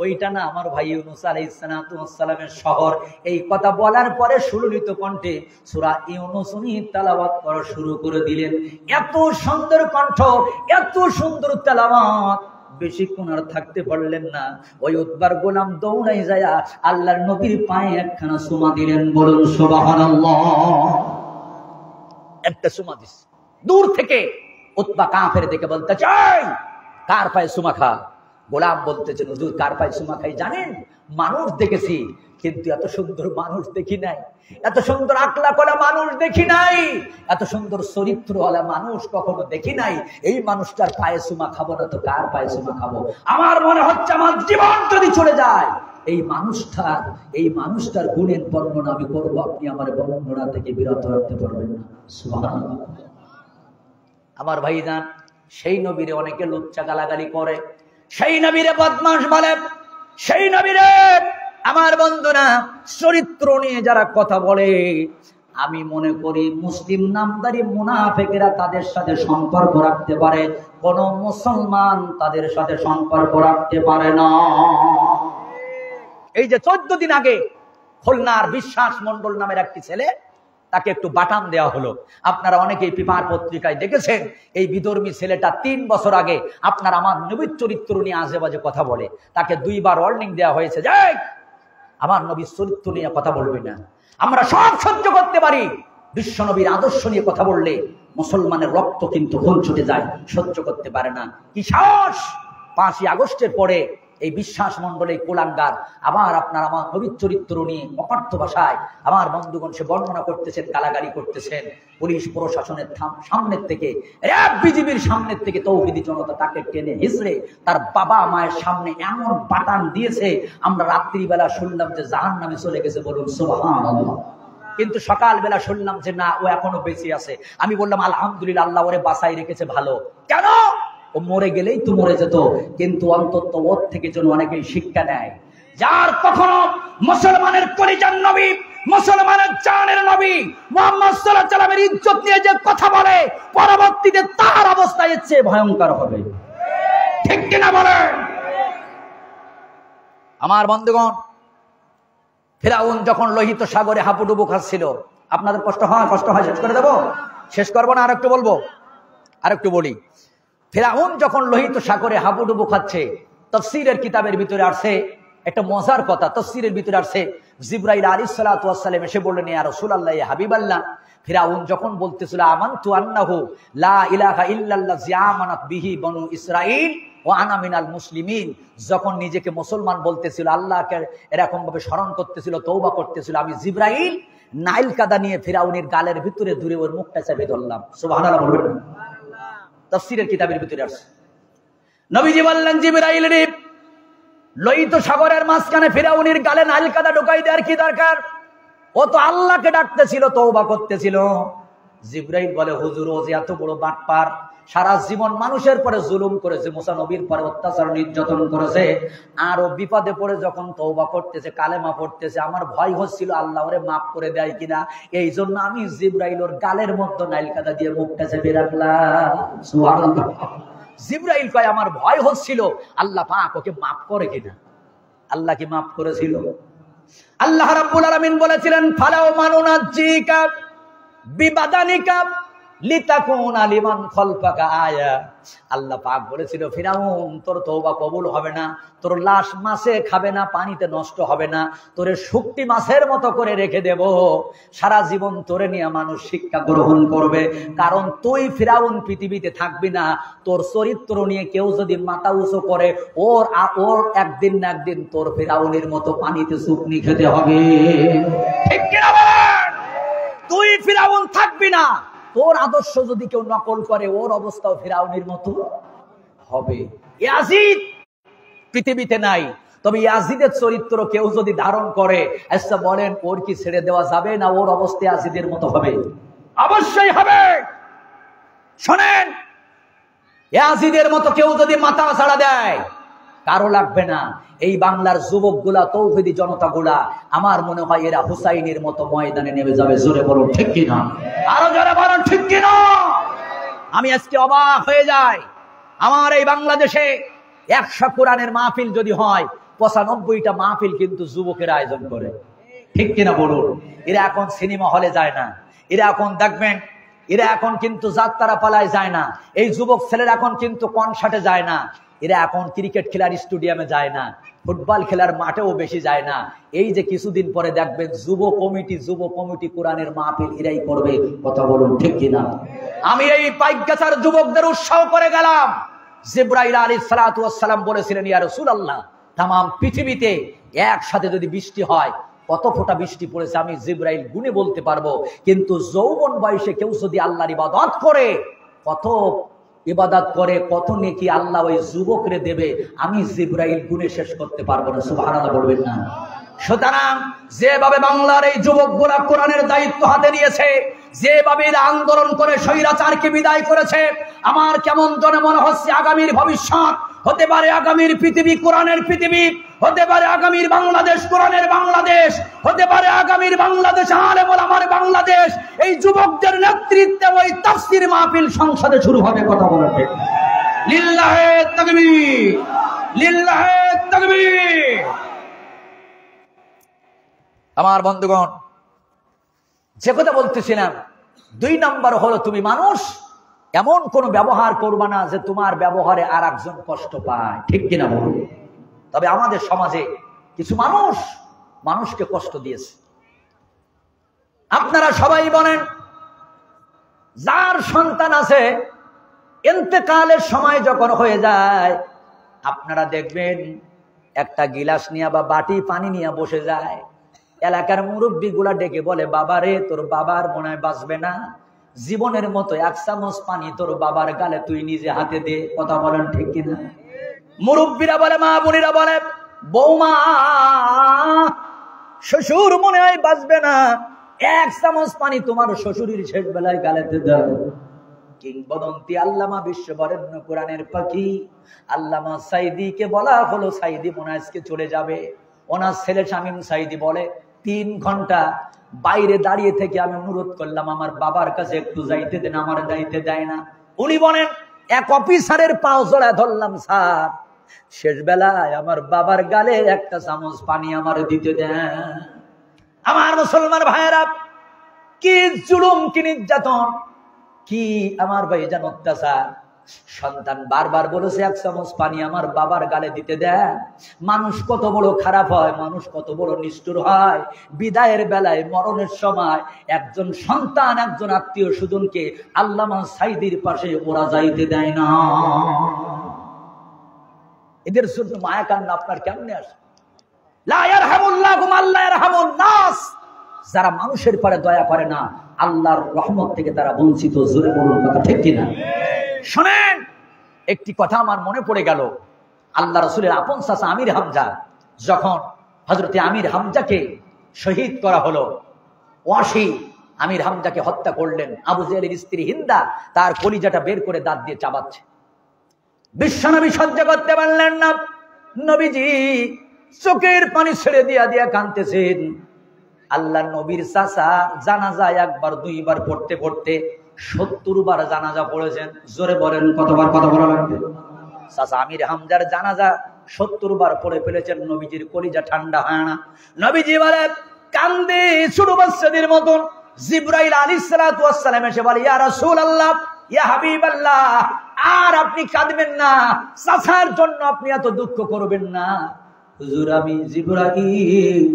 ওইটা না আমার ভাই ইউনূস আলাইহিস সালামের শহর। এই কথা বলার পরে সুললিত কণ্ঠে সূরা ইউনূস উনি তেলাওয়াত করা শুরু করে দিলেন। এত সুন্দর কণ্ঠ, এত সুন্দর তেলাওয়াত, বেশিক্ষণ আর থাকতে পারলেন না। ওই উতবার গোলাম দৌড়াই যায় আল্লাহর নবীর পায়ে একখানা চুমা দিলেন। বলুন সুবহানাল্লাহ। একটা চুমা দিস। দূর থেকে উতবা কাফের দেখে বলতে চাই, কার পায়ে চুমা খা? গোলাম বলতেছেন, হুজুর কার পায়ে চুমা খাই জানেন? মানুষ দেখেছি, কিন্তু এত সুন্দর মানুষ দেখি নাই, এত সুন্দর আকলাকওয়ালা মানুষ দেখি নাই, এত সুন্দর চরিত্রওয়ালা মানুষ কখনো দেখি নাই। এই মানুষটার পায়ে চুমা খাবো না তো কার পায়ে চুমা খাবো? আমার মনে হচ্ছে আমার জীবন যদি চলে যায়, এই মানুষটার গুণের বর্ণনা আমি করবো, আপনি আমার বর্ণনা থেকে বিরত রাখতে পারবেন না। সুবহানাল্লাহ। আমার ভাইজান, সেই নবীরে অনেকে লুচ্চা গালাগালি করে, সেই নবীরে বদমাশ বলে, সেই নবীরে আমার বন্ধুরা চরিত্র নিয়ে যারা কথা বলে, আমি মনে করি মুসলিম নামদারি মুনাফিকেরা তাদের সাথে সম্পর্ক রাখতে পারে, কোন মুসলমান তাদের সাথে সম্পর্ক রাখতে পারে না। এই যে 14 দিন আগে খুলনার বিশ্বাস মন্ডল নামের একটি ছেলে, তাকে একটু বাটাম দেওয়া হলো। আপনারা অনেকেই পেপার পত্রিকায় দেখেছেন, এই বিধর্মী ছেলেটা 3 বছর আগে আপনার আমার নবীর চরিত্র নিয়ে আজে বাজে কথা বলে। তাকে 2 বার ওয়ার্নিং দেওয়া হয়েছে, যে আমার নবীর চরিত্র নিয়ে কথা বলবে না। আমরা সব সহ্য করতে পারি, বিশ্ব নবীর আদর্শ নিয়ে কথা বললে মুসলমানের রক্ত কিন্তু খুন ছুটে যায়, সহ্য করতে পারে না। কি সাহস! 5ই আগস্টের পরে এই বিশ্বাস মন্ডলে কুলাঙ্গার আবার আপনার আমার নবীর চরিত্র নিয়ে অপার্থ ভাষায় আমার বন্ধুগণ সে বর্ণনা করতেছেন, গালাগালি করতেছেন। পুলিশ প্রশাসনের সামনের থেকে, বিজিবির সামনের থেকে তৌহিদি জনতা তাকে টেনে হিসড়ে তার বাবা মায়ের সামনে এমন বাটান দিয়েছে, আমরা রাত্রিবেলা শুনলাম যে জাহান্নামে চলে গেছে। বলুন সুবহানাল্লাহ। কিন্তু সকালবেলা শুনলাম যে না, ও এখনো বেঁচে আছে। আমি বললাম আলহামদুলিল্লাহ, আল্লাহ ওরে বাঁচাই রেখেছে, ভালো। কেন? ও মরে গেলেই তো মরে যেত, কিন্তু অন্তত ওর থেকে যেন অনেকেই শিক্ষা নেয়। যার কখনো মুসলমানের কলিজার নবী, মুসলমানের জানের নবী মুহাম্মদ সাল্লাল্লাহু আলাইহি ওয়াসাল্লামের ইজ্জত নিয়ে যে কথা বলে, পরবর্তীতে তার অবস্থা এর চেয়ে ভয়ঙ্কর হবে। ঠিক কিনা বলেন? আমার বন্ধুগণ, ফিরআউন যখন লোহিত সাগরে হাবুডুবু খাচ্ছিল, আপনাদের কষ্ট হয়? শেষ করে দেব। শেষ করবো না, আরেকটু বলবো, আরেকটু বলি। ফিরাউন যখন লোহিত সাগরে হাবুডুবু খাচ্ছে, তাফসীরের কিতাবের ভিতরে আসছে একটা মজার কথা, তাফসীরের ভিতরে আসছে জিবরাইল আলাইহিস সালাতু ওয়াস সালাম এসে বললেন, ইয়া রাসূলুল্লাহ, ইয়া হাবিবাল্লাহ, ফিরাউন যখন বলতেছিল আমানতু আন্নাহু লা ইলাহা ইল্লাল্লাহ আমানাত বিহি বনু ইসরাঈল ওয়া আনা মিনাল মুসলিমিন, যখন নিজেকে মুসলমান বলতেছিল, আল্লাহকে এরকম ভাবে স্মরণ করতেছিল, তওবা করতেছিল, আমি জিবরাইল নাইল কাদা নিয়ে ফিরাউনের গালের ভিতরে দূরে ওর মুখটা চেপে ধরলাম। সুবহানাল্লাহ বলবেন। তাফসীরের কিতাবের ভিতরে আছে। নবীজি বললেন, জিবরাইল রে, লোহিত সাগরের মাঝখানে ফিরাউনের গালে নাইল কাদা ঢোকাই দেওয়ার কি দরকার? ও তো আল্লাহকে ডাকতেছিল, তওবা করতেছিল। জিবরাইল বলে, হুজুর, ও যে এত বড় বাটপার, সারা জীবন মানুষের পরে জুলুম করেছে, মুসা নবীর পরে অত্যাচার নির্যাতন করেছে, আর ও বিপদে পড়ে যখন তওবা করতেছে, কালেমা পড়তেছে, আমার ভয় হচ্ছিল আল্লাহ ওরে মাফ করে দেয় কিনা, এই জন্য আমি জিবরাইল ওর গালের মধ্যে নাইল কাদা দিয়ে মুখটা চেপে রাখলাম। সুবহানাল্লাহ। জিবরাইল কয়, আমার ভয় হচ্ছিল আল্লাহ পাক ওকে মাফ করে কিনা। আল্লাহ কি মাফ করেছিল? আল্লাহ রাব্বুল আলামিন বলেছিলেন, ফালাউ মানুনাজ্জিকা বিবাদানিকা লিতাকুনা লিমান খালফাকা আয়া। আল্লাহ পাক বলেছিল, ফিরাউন, তোর তওবা কবুল হবে না, তোর লাশ মাছে খাবে না, পানিতে নষ্ট হবে না, তোরে শুকতি মাছের মতো করে রেখে দেব, সারা জীবন তোরে নিয়ে মানুষ শিক্ষা গ্রহণ করবে, কারণ তুই ফিরাউন পৃথিবীতে থাকবি না, তোর চরিত্র নিয়ে কেউ যদি মাথা উঁচু করে, ওর একদিন না একদিন তোর ফিরাউনের মতো পানিতে শুকনি খেতে হবে। ঠিক কিনা বলেন? তুই ফিরাউন থাকবি না, তোর আদর্শ যদি কেউ নকল করে, ওর অবস্থাও ফিরাউনের মতো হবে। ইয়াজিদ পৃথিবীতে নাই, তবে ইয়াজিদের চরিত্র কেউ যদি ধারণ করে, আচ্ছা বলেন, ওর কি ছেড়ে দেওয়া যাবে না? ওর অবস্থা ইয়াজিদের মতো হবে? অবশ্যই হবে। শোনেন, ইয়াজিদের মতো কেউ যদি মাথা ছাড়া দেয়, কারো লাগবে না। এই বাংলার যুবক গুলা, তৌহিদি জনতা গুলা, আমার মনে হয় এরা হুসাইনের মতো ময়দানে নেমে যাবে। জোরে বলুন ঠিক কিনা? আরো জোরে বলুন ঠিক কিনা? আমি আজকে অবাক হয়ে যাই, আমার এই বাংলাদেশে 100 কোরআনের মাহফিল যদি হয়, 95টা মাহফিল কিন্তু যুবকের আয়োজন করে। ঠিক কিনা বলুন? এরা এখন সিনেমা হলে যায় না, এরা এখন দেখবেন, এরা এখন কিন্তু যাত্রা পালায় যায় না, এই যুবক ছেলেরা এখন কিন্তু কনসার্টে যায় না, এরা এখন ক্রিকেট খেলার স্টেডিয়ামে যায় না, ফুটবল খেলার মাঠেও বেশি যায় না। এই যে কিছুদিন পরে দেখবেন যুব কমিটি কোরআনের মাহফিল এরাই করবে। কথা বলুন ঠিক কিনা? আমি এই পাইকগাছার যুবকদের উৎসাহ করে গেলাম। জিবরাইল আলাইহিস সালাতু ওয়াস সালাম বলেছিলেন, ইয়া রাসূলুল্লাহ, তাম পৃথিবীতে একসাথে যদি বৃষ্টি হয়, কত ফোঁটা বৃষ্টি পড়েছে আমি জিবরাইল গুণে বলতে পারবো, কিন্তু যৌবন বয়সে কেউ যদি আল্লাহর ইবাদত করে, কত ইবাদত করে, কত নেকি আল্লাহ ওই যুবকরে দেবে, আমি জিবরাইল গুণে শেষ করতে পারবো না। সুবহানাল্লাহ বলবেন না? সুতরাং যেভাবে বাংলার এই যুবকগুলা কোরআনের দায়িত্ব হাতে নিয়েছে, যেভাবে আন্দোলন করে স্বৈরাচারকে বিদায় করেছে, আমার কেমন জনে মনে হচ্ছে আগামীর ভবিষ্যৎ হতে পারে আগামীর পৃথিবী কোরআনের পৃথিবী, হতে পারে আগামীর বাংলাদেশ কোরআনের বাংলাদেশ, হতে পারে আগামীর বাংলাদেশ আলেম ওলামার বাংলাদেশ। এই যুবকদের নেতৃত্বে ওই তাফসীর মাহফিল সংসদে শুরু হবে। কথা বলেন ঠিক? লিল্লাহে তাকবীর, লিল্লাহে তাকবীর। আমার বন্ধুগণ, যে কথা বলতেছিলাম, 2 নম্বর হলো, তুমি মানুষ, এমন কোন ব্যবহার করবা না যে তোমার ব্যবহারে আর একজন কষ্ট পায়। ঠিক কিনা বলুন? তবে আমাদের সমাজে কিছু মানুষকে কষ্ট দিয়েছে। আপনারা সবাই বলেন, যার সন্তান আছে, ইন্তেকালের সময় যখন হয়ে যায়, আপনারা দেখবেন একটা গিলাস নিয়ে বা বাটি পানি নিয়ে বসে যায়, এলাকার মুরব্বী গুলা ডেকে বলে, বাবা রে, তোর বাবার মনে হয় বাঁচবে না, জীবনের মতো 1 চামচ পানি তোর বাবার গালে তুই নিজে হাতে দে। কথা বলেন ঠিক কিনা? মুরব্বীরা বলে, মা বোনেরা বলে, বৌমা, শ্বশুর মনে হয় বাঁচবে না, 1 চামচ পানি তোমার শ্বশুরের শেষ বেলায় গালেতে দাও। কিংবদন্তি আল্লামা বিশ্ববরেণ্য কোরআনের পাখি আল্লামা সাইদিকে বলা হলো, সাইদি মনে আজকে চলে যাবে। ওনার ছেলে শামীম সাইদি বলে, 3 ঘন্টা বাইরে দাঁড়িয়ে থেকে আমি অনুরোধ করলাম, আমার বাবার কাছে একটু যাইতে দেন, আমার যাইতে দেয় না। উনি বলেন, এক অফিসারের পাও জড়া ধরলাম, স্যার, শেষ বেলায় আমার বাবার গালে 1 চামচ পানি আমার দিতে দেন। আমার মুসলমান ভাইয়েরা, কি জুলুম, কি নির্যাতন! কি আমার ভাইজান অত্যাচার। সন্তান বারবার বলেছে এক চামচ পানি আমার বাবার গালে দিতে দেয়। মানুষ কত বড় খারাপ হয়, মানুষ কত বড় নিষ্ঠুর হয়। বিদায়ের বেলায় মরণের সময় একজন সন্তান একজন আত্মীয় স্বজনকে আল্লামা সাইদির পাশে ওরা যাইতে দেয় না। এদের জন্য মায়া কান্না আপনার কেমনে আসে? লা ইয়ারহামুল্লাহু মান লা ইয়ারহামুন নাস। যারা মানুষের পরে দয়া করে না, আল্লাহর রহমত থেকে তারা বঞ্চিত। জোরে বলুন কথা ঠিক কিনা? শোনেন, একটি কথা আমার মনে পড়ে গেল। আল্লাহ রাসূলের আপন চাচা আমির হামজা, যখন হযরতে আমির হামজাকে শহীদ করা হলো, ওয়াসি আমির হামজাকে হত্যা করলেন। আবু জেহেলের স্ত্রী হিন্দা তার কলিজাটা বের করে দাঁত দিয়ে চাবাচ্ছে। বিশ্বনবী সহ্য করতে পারলেন না। নবীজি চোখের পানি ছেড়ে দিয়া দিয়া কাঁদতেছেন। আল্লাহ নবীর চাচা জানাজা একবার দুইবার পড়তে পড়তে 70 বার জানাজা পড়েছেন। জোরে বলেন কতবার? কথা বলা লাগবে। চাচা আমির হামজার জানাজা 70 বার পড়ে ফেলেছেন। নবীজির কলিজা ঠান্ডা হয় না। নবীজি বলে কান্দে ছোট বাচ্চাদের মতন। জিবরাইল আলাইহিস সালাতু ওয়াস সালাম এসে বলে, ইয়া রাসূলুল্লাহ, ইয়া হাবিবাল্লাহ, আর আপনি কাঁদবেন না, চাচার জন্য আপনি এত দুঃখ করবেন না। হুজুর, আমি জিবরাইল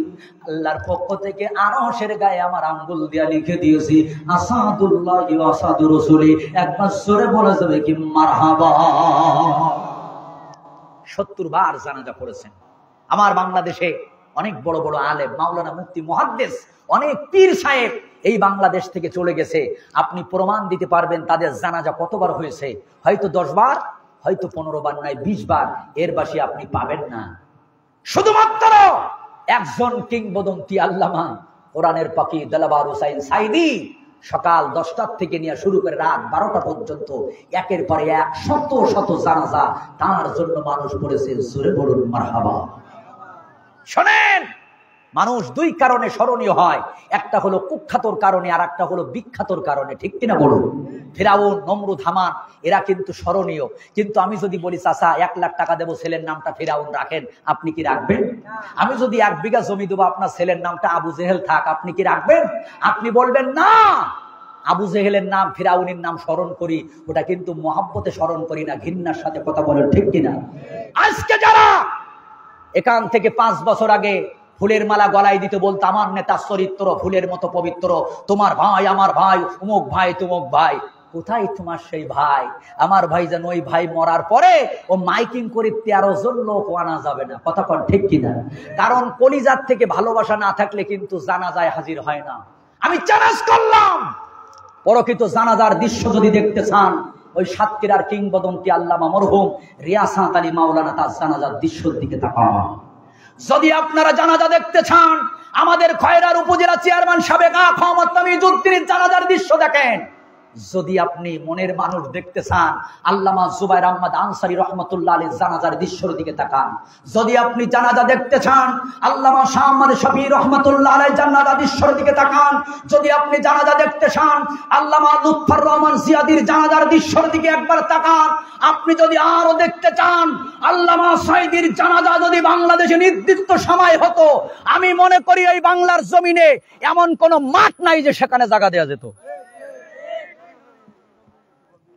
আল্লাহর পক্ষ থেকে আরশের গায়ে আমার আঙ্গুল দিয়া লিখে দিয়েছি আসাদুল্লাহি ওয়া আসাদুর রাসূলি। একবার জোরে বলা যাবে কি মারহাবা? 70 বার জানাজা পড়েছেন। আমার বাংলাদেশে অনেক বড় বড় আলেম, মাওলানা, মুফতি, মুহাদ্দিস, অনেক পীর সাহেব এই বাংলাদেশ থেকে চলে গেছে। আপনি প্রমাণ দিতে পারবেন তাদের জানাজা কতবার হয়েছে? হয়তো 10 বার, হয়তো 15 বার, নয় 20 বার। এর বেশি আপনি পাবেন না। শুধুমাত্র একজন কিংবদন্তি আল্লামা কোরআনের পাখি দেলাওয়ার হোসাইন সাইদি সকাল 10টা থেকে নিয়ে শুরু করে রাত 12টা পর্যন্ত একের পরে এক শত শত জানাজা তার জন্য মানুষ পড়েছে। জোরে বলুন মারহাবা। শোনেন, মানুষ দুই কারণে স্মরণীয় হয়। একটা হলো কুখ্যাতর কারণে, আর একটা হলো বিখ্যাতর কারণে। ঠিক কিনা বলুন? ফিরাউন, নমরুদ, হামান এরা কিন্তু স্মরণীয়। কিন্তু আমি যদি বলি চাচা 1 লাখ টাকা দেবো, ছেলের নামটা ফিরাউন রাখেন, আপনি কি রাখবেন? আমি যদি 1 বিঘা জমি দেবো, আপনার ছেলের নামটা আবু জেহেল থাক, আপনি কি রাখবেন? আপনি বলবেন না, আবু জেহেলের নাম, ফিরাউনের নাম স্মরণ করি, ওটা কিন্তু মহব্বতে স্মরণ করি না, ঘৃণার সাথে। কথা বলেন ঠিক কিনা? আজকে যারা এখান থেকে 5 বছর আগে ফুলের মালা গলায় দিতে বলতো, আমার নেতা চরিত্র ফুলের মতো পবিত্র, তোমার ভাই আমার ভাই, অমুক ভাই তুমুক ভাই, কোথায় তোমার সেই ভাই? আমার ভাই যেন ওই ভাই মরার পরে ও মাইকিং করে 13 জন লোক আনা যাবে না। কথা কন ঠিক কিনা? কারণ কলিজার থেকে ভালোবাসা না থাকলে কিন্তু জানাজায় হাজির হয় না। আমি চ্যালেঞ্জ করলাম, পরকিত জানাজার দৃশ্য যদি দেখতে চান, ওই সাতক্ষীরার কিংবদন্তি আল্লামা মরহুম রিয়াসাত আলী মাওলানা তার জানাজার দৃশ্যের দিকে তাকান। যদি আপনারা জানাজা দেখতে চান, আমাদের খয়রার উপজেলা চেয়ারম্যান সাবেক আহমদ তামিজউদ্দিনের জানাজার দৃশ্য দেখেন। যদি আপনি মনের মানুষ দেখতে চান, আল্লামা জুবাইর আহমদ আনসারী রহমতুল্লাহ আলাইহির জানাজার দৃশ্যের দিকে তাকান। যদি আপনি জানাজা দেখতে চান, আল্লামা শাহ আহমদ শফি রহমতুল্লাহ আলাইহির জানাজার দৃশ্যের দিকে তাকান। যদি আপনি জানাজা দেখতে চান, আল্লামা লুৎফর রহমান জিয়াদির জানাজার দৃশ্যের দিকে একবার তাকান। আপনি যদি আরো দেখতে চান, আল্লামা সাইদির জানাজা যদি বাংলাদেশে নির্দিষ্ট সময় হতো, আমি মনে করি এই বাংলার জমিনে এমন কোন মাঠ নাই যে সেখানে জায়গা দেওয়া যেত।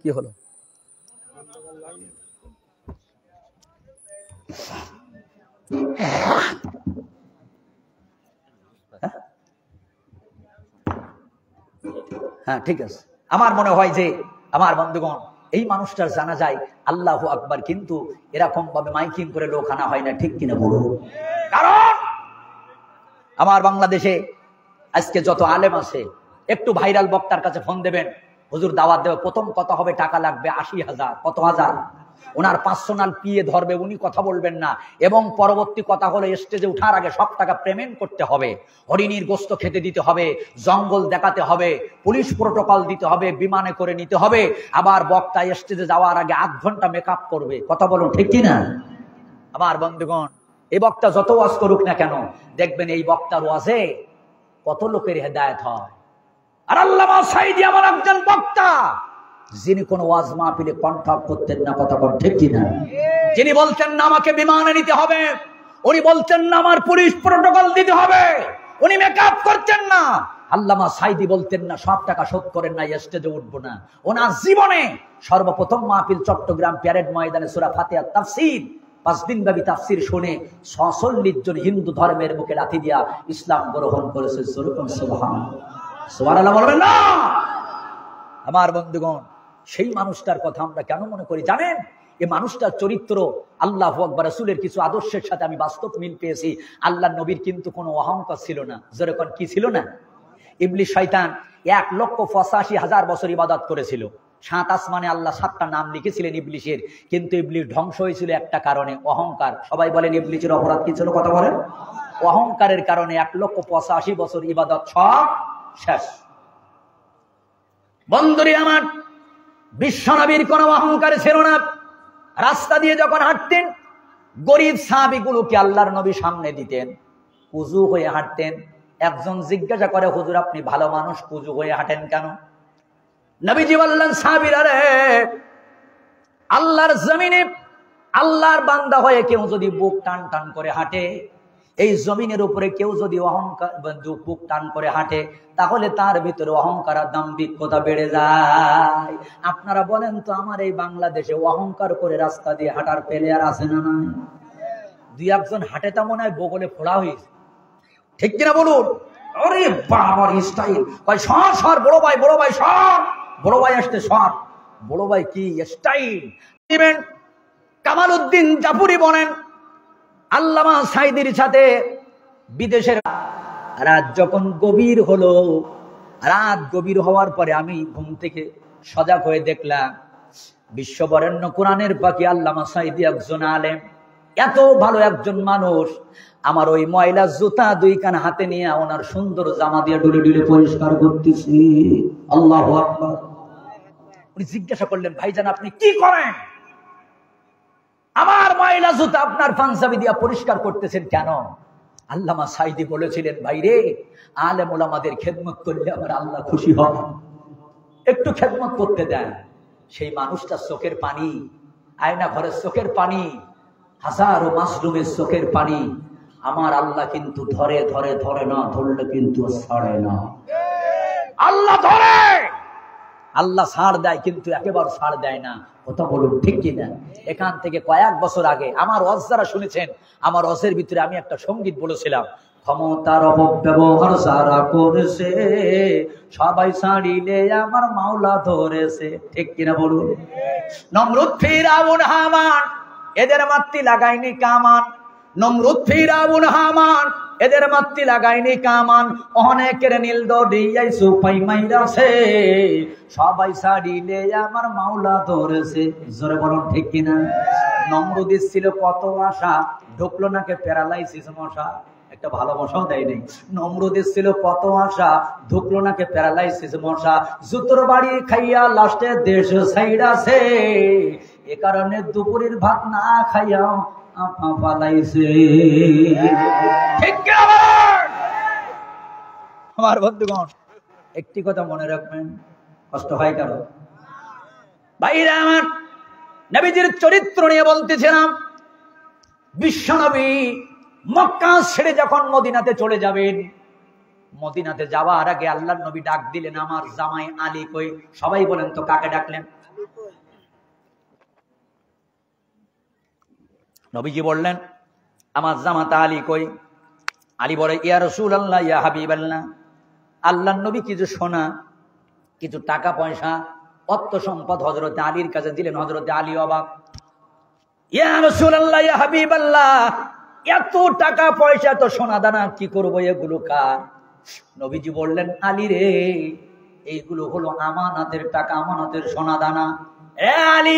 কি হলো? হ্যাঁ, ঠিক আছে। আমার মনে হয় যে আমার বন্ধুগণ, এই মানুষটার জানা যায় আল্লাহু আকবার, কিন্তু এরকম ভাবে মাইকিং করে লোক আনা হয় না। ঠিক কিনা বলুন? কারণ আমার বাংলাদেশে আজকে যত আলেম আছে, একটু ভাইরাল বক্তার কাছে ফোন দেবেন, হুজুর দাওয়াত দেবে, প্রথম কথা হবে টাকা লাগবে 80,000। কত হাজার? ওনার পার্সোনাল পিএ ধরবে, উনি কথা বলবেন না। এবং পরবর্তী কথা হলো স্টেজে উঠার আগে সব টাকা পেমেন্ট করতে হবে, হরিণীর গোস্ত খেতে দিতে হবে, জঙ্গল দেখাতে হবে, পুলিশ প্রোটোকল দিতে হবে, বিমানে করে নিতে হবে। আবার বক্তা স্টেজে যাওয়ার আগে 8 ঘন্টা মেকআপ করবে। কথা বলুন ঠিক কিনা? আমার বন্ধুগণ, এই বক্তা যত ওয়াজ করুক না কেন, দেখবেন এই বক্তার ওয়াজে কত লোকের হেদায়েত হয়। আর আল্লামা সাইদি আমার একজন বক্তা, যিনি কোন ওয়াজ মাহফিলে কণ্ঠ করতেন না। কথা বল ঠিক কিনা? যিনি বলতেন না আমাকে বিমানে নিতে হবে, উনি বলতেন না আমার পুলিশ প্রোটোকল দিতে হবে, উনি মেকআপ করতেন না। আল্লামা সাইদি বলতেন না সব টাকা শোধ করেন না, স্টেজে উঠবো না। ওনার জীবনে সর্বপ্রথম মাহফিল চট্টগ্রাম প্যারেড ময়দানে সূরা ফাতিহা তাফসীর 5 দিন ব্যাপী তাফসীর শুনে 46 জন হিন্দু ধর্মের মুখে লাথি দিয়া ইসলাম গ্রহণ করেছে। সুবহানাল্লাহ বলবেন না? আমার বন্ধুগণ, সেই মানুষটার কথা আমরা কেন মনে করি জানেন? এই মানুষটার চরিত্র, আল্লাহু আকবার, রাসূলের কিছু আদর্শের সাথে আমি বাস্তব মিল পেয়েছি। আল্লাহ নবীর কিন্তু কোনো অহংকার ছিল না। যেরকম কি ছিল না? ইবলিস শয়তান 1,85,000 বছর ইবাদত করেছিল। 7 আসমানে আল্লাহ 7টা নাম লিখেছিলেন ইবলিসের, কিন্তু ইবলিস ধ্বংস হয়েছিল একটা কারণে, অহংকার। সবাই বলেন ইবলিসের অপরাধ কি ছিল? কথা বলেন। অহংকারের কারণে 1,85,000 বছর ইবাদত সব শেষ। বন্ধুরে আমার, বিশ্বনবীর কোন অহংকার ছিল না। রাস্তা দিয়ে যখন হাঁটতেন, গরিব সাহাবীগুলোকে আল্লাহর নবী সামনে দিতেন, কুজু হয়ে হাঁটতেন। একজন জিজ্ঞাসা করে, হুজুর আপনি ভালো মানুষ, কুজু হয়ে হাঁটেন কেন? নবীজি বললেন, সাহাবীরা রে, আল্লাহর জমিনে আল্লাহর বান্দা হয়ে কেউ যদি বুক টান টান করে হাঁটে, এই জমিনের উপরে কেউ যদি অহংকার বুক টান করে হাঁটে, তাহলে তার ভিতরে অহংকার আর দাম্ভিকতা বেড়ে যায়। আপনারা বলেন তো, আমার এই বাংলাদেশে অহংকার করে রাস্তা দিয়ে হাঁটার প্লেয়ার আছে না নাই? 2-1 হাঁটে তা মনে হয় বগলে ফোড়া হয়েছে, ঠিক কিনা বলুন? আরে বাবার স্টাইল, ভাই সর সর, বড় ভাই সর, বড় ভাই আসতে সর, বড় ভাই কি স্টাইল। কামালউদ্দিন জাফরি বলেন, আল্লামা সাইদির সাথে বিদেশের রাত যখন গভীর হলো, রাত গভীর হওয়ার পরে আমি ঘুম থেকে সজাগ হয়ে দেখলাম বিশ্ববরেণ্য কোরআনের পাখি আল্লামা সাইদি একজন আলেম, এত ভালো একজন মানুষ, আমার ওই ময়লা জুতা 2 কান হাতে নিয়ে ওনার সুন্দর জামা দিয়ে ডুলে ডুলে পরিষ্কার করতেছি। আল্লাহু আকবার। উনি জিজ্ঞাসা করলেন, ভাইজান আপনি কি করেন? আমার ময়লা জুতা আপনার পাঞ্জাবি দিয়া পরিষ্কার করতেছেন কেন? আল্লামা সাইদি বলেছিলেন, ভাইরে, আলেম ওলামাদের খেদমত করলে আমার আল্লাহ খুশি হন, একটু খেদমত করতে দেন। সেই মানুষটা চোখের পানি, আয়না ঘরের চোখের পানি, হাজারো মাসলুমের চোখের পানি, আমার আল্লাহ কিন্তু ধরে ধরে ধরে না, ধরলে কিন্তু ছাড়ে না। আল্লাহ ধরে, আল্লাহ ছাড় দেয়, কিন্তু একেবারে ছাড় দেয় না। কথা বলুন ঠিক কিনা? এখান থেকে কয়েক বছর আগে আমার ওয়াজ যারা শুনেছেন, আমার ওয়াজের ভিতরে আমি একটা সঙ্গীত বলেছিলাম, ক্ষমতার অপব্যবহার যারা করেছে, সবাই ছাড়িলে আমার মাওলা ধরেছে, ঠিক কিনা বলুন? নমরুদ ফিরাউন হামান এদের মাত্তি লাগায়নি কামান, নমরুদ ফিরাউন হামান এদের মাত্তি লাগায়নি কামান, অনেকের নীল দড়িয়াই সুপাই মাইরাছে, সবাই ছাড়িলে আমার মাওলা ধরেছে। জোরে বলুন ঠিক কিনা? নমরুদের ছিল কত আশা, ঢুকলো নাকে প্যারালাইসিস মশা, একটা ভালো মশাও দেয় নেই। নমরুদের ছিল কত আশা, ঢুকলো নাকে প্যারালাইসিস মশা, জুতোর বাড়ি খাইয়া লাস্টে দেশ ছাইড়াছে, এ কারণে দুপুরের ভাত না খাইয়া আপা পালাইছে। আমার বন্ধুগণ, একটি কথা মনে রাখবেন, কষ্ট হয় কারো? ভাইরা আমার, নবীজির চরিত্র নিয়ে বলতেছিলাম। বিশ্বনবী মক্কা ছেড়ে যখন মদিনাতে চলে যাবেন, মদিনাতে যাওয়ার আগে আল্লাহর নবী ডাক দিলেন, আমার জামাই আলী কই? সবাই বলেন তো কাকে ডাকলেন? নবীজি বললেন, আমার জামাতা আলী কই? আলী বলে, ইয়া রাসূলুল্লাহ, ইয়া হাবিবাল্লাহ, আল্লাহর নবী কিছু সোনা, কিছু টাকা পয়সা, অর্থ সম্পদ হযরতে আলীর কাছে দিলেন। হযরতে আলী অবাক, ইয়া রাসূলুল্লাহ, ইয়া হাবিবাল্লাহ, এত টাকা পয়সা, এত সোনা দানা, কি করবো এগুলো কার? নবীজি বললেন, আলী রে, এইগুলো হলো আমানতের টাকা, আমানতের সোনা দানা। এ আলী,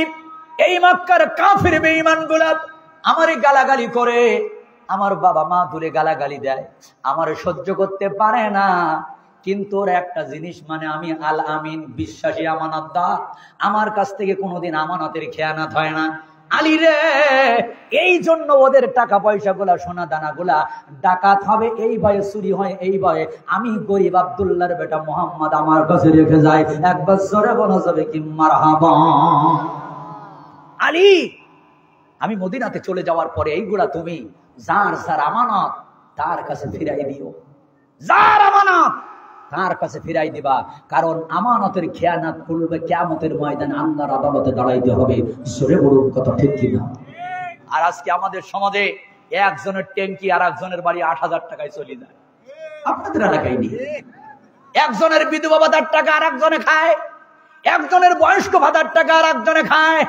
এই মক্কার কাফির বেঈমান গুলা আমারে গালাগালি করে, আমার বাবা মা দূরে গালাগালি দেয়, আমারে সহ্য করতে পারে না, কিন্তু ওর একটা জিনিস মানে আমি আল আমিন, বিশ্বাসী, আমানতদার, আমার কাছ থেকে কোনোদিন আমানতের খেয়ানত হয় না। আলী রে, এই জন্য ওদের টাকা পয়সা গুলা, সোনা দানা গুলা ডাকাত হবে এই ভয়ে, চুরি হয় এই ভয়ে, আমি গরিব আব্দুল্লাহর বেটা মোহাম্মদ আমার কাছে রেখে যাই। একবার জোরে বলা যাবে কি মারহাবা? আলী, আমি মদিনাতে চলে যাওয়ার পরে এইগুলা তুমি যার যার আমানত তার কাছে ফিরাই দিও। যার আমানত তার কাছে ফিরাই দিবা, কারণ আমানতের খেয়ানত করলে কিয়ামতের ময়দানে আল্লাহর আদালতে দাঁড়াইতে হবে। জোরে বলুন কথা ঠিক কিনা? আর আজকে আমাদের সমাজে একজনের ট্যাঙ্কি আর একজনের বাড়ি ৮,০০০ টাকায় চলে যায়। আপনাদের এলাকায় নেই? একজনের বিধবা ভাতার টাকা আর একজনে খায়, একজনের বয়স্ক ভাতার টাকা আর একজনে খায়।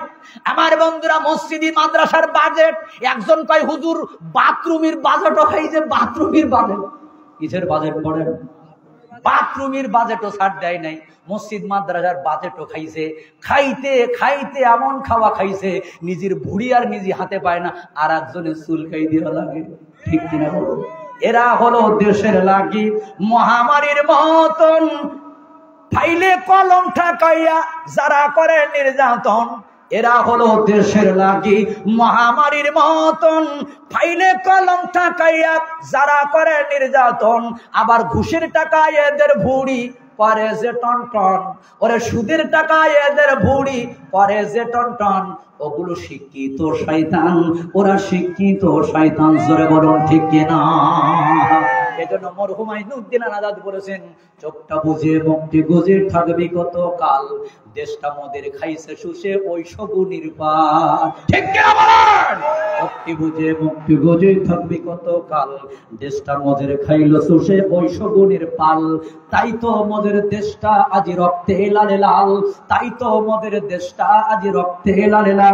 আমার বন্ধুরা, মসজিদি মাদ্রাসার বাজেট, একজন কয় হুজুর বাথরুমের বাজেটও খাইছে। বাথরুমের বাজেট কিসের বাজেট পড়েন? বাথরুমের বাজেটও ছাড় দেয় নাই, মসজিদ মাদ্রাসার বাজেটও খাইছে। খাইতে খাইতে এমন খাওয়া খাইছে নিজের ভুড়ি আর নিজে হাতে পায় না, আর একজনের চুল খাই দেওয়া লাগে। ঠিক কিনা বলো? এরা হলো দেশের লাগি মহামারীর মতন ফাইলে কলম ঠাকাইয়া যারা করে নির্যাতন। এরা হলো দেশের লাগি মহামারীর মতন ফাইলে কলম ঠাকাইয়া যারা করে নির্যাতন। আবার ঘুষের টাকায় এদের ভুড়ি পরে যে টন টন, ওরে সুদের টাকায় এদের ভুড়ি পরে যে টন টন। ওগুলো শিক্ষিত শয়তান, ওরা শিক্ষিত শয়তান। জোরে বলুন ঠিক কিনা? এজন্য মরহুম আইনুদ্দিন আজাদ বলেছেন, চোখটা বুঝে মুখটি বুঝে থাকবি কত কাল, দেশটা মদের খাইছে শুষে ওই সগুনির পাল। ঠিক কিনা বলেন? চোখটি বুঝে মুখটি বুঝে থাকবি কত কাল, দেশটা মদের খাইলো শুষে ওই সগুনির পাল। তাই তো মদের দেশটা আজি রক্তে লালে লাল, তাই তো মদের দেশটা আজি রক্তে লালে লাল।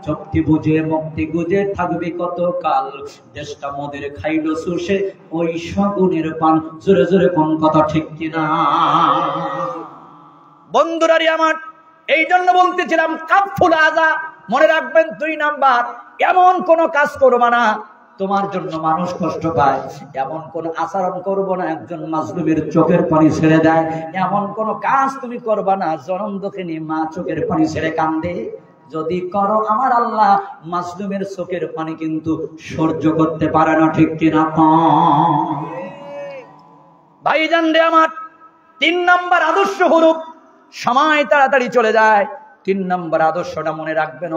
চোখটি বুঝে মুখটি বুঝে থাকবি কত কাল, দেশটা মদের খাইলো শুষে ওই সগুনের পান। জোরে জোরে কোন কথা ঠিক কিনা? বন্ধুরারি আমার, এই জন্য বলতেছিলাম কাফুল আযা, মনে রাখবেন 2 নাম্বার, এমন কোন কাজ করবা না তোমার জন্য মানুষ কষ্ট পায়, এমন কোন আচরণ করবো না একজন মাজলুমের চোখের পানি ছেড়ে দেয়, এমন কোন কাজ তুমি করবা না জনম দুঃখিনী মা চোখের পানি ছেড়ে কান্দে। যদি করো, আমার আল্লাহ মাজলুমের চোখের পানি কিন্তু সহ্য করতে পারে না। ঠিক কিনা? ভাইজান রে আমার, 3 নাম্বার আদর্শ হলো, সময় তাড়াতাড়ি চলে যায়। 3 নাম্বার আদর্শটা মনে রাখবেন,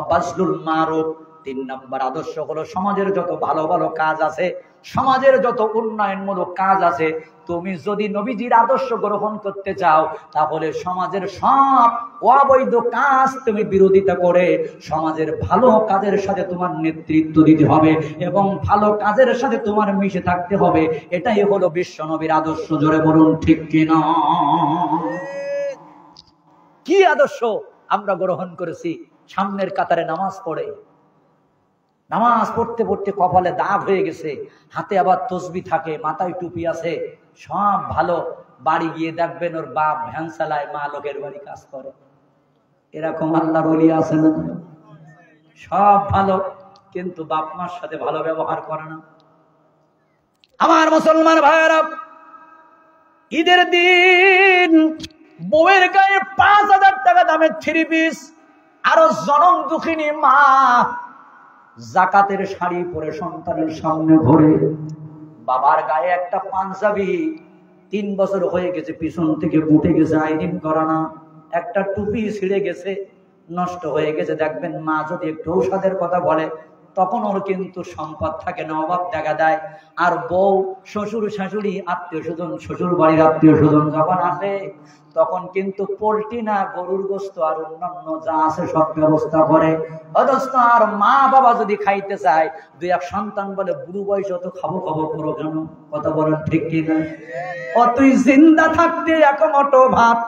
বাজলুল মারুফ। 3 নাম্বার আদর্শ হলো, সমাজের যত ভালো ভালো কাজ আছে, সমাজের যত উন্নয়নমূলক কাজ আছে, তুমি যদি নবীজির আদর্শ গ্রহণ করতে চাও, তাহলে সমাজের সব অবৈধ কাজ তুমি বিরোধিতা করে সমাজের ভালো কাজের সাথে তোমার নেতৃত্ব দিতে হবে এবং ভালো কাজের সাথে তোমার মিশে থাকতে হবে। এটাই হলো বিশ্ব নবীর আদর্শ। জোরে বলুন ঠিক কিনা? কি আদর্শ আমরা গ্রহণ করেছি? সামনের কাতারে নামাজ পড়ে, নামাজ পড়তে পড়তে কপালে দাগ হয়ে গেছে, হাতে আবার তসবি থাকে, মাথায় টুপি আছে, সব ভালো। বাড়ি গিয়ে দেখবেন ওর বাপ ভ্যান চালায়, মা লোকের বাড়ি কাজ করে। এরকম আল্লাহর ওলি আছে না? সব ভালো, কিন্তু বাপ মার সাথে ভালো ব্যবহার করে না। আমার মুসলমান ভাইয়েরা, ঈদের দিন বউয়ের গায়ে 5,000 টাকা দামের 3 পিস, আরো জনম দুঃখিনী মা জাকাতের শাড়ি পরে সন্তানের সামনে ঘোরে, বাবার গায়ে একটা পাঞ্জাবি 3 বছর হয়ে গেছে, পিছন থেকে উঠে গেছে, আইরিন করা না, একটা টুপি ছিঁড়ে গেছে, নষ্ট হয়ে গেছে। দেখবেন মা যদি একটু ঔষধের কথা বলে, তখন ওর কিন্তু সম্পদ থাকে না, অভাব দেখা দেয়। আর বউ, শ্বশুর শাশুড়ি, আত্মীয় স্বজন, শ্বশুর বাড়ির আত্মীয় স্বজন যখন আসে, তখন কিন্তু পোল্ট্রি না, গরুর গোস্ত আর অন্যান্য যা আছে সব ব্যবস্থা করে। অথচ আর মা বাবা যদি খাইতে চায়, 2-1 সন্তান বলে, বুড়ো বয়সে তো খাবো খাবো করো কেন? কথা বলেন ঠিক কিনা? ও তুই জিন্দা থাকতে 1 মুঠো ভাত,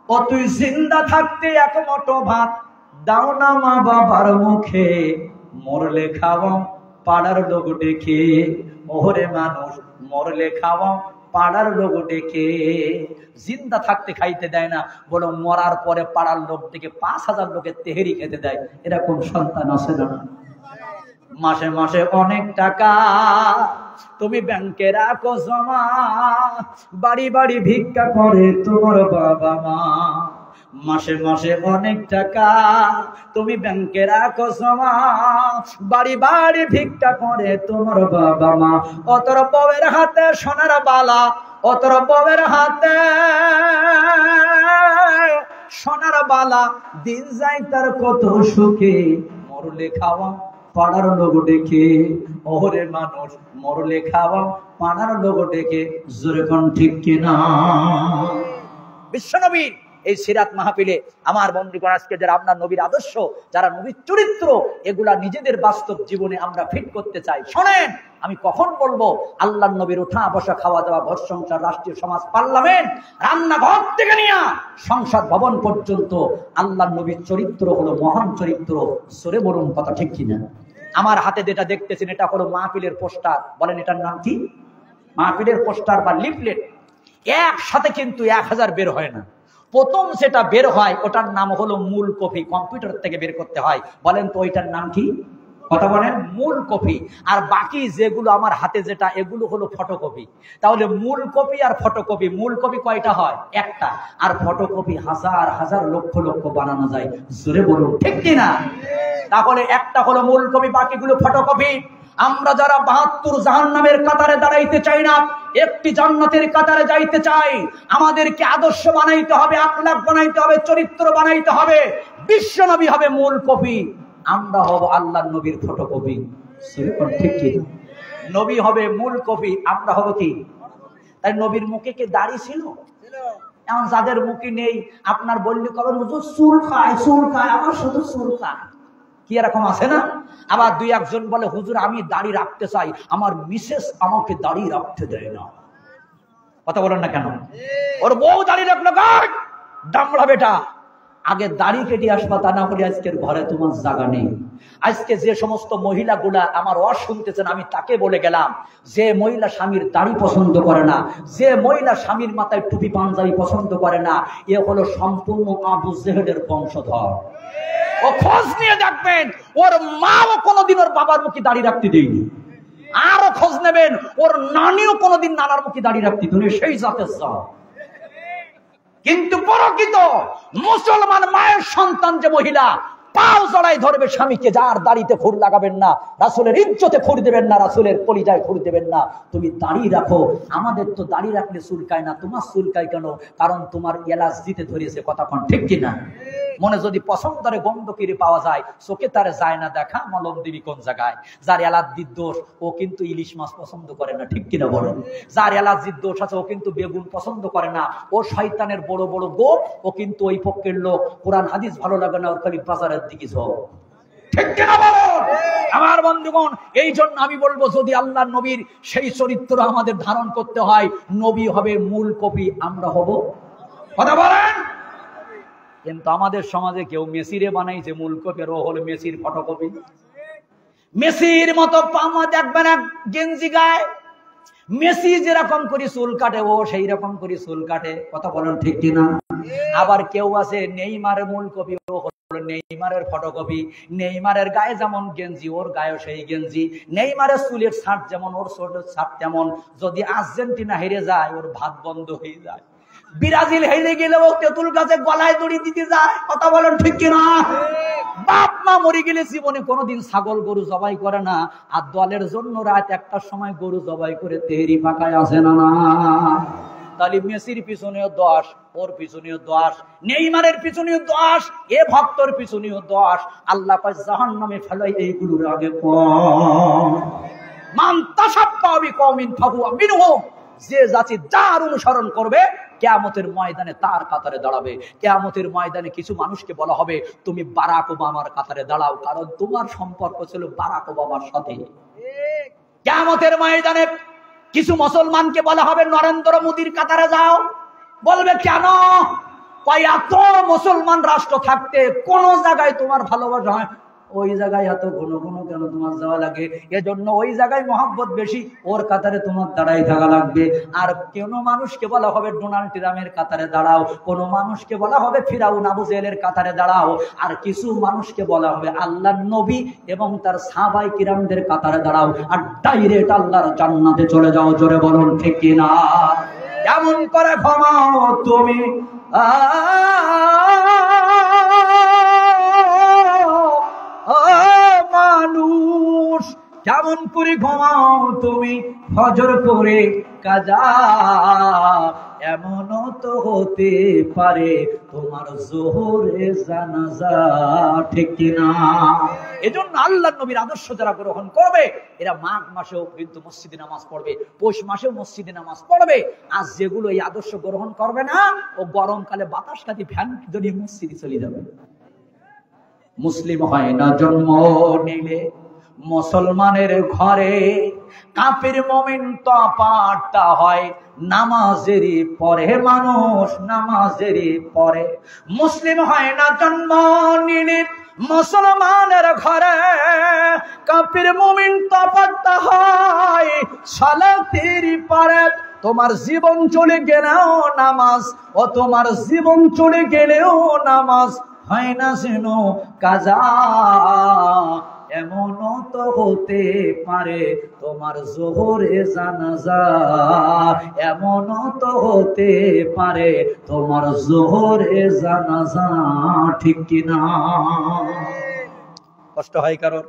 ও তুই জিন্দা থাকতে 1 মুঠো ভাত দাও না মা বাবার মুখে, মরলে খাওয়াও পাড়ার লোক ডেকে। ওরে মানুষ, মরলে খাওয়াও পাড়ার লোক ডেকে। জিন্দা থাকতে খাইতে দেয় না, বরং মরার পরে পাড়ার লোক ডেকে 5,000 লোকের তেহেরি খেতে দেয়। এরকম সন্তান আছে না? মাসে মাসে অনেক টাকা তুমি ব্যাংকে রাখো জমা, বাড়ি বাড়ি ভিক্ষা করে তোমার বাবা মা। মাসে মাসে অনেক টাকা তুমি ব্যাংকে রাখো জমা, বাড়ি বাড়ি ভিক্ষা করে তোমার বাবা মা। অতর বউয়ের হাতে সোনার বালা, অতর বউয়ের হাতে সোনার বালা, দিন যায় তার কত সুখে, মরলে খাওয়া পাড়ার লোক ডেকে, ওরে মানুষ মরলে খাওয়াও পাড়ার লোক ডেকে, জোরে কোন ঠিক কিনা? বিশ্বনবীর এই সিরাত মাহফিলে আমার বন্ধুগণ, আজকে যারা আপনার নবীর আদর্শ, যারা নবীর চরিত্র, এগুলা নিজেদের বাস্তব জীবনে আমরা ফিট করতে চাই। শোনেন, আমি কখন বলবো আল্লাহর নবীর ওঠা বসা, খাওয়া দাওয়া, ঘর সংসার, রাষ্ট্রীয় সমাজ, পার্লামেন্ট, রান্নাঘর থেকে নিয়ে সংসদ ভবন পর্যন্ত আল্লাহর নবীর চরিত্র হলো মহান চরিত্র। সরে বলুন কথা ঠিক কিনা? আমার হাতে যেটা দেখতেছেন এটা হলো মাহফিলের পোস্টার। বলেন এটার নাম কি? মাহফিলের পোস্টার বা লিফলেট। একসাথে কিন্তু 1000 বের হয় না। প্রথম যেটা বের হয় ওটার নাম হলো মূল কপি, কম্পিউটার থেকে বের করতে হয়। বলেন তো ওইটার নাম কি? কথা বলেন। মূল কপি। আর বাকি যেগুলো আমার হাতে যেটা, এগুলো হলো ফটোকপি। তাহলে মূল কপি আর ফটোকপি, মূল কপি কয়টা হয়? একটা। আর ফটোকপি হাজার হাজার লক্ষ লক্ষ বানানো যায়। জোরে বলুন ঠিক কিনা? তাহলে একটা হলো মূল কপি, বাকিগুলো ফটোকপি। আমরা যারা 72 জাহান্নামের কাতারে দাঁড়াইতে চাই না, একটি জান্নাতের কাতারে যাইতে চাই, আমাদেরকে আদর্শ বানাইতে হবে, আখলাক বানাইতে হবে, চরিত্র বানাইতে হবে। বিশ্ব নবী হবে মূল কপি, আমরা হব আল্লাহর নবীর ফটোকপি। ঠিক কি? নবী হবে মূল কপি, আমরা হব কি? তাই নবীর মুখে কি দাড়ি ছিল? এমন যাদের মুখে নেই, আপনার বললে কবে হুজুর চুল খায়, চুল খায়, আমার শুধু চুল খায়, কি এরকম আছে না? আবার 2-1 জন বলে হুজুর আমি দাড়ি রাখতে চাই, আমার মিসেস আমাকে দাড়ি রাখতে দেয় না। কথা বলেন না কেন? ওর বউ দাড়ি রাখলো, গায় দামড়া বেটা, আগে দাড়ি কেটে আসবা, তা না হলে আজকের ঘরে তোমার জায়গা নেই। আজকে যে সমস্ত মহিলাগুলা আমার ওয়াজ শুনতেছেন, আমি তাকে বলে গেলাম, যে মহিলা স্বামীর দাড়ি পছন্দ করে না, যে মহিলা স্বামীর মাথায় টুপি পাঞ্জাবি পছন্দ করে না, এ হলো সম্পূর্ণ আবু জেহেলের বংশধর। ও খোঁজ নিয়ে দেখবেন, ওর মাও কোনোদিন ওর বাবার মুখে দাড়ি রাখতে দেয়নি। আরো খোঁজ নেবেন, ওর নানিও কোনোদিন নানার মুখে দাড়ি রাখতে দেয়নি, সেই জাতের সব। কিন্তু প্রকৃত মুসলমান মায়ের সন্তান যে মহিলা, পাও জড়াই ধরবে স্বামীকে, যার দাড়িতে খুর লাগাবেন না, রাসূলের ইজ্জতে খুর দেবেন না, রাসূলের কলিজায় খুর দেবেন না, তুমি দাড়ি রাখো। আমাদের তো দাড়ি রাখলে চুলকায় না, তোমার চুলকায় কেন? কারণ তোমার এলাচ দিতে ধরেছে। কথা কোন ঠিক কিনা? মনে যদি পছন্দের গন্ধ কিরে পাওয়া যায়, চোখে তারে যায় না দেখা, মলম দিবি কোন জায়গায়? যার এলার্জির দোষ, ও কিন্তু ইলিশ মাছ পছন্দ করে না, ঠিক কিনা বলেন? যার এলার্জির দোষ আছে, ও কিন্তু বেগুন পছন্দ করে না, ও শয়তানের বড় বড় গোপ, ও কিন্তু ওই পক্ষের লোক। কোরআন হাদিস ভালো লাগে না, ওর খালি বাজারের দিকে যাও, ঠিক কিনা বলেন? আমার বন্ধুগণ, এই জন্য আমি বলবো, যদি আল্লাহর নবীর সেই চরিত্র আমাদের ধারণ করতে হয়, নবী হবে মূল কপি, আমরা হব, কথা বলেন। কিন্তু আমাদের সমাজে কেউ মেসিরে বানাইছে মূল কপি, আর ও হলো মেসির ফটোকপি। মেসির মতো পামা দেখবেন এক গেঞ্জি গায়ে, মেসি যেরকম করে চুল কাটে, ও সেই রকম করে চুল কাটে। কথা বলেন ঠিক কিনা? আবার কেউ আছে নেইমারের মূল কপি, ও হলো নেইমারের ফটোকপি। নেইমারের গায়ে যেমন গেঞ্জি, ওর গায়ে সেই গেঞ্জি। নেইমারের চুলের ছাট যেমন, ওর চুলের ছাট তেমন। যদি আর্জেন্টিনা হেরে যায়, ওর ভাত বন্ধ হয়ে যায়। ব্রাজিল হেরে গেলে ও তেঁতুল গাছে গলায় দড়ি দিতে যায়। কথা বলেন ঠিক কিনা? বাপ মা মরে গেলে জীবনে কোনোদিন ছাগল গরু জবাই করে না, আর দলের জন্য রাত 1টার সময় গরু জবাই করে তেহরি পাকায় আসে না। তাহলে মেসির পিছনেও 10, ওর পিছনেও 10, নেইমারের পিছনেও 10, এ ভক্তর পিছনেও 10। আল্লাহ পাক জাহান্নামে ফেলাই এইগুলোর আগে মান তাশাব্বা বিকওমিন ফাহুয়া মিনহুম। যে জাতি যার অনুসরণ করবে, কিয়ামতের ময়দানে তার কাতারে দাঁড়াবে। কিয়ামতের ময়দানে কিছু মানুষকে বলা হবে, তুমি বারাক ওবামার কাতারে দাঁড়াও, কারণ তোমার সম্পর্ক ছিল বারাক ওবামার সাথে। কিয়ামতের ময়দানে কিছু মুসলমানকে বলা হবে, নরেন্দ্র মোদীর কাতারে যাও। বলবে কেন? কয় এত মুসলমান রাষ্ট্র থাকতে কোন জায়গায় তোমার ভালোবাসা হয়, ওই জায়গায় এত ঘন ঘন কেন তোমার যাওয়া লাগে? এজন্য ওই জায়গায় মহব্বত বেশি, ওর কাতারে তোমার দাঁড়াই থাকা লাগবে। আর কোন মানুষকে বলা হবে ডোনাল্ড ট্রাম্পের কাতারে দাঁড়াও, কোন মানুষকে বলা হবে ফিরাউন আবু জেহেলের কাতারে দাঁড়াও, আর কিছু মানুষকে বলা হবে আল্লাহর নবী এবং তার সাহাবায়ে কিরামদের কাতারে দাঁড়াও, আর ডাইরেক্ট আল্লাহর জান্নাতে চলে যাও। জোরে বলুন ঠিক কিনা? কেমন করে ঘুমাও তুমি মানুষ, কেমন করে ঘুমাও তুমি ফজর করে কাজা? এমনও তো হতে পারে তোমার জোহরে জানাজা, ঠিক কিনা? এজন্য আল্লাহর নবীর আদর্শ যারা গ্রহণ করবে এরা মাঘ মাসেও কিন্তু মসজিদে নামাজ পড়বে, পৌষ মাসেও মসজিদে নামাজ পড়বে। আর যেগুলো এই আদর্শ গ্রহণ করবে না, ও গরমকালে বাতাস কাটি ফ্যান জড়িয়ে মসজিদে চলে যাবে। মুসলিম হয় না জন্ম নিলে মুসলমানের ঘরে, কাফির মুমিন তো পাঠটা হয় নামাজেরই পরে, মানুষ নামাজেরই পরে। মুসলিম হয় না জন্ম নিলে মুসলমানের ঘরে, কাফির মুমিন তো পাঠটা হয় সালাতের পরে। তোমার জীবন চলে গেলেও নামাজ, ও তোমার জীবন চলে গেলেও নামাজ হয় না যেন কাজা। এমনও তো হতে পারে তোমার জোহরে জানাজা, এমনও তো হতে পারে তোমার জোহরে জানাজা, ঠিক কিনা? কষ্ট হয় কারণ?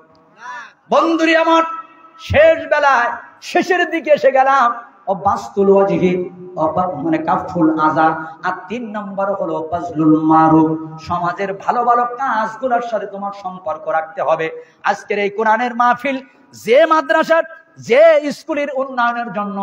বন্ধুরি আমার, শেষ বেলায় শেষের দিকে এসে গেলাম। অবাস্তুল ওয়াজহি, মানে কাফুল আযা। আর 3 নম্বর হলো বাজলুল মারুফ, সমাজের ভালো ভালো কাজগুলোর সাথে তোমার সম্পর্ক রাখতে হবে। আজকের এই কোরআনের মাহফিল, যে মাদ্রাসার যে স্কুলের উন্নয়নের জন্য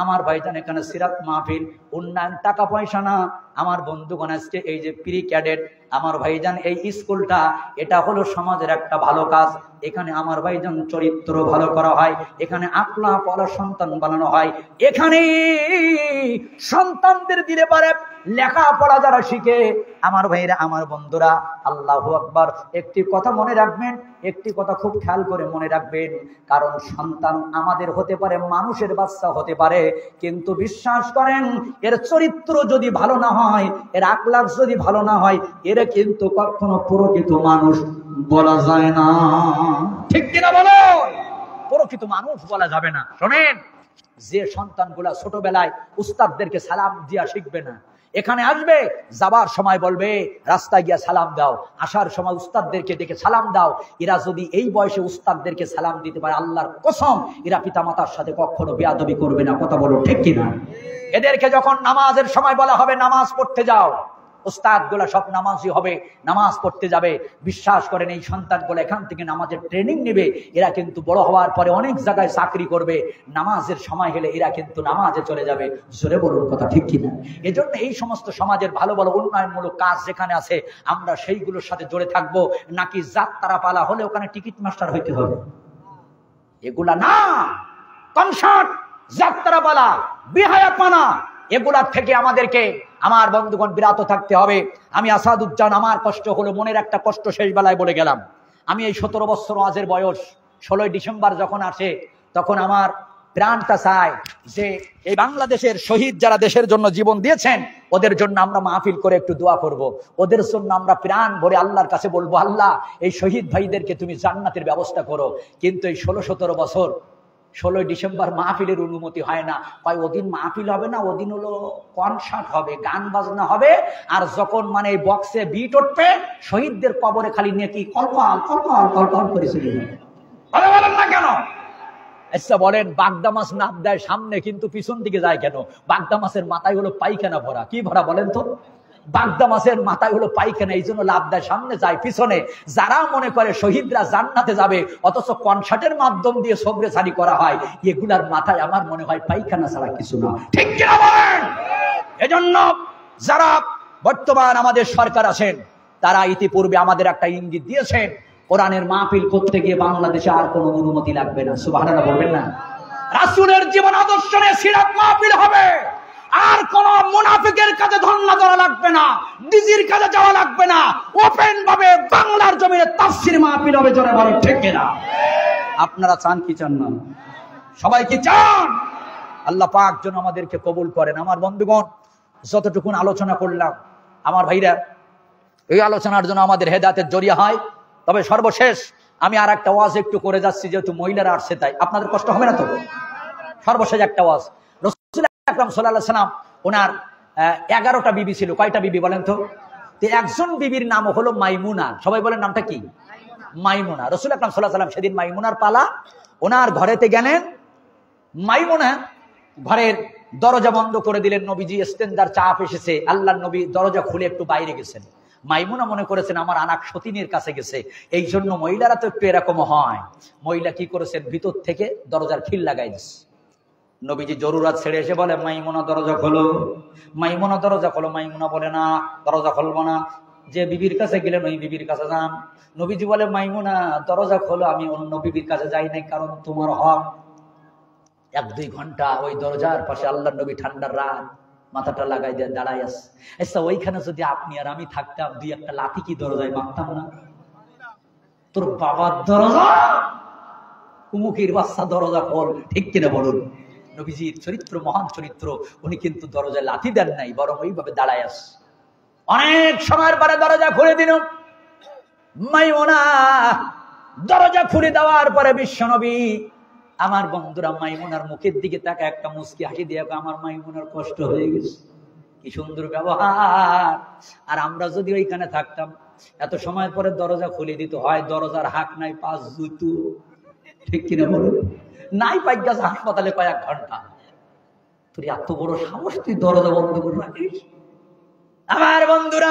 আমার ভাইজান এখানে সিরাত মাহফিল, উন্নয়ন টাকা পয়সা না আমার বন্ধুগণ, আজকে এই যে প্রি ক্যাডেট আমার ভাইজান, এই স্কুলটা এটা হলো সমাজের একটা ভালো কাজ। এখানে আমার ভাইজান চরিত্র ভালো করা হয়, এখানে আখলাক ওয়ালা সন্তান বানানো হয়, এখানে সন্তানদের দিলে পারে লেখাপড়া যারা শিখে আমার ভাইরা আমার বন্ধুরা, আল্লাহু আকবার। একটি কথা মনে রাখবেন, একটি কথা খুব খেয়াল করে মনে রাখবেন, কারণ সন্তান আমাদের হতে পারে, মানুষের বাচ্চা হতে পারে, কিন্তু বিশ্বাস করেন এর চরিত্র যদি ভালো না হয়, এর আখলাক যদি ভালো না হয়, এর কিন্তু কখনো প্রকৃত মানুষ বলা যায় না, ঠিক কিনা বলো? প্রকৃত মানুষ বলা যাবে না। শোনেন, যে সন্তানগুলা ছোটবেলায় উস্তাদদেরকে সালাম দিয়া শিখবে না, এখানে আসবে যাবার সময় বলবে রাস্তায় গিয়া সালাম দাও, আসার সময় উস্তাদদেরকে ডেকে সালাম দাও, এরা যদি এই বয়সে উস্তাদদেরকে সালাম দিতে পারে, আল্লাহর কসম এরা পিতামাতার সাথে কখনো বেয়াদবি করবে না। কথা বলো ঠিক কিনা? এদেরকে যখন নামাজের সময় বলা হবে নামাজ পড়তে যাও, উস্তাদ গুলা সব নামাজি হবে, নামাজ পড়তে যাবে। বিশ্বাস করেন এই সন্তানগুলো এখান থেকে নামাজের ট্রেনিং নেবে, এরা কিন্তু বড় হওয়ার পরে অনেক জায়গায় চাকরি করবে। নামাজের সময় হলে এরা কিন্তু নামাজে চলে যাবে। জোরে বলুন কথা ঠিক কিনা? এজন্য এই সমস্ত সমাজের ভালো ভালো উন্নয়নমূলক কাজ যেখানে আছে আমরা সেইগুলোর সাথে জড়ে থাকবো। নাকি যাত্রা পালা হলে ওখানে টিকিট মাস্টার হইতে হবে, এগুলা না। কনসার্ট, যাত্রা পালা, বিহায়াপানা, এগুলার থেকে আমাদেরকে আমার বন্ধুগণ বিরত থাকতে হবে। আমি আসাদুজ্জামান, আমার কষ্ট হলো, মনের একটা কষ্ট শেষ বেলায় বলে গেলাম। আমি এই 17 বছর ওয়াজের বয়স, 16 ডিসেম্বর যখন আসে তখন আমার প্রাণটা চায় যে এই বাংলাদেশের শহীদ যারা দেশের জন্য জীবন দিয়েছেন ওদের জন্য আমরা মাহফিল করে একটু দোয়া করব, ওদের জন্য আমরা প্রাণ ভরে আল্লাহর কাছে বলবো, আল্লাহ এই শহীদ ভাইদেরকে তুমি জান্নাতের ব্যবস্থা করো। কিন্তু এই 16-17 বছর 16 ডিসেম্বর মাহফিলের অনুমতি হয় না। কয় ওদিন মাহফিল হবে না, ওদিন হলো কনসার্ট হবে, গান বাজনা হবে। আর যখন মানে এই বক্সে বিট উঠবে, শহীদদের কবরে খালি নেকি কলকল কলকল কলকল করে চলে যাবে। বলেন না কেন? আচ্ছা বলেন, বাগদা মাছ নাপ দেয় সামনে কিন্তু পিছন দিকে যায় কেন? বাগদা মাছের মাথায় হলো পায়খানা ভরা। কি ভরা বলেন তো? বাগদা মাছের মাথায় হলো পায়খানা, এই জন্য লাভ দেয় সামনে যায় পিছনে। যারা মনে করে শহীদরা জান্নাতে যাবে অথচ কনসার্টের মাধ্যম দিয়ে সবরেসারি করা হয়, এগুলার মাথায় আমার মনে হয় পায়খানা ছাড়া কিছু না, ঠিক কিনা বলেন? এজন্য যারা বর্তমান আমাদের সরকার আছেন তারা ইতিপূর্বে আমাদের একটা ইঙ্গিত দিয়েছেন, কোরআনের মাহফিল করতে গিয়ে বাংলাদেশে আর কোনো অনুমতি লাগবে না। সুবহানাল্লাহ বলবেন না? রাসূলের জীবন আদর্শ নিয়ে সিরাত মাহফিল হবে, আর কোন মুনাফিকের কাছে ধর্ণা ধরা লাগবে না, ডিজির কাছে যাওয়া লাগবে না, ওপেন ভাবে বাংলার জমিনে তাফসীর মাহফিল হবে। জোরে বলেন ঠিক কিনা? আপনারা চান কি চান না? সবাই কি চান? আল্লাহ পাক যেন আমাদেরকে কবুল করেন। আমার বন্ধুগণ, যতটুকুন আলোচনা করলাম আমার ভাইরা, এই আলোচনার জন্য আমাদের হেদায়েতের জরিয়া হয়। তবে সর্বশেষ আমি আর একটা ওয়াজ একটু করে যাচ্ছি, যেহেতু মহিলারা আসছে তাই আপনাদের কষ্ট হবে না তো? সর্বশেষ একটা ওয়াজ, রাসূল আকরাম সাল্লাল্লাহু আলাইহি ওয়াসাল্লাম ওনার 11টা বিবি ছিল। কয়টা বিবি বলেন তো? একজন বিবির নাম হলো মাইমুনা। সবাই বলেন নামটা কি? মাইমুনা। রাসূল আকরাম সাল্লাল্লাহু আলাইহি ওয়াসাল্লাম সেদিন মাইমুনার পালা, ওনার ঘরেতে গেলেন। মাইমুনা ঘরের দরজা বন্ধ করে দিলেন। নবীজি ইস্তেঞ্জার চাপ এসেছে, আল্লাহর নবী দরজা খুলে একটু বাইরে গেছেন। মাইমুনা মনে করেছেন আমার আনাক সতীনের কাছে গেছে, এই জন্য মহিলারা তো একটু এরকম হয়। মহিলা কি করেছেন, ভিতর থেকে দরজার খিল লাগাই দিচ্ছে। নবীজি জরুরত ছেড়ে এসে বলে, মাইমুনা দরজা খোলো, মাইমুনা দরজা খোলো। মাইমুনা বলে, না দরজা খুলবো না। যে বিবির কাছে গেলেন ওই বিবির কাছে যান। নবীজি বলে, মাইমুনা দরজা খোলো, আমি অন্য বিবির কাছে যাই নাই, কারণ তোমার হক। 1-2 ঘন্টা ওই দরজার পাশে আল্লাহর নবী ঠান্ডার রাত মাথাটা লাগাই দিয়ে দাঁড়াই আছে। আচ্ছা ওইখানে যদি আপনি আর আমি থাকতাম, 2-1টা লাথি কি দরজায় মারতাম না? তোর বাবার দরজা, কুমুকির বাচ্চা দরজা খোল, ঠিক কিনা বলুন? নবীজির চরিত্র মহান চরিত্র, উনি কিন্তু দরজায় লাথি দেন নাই, বরং ওইভাবে দাঁড়ায় আস। অনেক সময়ের পরে দরজা খুলে দিল। মাইমুনা দরজা খুলে দেওয়ার পরে বিশ্বনবী, আমার বন্ধুরা মাইমুনার মুখের দিকে তাকা একটা মুস্কি হাসি দিয়ে, আমার মাইমুনার কষ্ট হয়ে গেছে, কি সুন্দর ব্যবহার। আর আমরা যদি ওইখানে থাকতাম, এত সময় পরে দরজা খুলে দিত, হয় দরজার হাক নাই, পাঁচ জুতো, ঠিক কিনা বলুন? নাই পাই গেছে হাসপাতালে কয়েক ঘন্টা। তুই এত বড় সাহস, তুই দরজা বন্ধ করে রাখিস? আমার বন্ধুরা,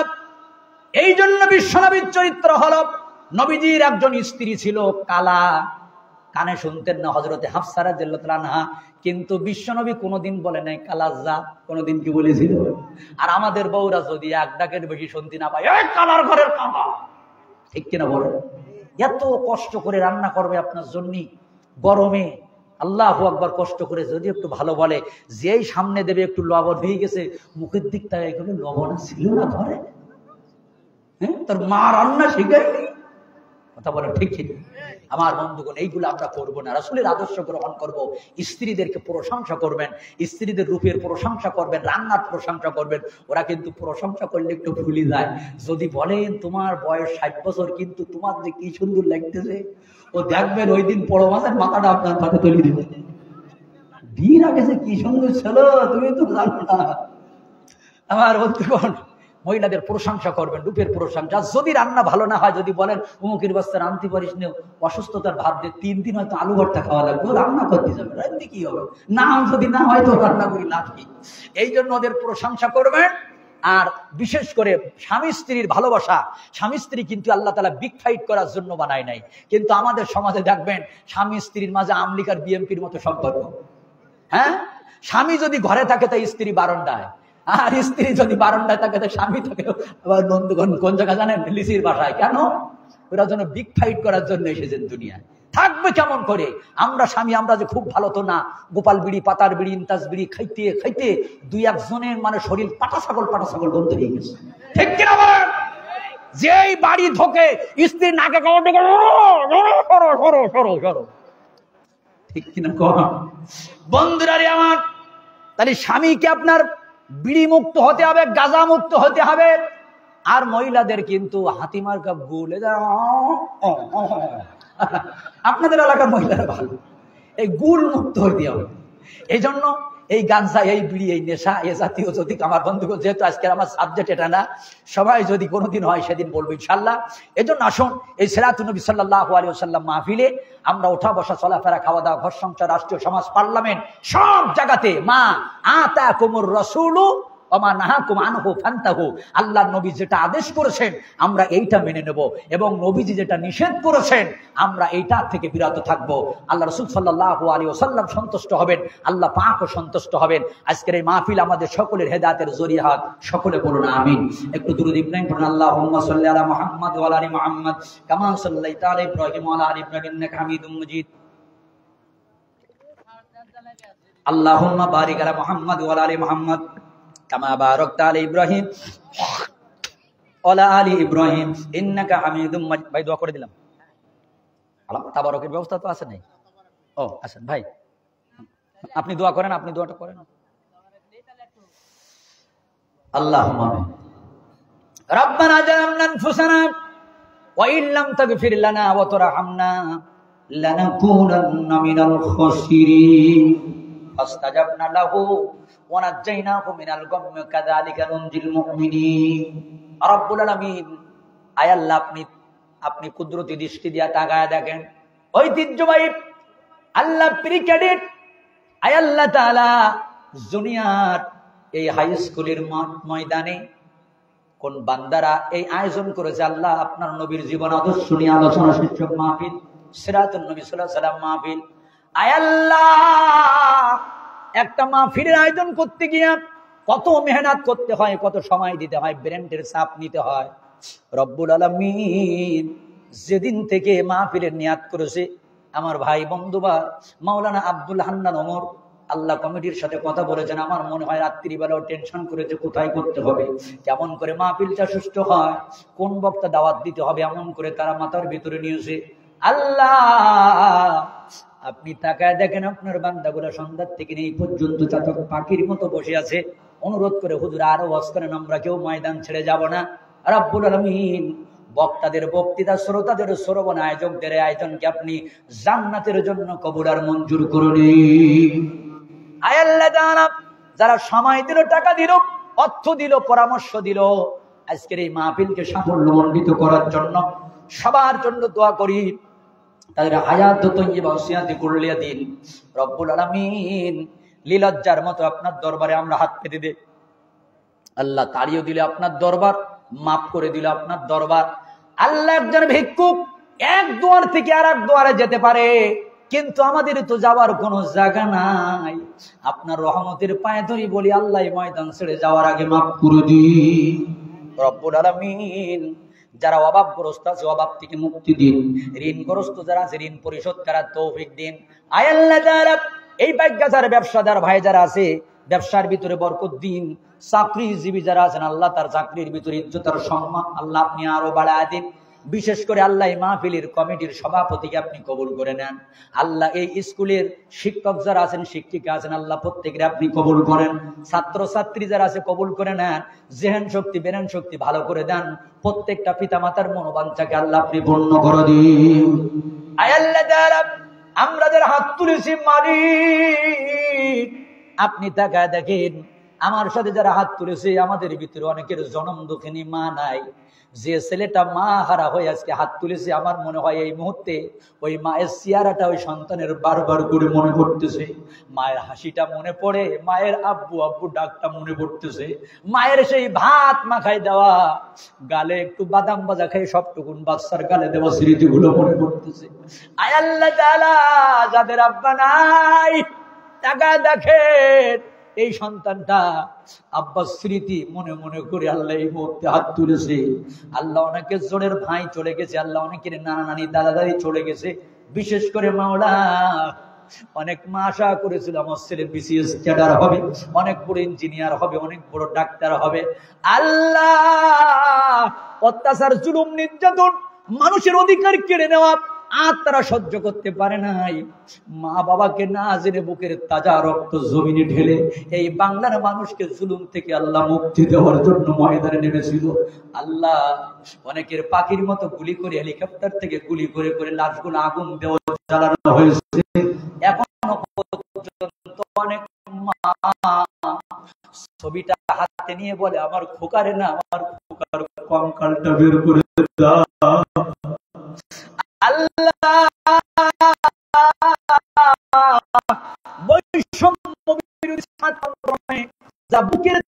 এই জন্য বিশ্বনবীর চরিত্র হলো, নবীজির একজন স্ত্রী ছিল কালা, কানে শুনতেন না, হযরতে হাফসা রাদিয়াল্লাহু তাআলা আনহা। কিন্তু বিশ্বনবী কোনোদিন বলে নাই কালা জাত, কোনোদিন কি বলেছিল? আর আমাদের বউরা যদি এক ডাকের বেশি শুনতে না পায়, এই কালার ঘরের কাকা, ঠিক কিনা বলে? এত কষ্ট করে রান্না করবে আপনার জন্য গরমে, আল্লাহু আকবার, কষ্ট করে যদি একটু ভালো বলে, যেই সামনে দেবে একটু লবণ হয়ে গেছে, মুখের দিক থেকে এগুলো লবণ ছিল না ঘরে, হ্যাঁ? তোর মা রান্না শিখায়নি? কথা বলেন ঠিক ঠিক? আমার বন্ধুগণ, এইগুলো আমরা করবো না, রাসূলের আদর্শ গ্রহণ করব। স্ত্রীদেরকে প্রশংসা করবেন, স্ত্রীদের রূপের প্রশংসা করবেন, রান্নার প্রশংসা করবেন। ওরা কিন্তু প্রশংসা করলে একটু ভুলে যায়। যদি বলেন তোমার বয়স 60 বছর, কিন্তু তোমার যে কি সুন্দর লাগতেছে, ও দেখবেন ওই দিন বড় মাছের মাথাটা আপনার হাতে তুলে দিবে। বিয়ের আগে যে কি সুন্দর ছিল, তুমি তো জানো না। আমার বন্ধুগণ, মহিলাদের প্রশংসা করবেন, রূপের প্রশংসা। যদি রান্না ভালো না হয়, যদি বলেন অমুকের বাচ্চা রান্তি পারিস না, অসুস্থতার ভাব দিয়ে 3 দিন হয়তো আলু ভর্তা খাওয়া লাগবে, রান্না করতে যাবে, রান্তি কি হবে? না যদি না হয় তো রান্না করি লাভ কি? এই জন্য ওদের প্রশংসা করবেন। আর বিশেষ করে স্বামী স্ত্রীর ভালোবাসা, স্বামী স্ত্রী কিন্তু আল্লাহ তাআলা বিগ ফাইট করার জন্য বানায় নাই। কিন্তু আমাদের সমাজে দেখবেন স্বামী স্ত্রীর মাঝে আমলিক আর বিএমপির মতো সম্পর্ক। হ্যাঁ, স্বামী যদি ঘরে থাকে তাই স্ত্রী বারান্দায়, আর স্ত্রী যদি বারান্দায় থাকে তাই স্বামী থাকে আবার বন্ধুগণ কোন জায়গা জানেন? লিসির বাসায়। কেন? ওরা যেন বিগ ফাইট করার জন্য এসেছেন দুনিয়ায়। থাকবে কেমন করে? আমরা স্বামী, আমরা যে খুব ভালো তো না, গোপাল বিড়ি, পাতার বিড়ি, ইন্তাজ বিড়ি খাইতে খাইতে 2-1 জনের মানে শরীর পাটা ছাগল বন্ধ হয়ে গেছে, ঠিক কিনা বলেন? যেই বাড়ি ঢোকে স্ত্রী নাকে সরো, ঠিক কিনা বন্ধুরা রে আমার? তাহলে স্বামীকে আপনার বিড়ি মুক্ত হতে হবে, গাঁজা মুক্ত হতে হবে। আর মহিলাদের কিন্তু হাতিমার কাপ গুল, আপনাদের এলাকার মহিলারা ভালো, এই গুল মুক্ত হইতে হবে। এই জন্য এই গাঁজা, এই বিড়ি, এই নেশা, এ জাতীয় যদি, আমার বন্ধুগণ, যেহেতু আজকের আমার সাবজেক্ট এটা না, সবাই যদি কোনোদিন হয় সেদিন বলবো ইনশাআল্লাহ। এই জন্য আসুন এই সিরাতুন নবী সাল্লাল্লাহু আলাইহি ওয়াসাল্লাম মাহফিলে আমরা ওঠা বসা, চলাফেরা, খাওয়া দাওয়া, ঘর সংসার, রাষ্ট্রীয় সমাজ, পার্লামেন্ট, সব জায়গাতে মা আতাকুমুর রাসূলু ওয়া মা নাহাকুম আনহু ফান্তাহু, আল্লাহর নবী যেটা আদেশ করেছেন আমরা এইটা মেনে নেব, এবং নবীজি যেটা নিষেধ করেছেন আমরা এইটা থেকে বিরত থাকবো। আল্লাহ রাসূল সাল্লাল্লাহু আলাইহি ওয়াসাল্লাম সন্তুষ্ট হবেন, আল্লাহ পাকও সন্তুষ্ট হবেন। আজকের এই মাহফিল আমাদের সকলের হেদায়েতের জরিয়া হোক, সকলে বলুন আমিন। একটু দুরূদ ইব্রাহিম পড়ুন। আল্লাহুম্মা সাল্লি আলা মুহাম্মাদ ওয়া আলা আলি মুহাম্মাদ কামা সাল্লাইতা আলা ইব্রাহিম ওয়া আলা আলি ইব্রাহিম ইন্নাকা হামিদুম মাজিদ। আল্লাহুম্মা বারিক আলা মুহাম্মাদ ওয়া আলা আলি মুহাম্মাদ কামা বারাকতা আলা ইব্রাহিম ওয়া আলা আলি ইব্রাহিম ইন্নাকা হামিদুম মাজিদ। ভাই দোয়া করে দিলাম। তাবারকের ব্যবস্থা তো আছে নাই? ও আছেন ভাই, আপনি দোয়া করেন, আপনি দোয়াটা করেন। আল্লাহুম্মা আমিন। রাব্বানা জালামনা আনফুসানা ওয়া ইন লাম তাগফির লানা ওয়া তারহামনা লানাকুনান্না মিনাল খাসিরিন। ফাস্তাজাবনা লাহু ওয়া নাজ্জাইনাহু মিনাল গাম্মি কাযালিকা নুনজিল মুমিনিন। রব্বুল আলামিন, আয় আল্লাহ, আপনি কুদরতি দৃষ্টি দিয়া তাকায়া দেখেন, ঐতিহ্যবাহী আল্লাহ ক্রিকেটের আয় আল্লাহ তাআলা জুনিয়র এই হাই স্কুলের ময়দানে কোন বান্দারা এই আয়োজন করেছে আল্লাহ আপনার নবীর জীবন আদর্শ নিয়ে আলোচনা শীর্ষক মাহফিল, সিরাতুন নবী সাল্লাল্লাহু আলাইহি ওয়াসাল্লাম মাহফিল। আয় আল্লাহ, একটা মাহফিলের আয়োজন করতে গিয়ে কত মেহনত করতে হয়, কত সময় দিতে হয়, ব্রেনের চাপ নিতে হয়। রব্বুল আলামিন যেদিন থেকে মাহফিলের নিয়াত করেছে আমার ভাই বন্ধুবা মাওলানা আব্দুল হান্নান ওমর আল্লাহ কমিটির সাথে কথা বলেছেন। আমার মনে হয় রাত্রিবেলাও টেনশন করেছে কোথায় করতে হবে, কেমন করে মাহফিলটা সুষ্ঠু হয়, কোন বক্তা দাওয়াত দিতে হবে, এমন করে তারা মাথার ভিতরে নিয়েছে। আল্লাহ আপনি তাকায় দেখেন আপনার বান্দাগুলা সন্ধ্যার থেকে এই পর্যন্ত চাতক পাখির মতো বসে আছে। অনুরোধ করে হুজুর আরো ওয়াজ করেন, আমরা কেউ ময়দান ছেড়ে যাব না। রব্বুল আলামিন বক্তাদের বক্তৃতা, শ্রোতাদের শ্রবণ, আয়োজকদের আয়োজনকে আপনি জান্নাতের জন্য কবুল আর মঞ্জুর করুন। আয় আল্লাহ যারা সময় দিল, টাকা দিল, অর্থ দিল, পরামর্শ দিল আজকের এই মাহফিলকে সাফল্যমণ্ডিত করার জন্য, সবার জন্য দোয়া করি তাদের হায়াত তৈয়্যিবা ওসিয়াতে কুল্লিয়া দিন। রব্বুল আলামিন লীলজ্জার মতো আপনার দরবারে আমরা হাত পেতে দে আল্লাহ, তাড়িয়ে দিলে আপনার দরবার, মাফ করে দিলে আপনার দরবার। আল্লাহ একজন ভিক্ষুক এক দুয়ার থেকে আর এক দুয়ারে যেতে পারে, কিন্তু আমাদের তো যাওয়ার কোনো জায়গা নাই। আপনার রহমতের পায়ে ধরি বলি আল্লাহ ময়দান ছেড়ে যাওয়ার আগে মাফ করে দিন। রব্বুল আলামিন যারা অভাবগ্রস্ত আছে অভাব থেকে মুক্তি দিন, ঋণগ্রস্ত যারা আছে ঋণ পরিশোধ করার তৌফিক দিন। আয় আল্লাহ যারা এই বাগ্যাচার ব্যবসাদার ভাই যারা আছে ব্যবসার ভিতরে বরকত দিন, চাকরিজীবী যারা আছেন আল্লাহ তার চাকরির ভিতরে ইজ্জত আর সম্মান আল্লাহ আপনি আরো বাড়ায় দিন। বিশেষ করে আল্লাহ মাহফিলের কমিটির সভাপতিকে আপনি কবুল করে নেন। আল্লাহ এই স্কুলের শিক্ষক যারা আছেন, শিক্ষিকা আছেন আল্লাহ প্রত্যেকের আপনি কবুল করেন। ছাত্র ছাত্রী যারা আছে কবুল করে নেন। জেহেন শক্তি বেরেন শক্তি ভালো করে দেন। প্রত্যেকটা পিতা মাতার মনোবাঞ্ছাকে আল্লাহ আপনি পূর্ণ করে দিন। আয় আল্লাহ যারা আমরা যারা হাত তুলেছি মালিক আপনি তাকায় দেখেন, আমার সাথে যারা হাত তুলেছে আমাদের ভিতরে অনেকের জনম দুঃখিনী মা নাই। যে ছেলেটা মা হারা হয়ে আজকে হাত তুলেছে, আমার মনে হয় এই মুহূর্তে ওই মায়ের চেহারাটা ওই সন্তানের বারবার করে মনে পড়তেছে। মায়ের হাসিটা মনে পড়ে, মায়ের আব্বু আব্বু ডাকটা মনে পড়তেছে, মায়ের সেই ভাত মাখাই দেওয়া, গালে একটু বাদাম ভাজা খাই সবটুকুন বাচ্চার গালে দেওয়া স্মৃতিগুলো মনে পড়তেছে। আয় আল্লাহ তাআলা যাদের আব্বা নাই টাকা দেখেন এই সন্তানটা আব্বার স্মৃতি মনে মনে করে আল্লাহ এই মুহূর্তে হাত তুলেছে। আল্লাহ অনেকের জোরের ভাই চলে গেছে, আল্লাহ অনেকের নানা নানি দাদা দাদি চলে গেছে। বিশেষ করে মাওলা অনেক মা আশা করেছিল আমার ছেলে বিসিএস ক্যাডার হবে, অনেক বড় ইঞ্জিনিয়ার হবে, অনেক বড় ডাক্তার হবে। আল্লাহ অত্যাচার জুলুম নির্যাতন মানুষের অধিকার কেড়ে নেওয়া আর তারা সহ্য করতে পারে নাই। মা বাবাকে না জেনে বুকের তাজা রক্ত জমিনে ঢেলে এই বাংলার মানুষকে জুলুম থেকে আল্লাহ মুক্তি দেওয়ার জন্য ময়দানে নেমেছিল। আল্লাহ অনেকের পাখির মতো গুলি করে, হেলিকপ্টার থেকে গুলি করে করে লাশগুলো আগুন দেওয়া জ্বালানো হয়েছে। এখনো পর্যন্ত অনেক মা ছবিটা হাতে নিয়ে বলে আমার খোকারে না, আমার খোকার কঙ্কালটা বের করে দাও। আল্লাহ বৈষম্য বিরোধী আন্দোলনে যা বুকের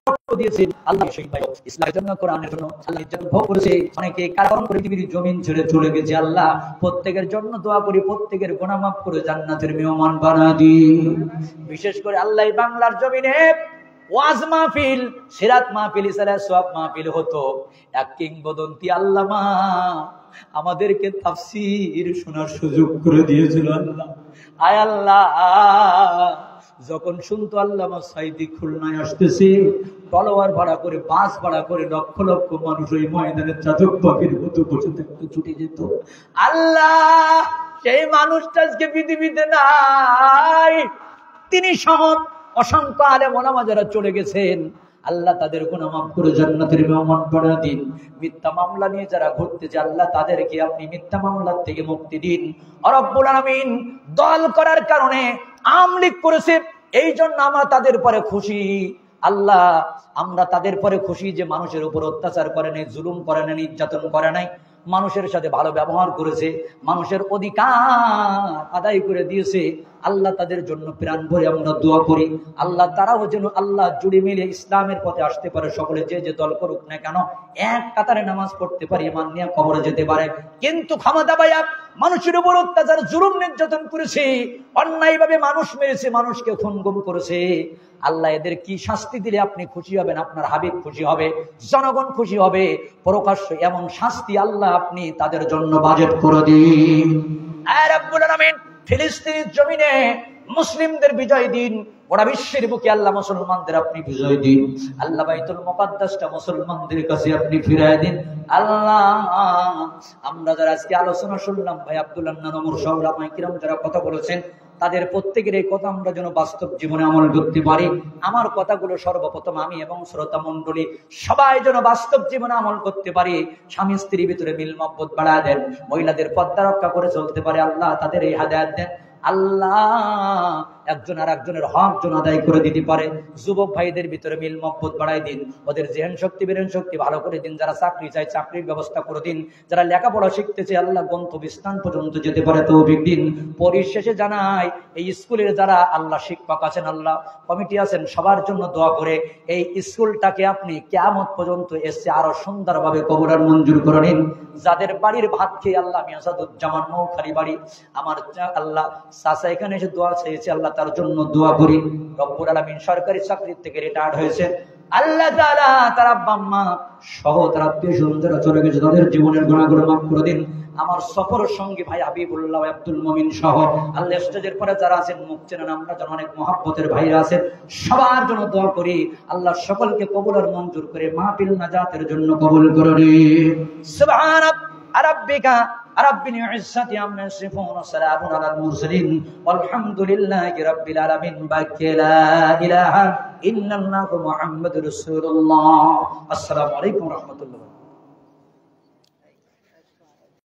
রক্ত দিয়েছেন আল্লাহ সেই ভাই ইসলামের জন্য, কোরআনের জন্য আল্লাহ ইজ্জত ভোগ করেছে। অনেকে কারাবরণ করে পৃথিবীর জমিন ছেড়ে চলে গেছে। আল্লাহ প্রত্যেকের জন্য দোয়া করি প্রত্যেকের গুনাহ মাফ করে জান্নাতের মেহমান বানায় দিন। বিশেষ করে আল্লাহ বাংলার জমিনে ওয়াজ মাহফিল, সিরাত মাহফিল, ইসলামের সওয়াব মাহফিল হতো। এক কিংবদন্তি আল্লামা আমাদেরকে তাফসীর শোনার সুযোগ করে দিয়েছিল। আল্লাহ আয় আল্লাহ যখন শুনতো আল্লামা সাইদি খুলনায় আসতেছে, তলোয়ার ভাড়া করে বাস ভাড়া করে লক্ষ লক্ষ মানুষ ওই ময়দানের চাতক পাখির মতো বসে থাকতে ছুটে যেত। আল্লাহ সেই মানুষটা আজকে পৃথিবীতে নাই। তিনি সহ অসংখ্য আলেম ওলামা যারা চলে গেছেন আল্লাহ তাদের গুনাহ মাফ করে জান্নাতের মেহমান বানিয়ে দিন। মিথ্যা মামলা নিয়ে যারা ঘুরতেছে আল্লাহ তাদেরকে আপনি মিথ্যা মামলার থেকে মুক্তি দিন। রব্বুল আলামিন দল করার কারণে আমলিক করেছে, এই জন্য আমরা তাদের পরে খুশি। আল্লাহ আমরা তাদের পরে খুশি যে মানুষের উপর অত্যাচার করে নাই, জুলুম করে নাই, নির্যাতন করে নাই। মানুষের সাথে ভালো ব্যবহার করেছে, মানুষের অধিকার আদায় করে দিয়েছে, আল্লাহ তাদের জন্য প্রাণ ভরে আমরা দোয়া করি, আল্লাহ তারাও যেন আল্লাহ জুড়ে মিলে ইসলামের পথে আসতে পারে। সকলে যে যে দল করুক না কেন, এক কাতারে নামাজ পড়তে পারি, ইমান নিয়ে কবরে যেতে পারে। কিন্তু ক্ষমতা পাইয়া মানুষের উপর অত্যাচার জুলুম নির্যাতন করেছে, অন্যায়ভাবে মানুষ মেরেছে, মানুষকে খুন গুম করেছে। আল্লাহ এদের কি শাস্তি দিলে আপনি খুশি হবেন? আপনার হাবিব খুশি হবে, জনগণ খুশি হবে। প্রকাশ্য এমন শাস্তি আল্লাহ আপনি তাদের জন্য বাজেট করে দিন। রব্বুল আলামিন ফিলিস্তিনের জমিনে মুসলিমদের বিজয় দিন, গোটা বিশ্বের বুকে আল্লাহ মুসলমানদের আপনি বিজয় দিন। আল্লাহ বাইতুল মুকাদ্দাসটা মুসলমানদের কাছে আপনি ফিরায় দিন। আল্লাহ আমরা যারা আজকে আলোচনা শুনলাম, ভাই আব্দুল্লাহ নমর সহ উলামায়ে কিরাম যারা কথা বলেছেন, তাদের প্রত্যেকের এই কথা আমরা যেন বাস্তব জীবনে আমল করতে পারি। আমার কথাগুলো সর্বপ্রথম আমি এবং শ্রোতা মণ্ডলী সবাই যেন বাস্তব জীবনে আমল করতে পারি। স্বামী স্ত্রীর ভিতরে মিল মহব্বত বাড়ায় দেন, মহিলাদের পর্দা রক্ষা করে চলতে পারে, আল্লাহ তাদের এই হাদায়াত দেন। আল্লাহ একজন আর একজনের হক জন আদায় করে দিতে পারে। যুবক ভাইদের ভিতরে মিল মহব্বত বাড়াই দিন, ওদের জেহেন শক্তি বেরেন শক্তি ভালো করে দিন। যারা চাকরি চায় চাকরির ব্যবস্থা করে দিন, যারা লেখাপড়া শিখতেছে আল্লাহ গন্তব্যস্থান পর্যন্ত যেতে পারে তৌফিক দিন। পরিশেষে জানাই, এই স্কুলের যারা আল্লাহ শিক্ষক আছেন, আল্লাহ কমিটি আছেন, সবার জন্য দোয়া করে এই স্কুলটাকে আপনি কিয়ামত পর্যন্ত এসে আরো সুন্দরভাবে কবুল আর মঞ্জুর করে নিন। যাদের বাড়ির ভাত খেয়ে আল্লাহ মিয়াসাদুজ্জামান মৌখারি বাড়ি আমার আল্লাহ চাচা এখানে এসে দোয়া চেয়েছে, আল্লাহ তার জন্য দোয়া করি। রব্বুল আলামিন সরকারি চাকরি থেকে রিটায়ার্ড হয়েছে, আল্লাহ তাআলা তার আব্বা আম্মা সহ তার আত্মীয়স্বজন যারা চলে গেছে তাদের জীবনের গুনাহগুলো মাফ করে দিন। আমার সফর সঙ্গী ভাই হাবিবুল্লাহ আব্দুল মুমিন সহ আল্লাহ স্টেজের পরে যারা আছেন, মুখ চেনেন, আমরা যেন অনেক মহব্বতের ভাইরা আছেন, সবার জন্য দোয়া করি। আল্লাহ সকলকে কবুল আর মঞ্জুর করে মাহফিল নাজাতের জন্য কবুল করে। সুবহান রাব্বিকা রাব্বিল ইজ্জাতি আম্মা ইয়াসিফুন ওয়া সালামুন আলাল মুরসালিন ওয়ালহামদুলিল্লাহি রাব্বিল আলামিন। বাকি লা ইলাহা ইল্লাল্লাহু মুহাম্মাদুর রাসূলুল্লাহ। আসসালামু আলাইকুম ওয়া রাহমাতুল্লাহ।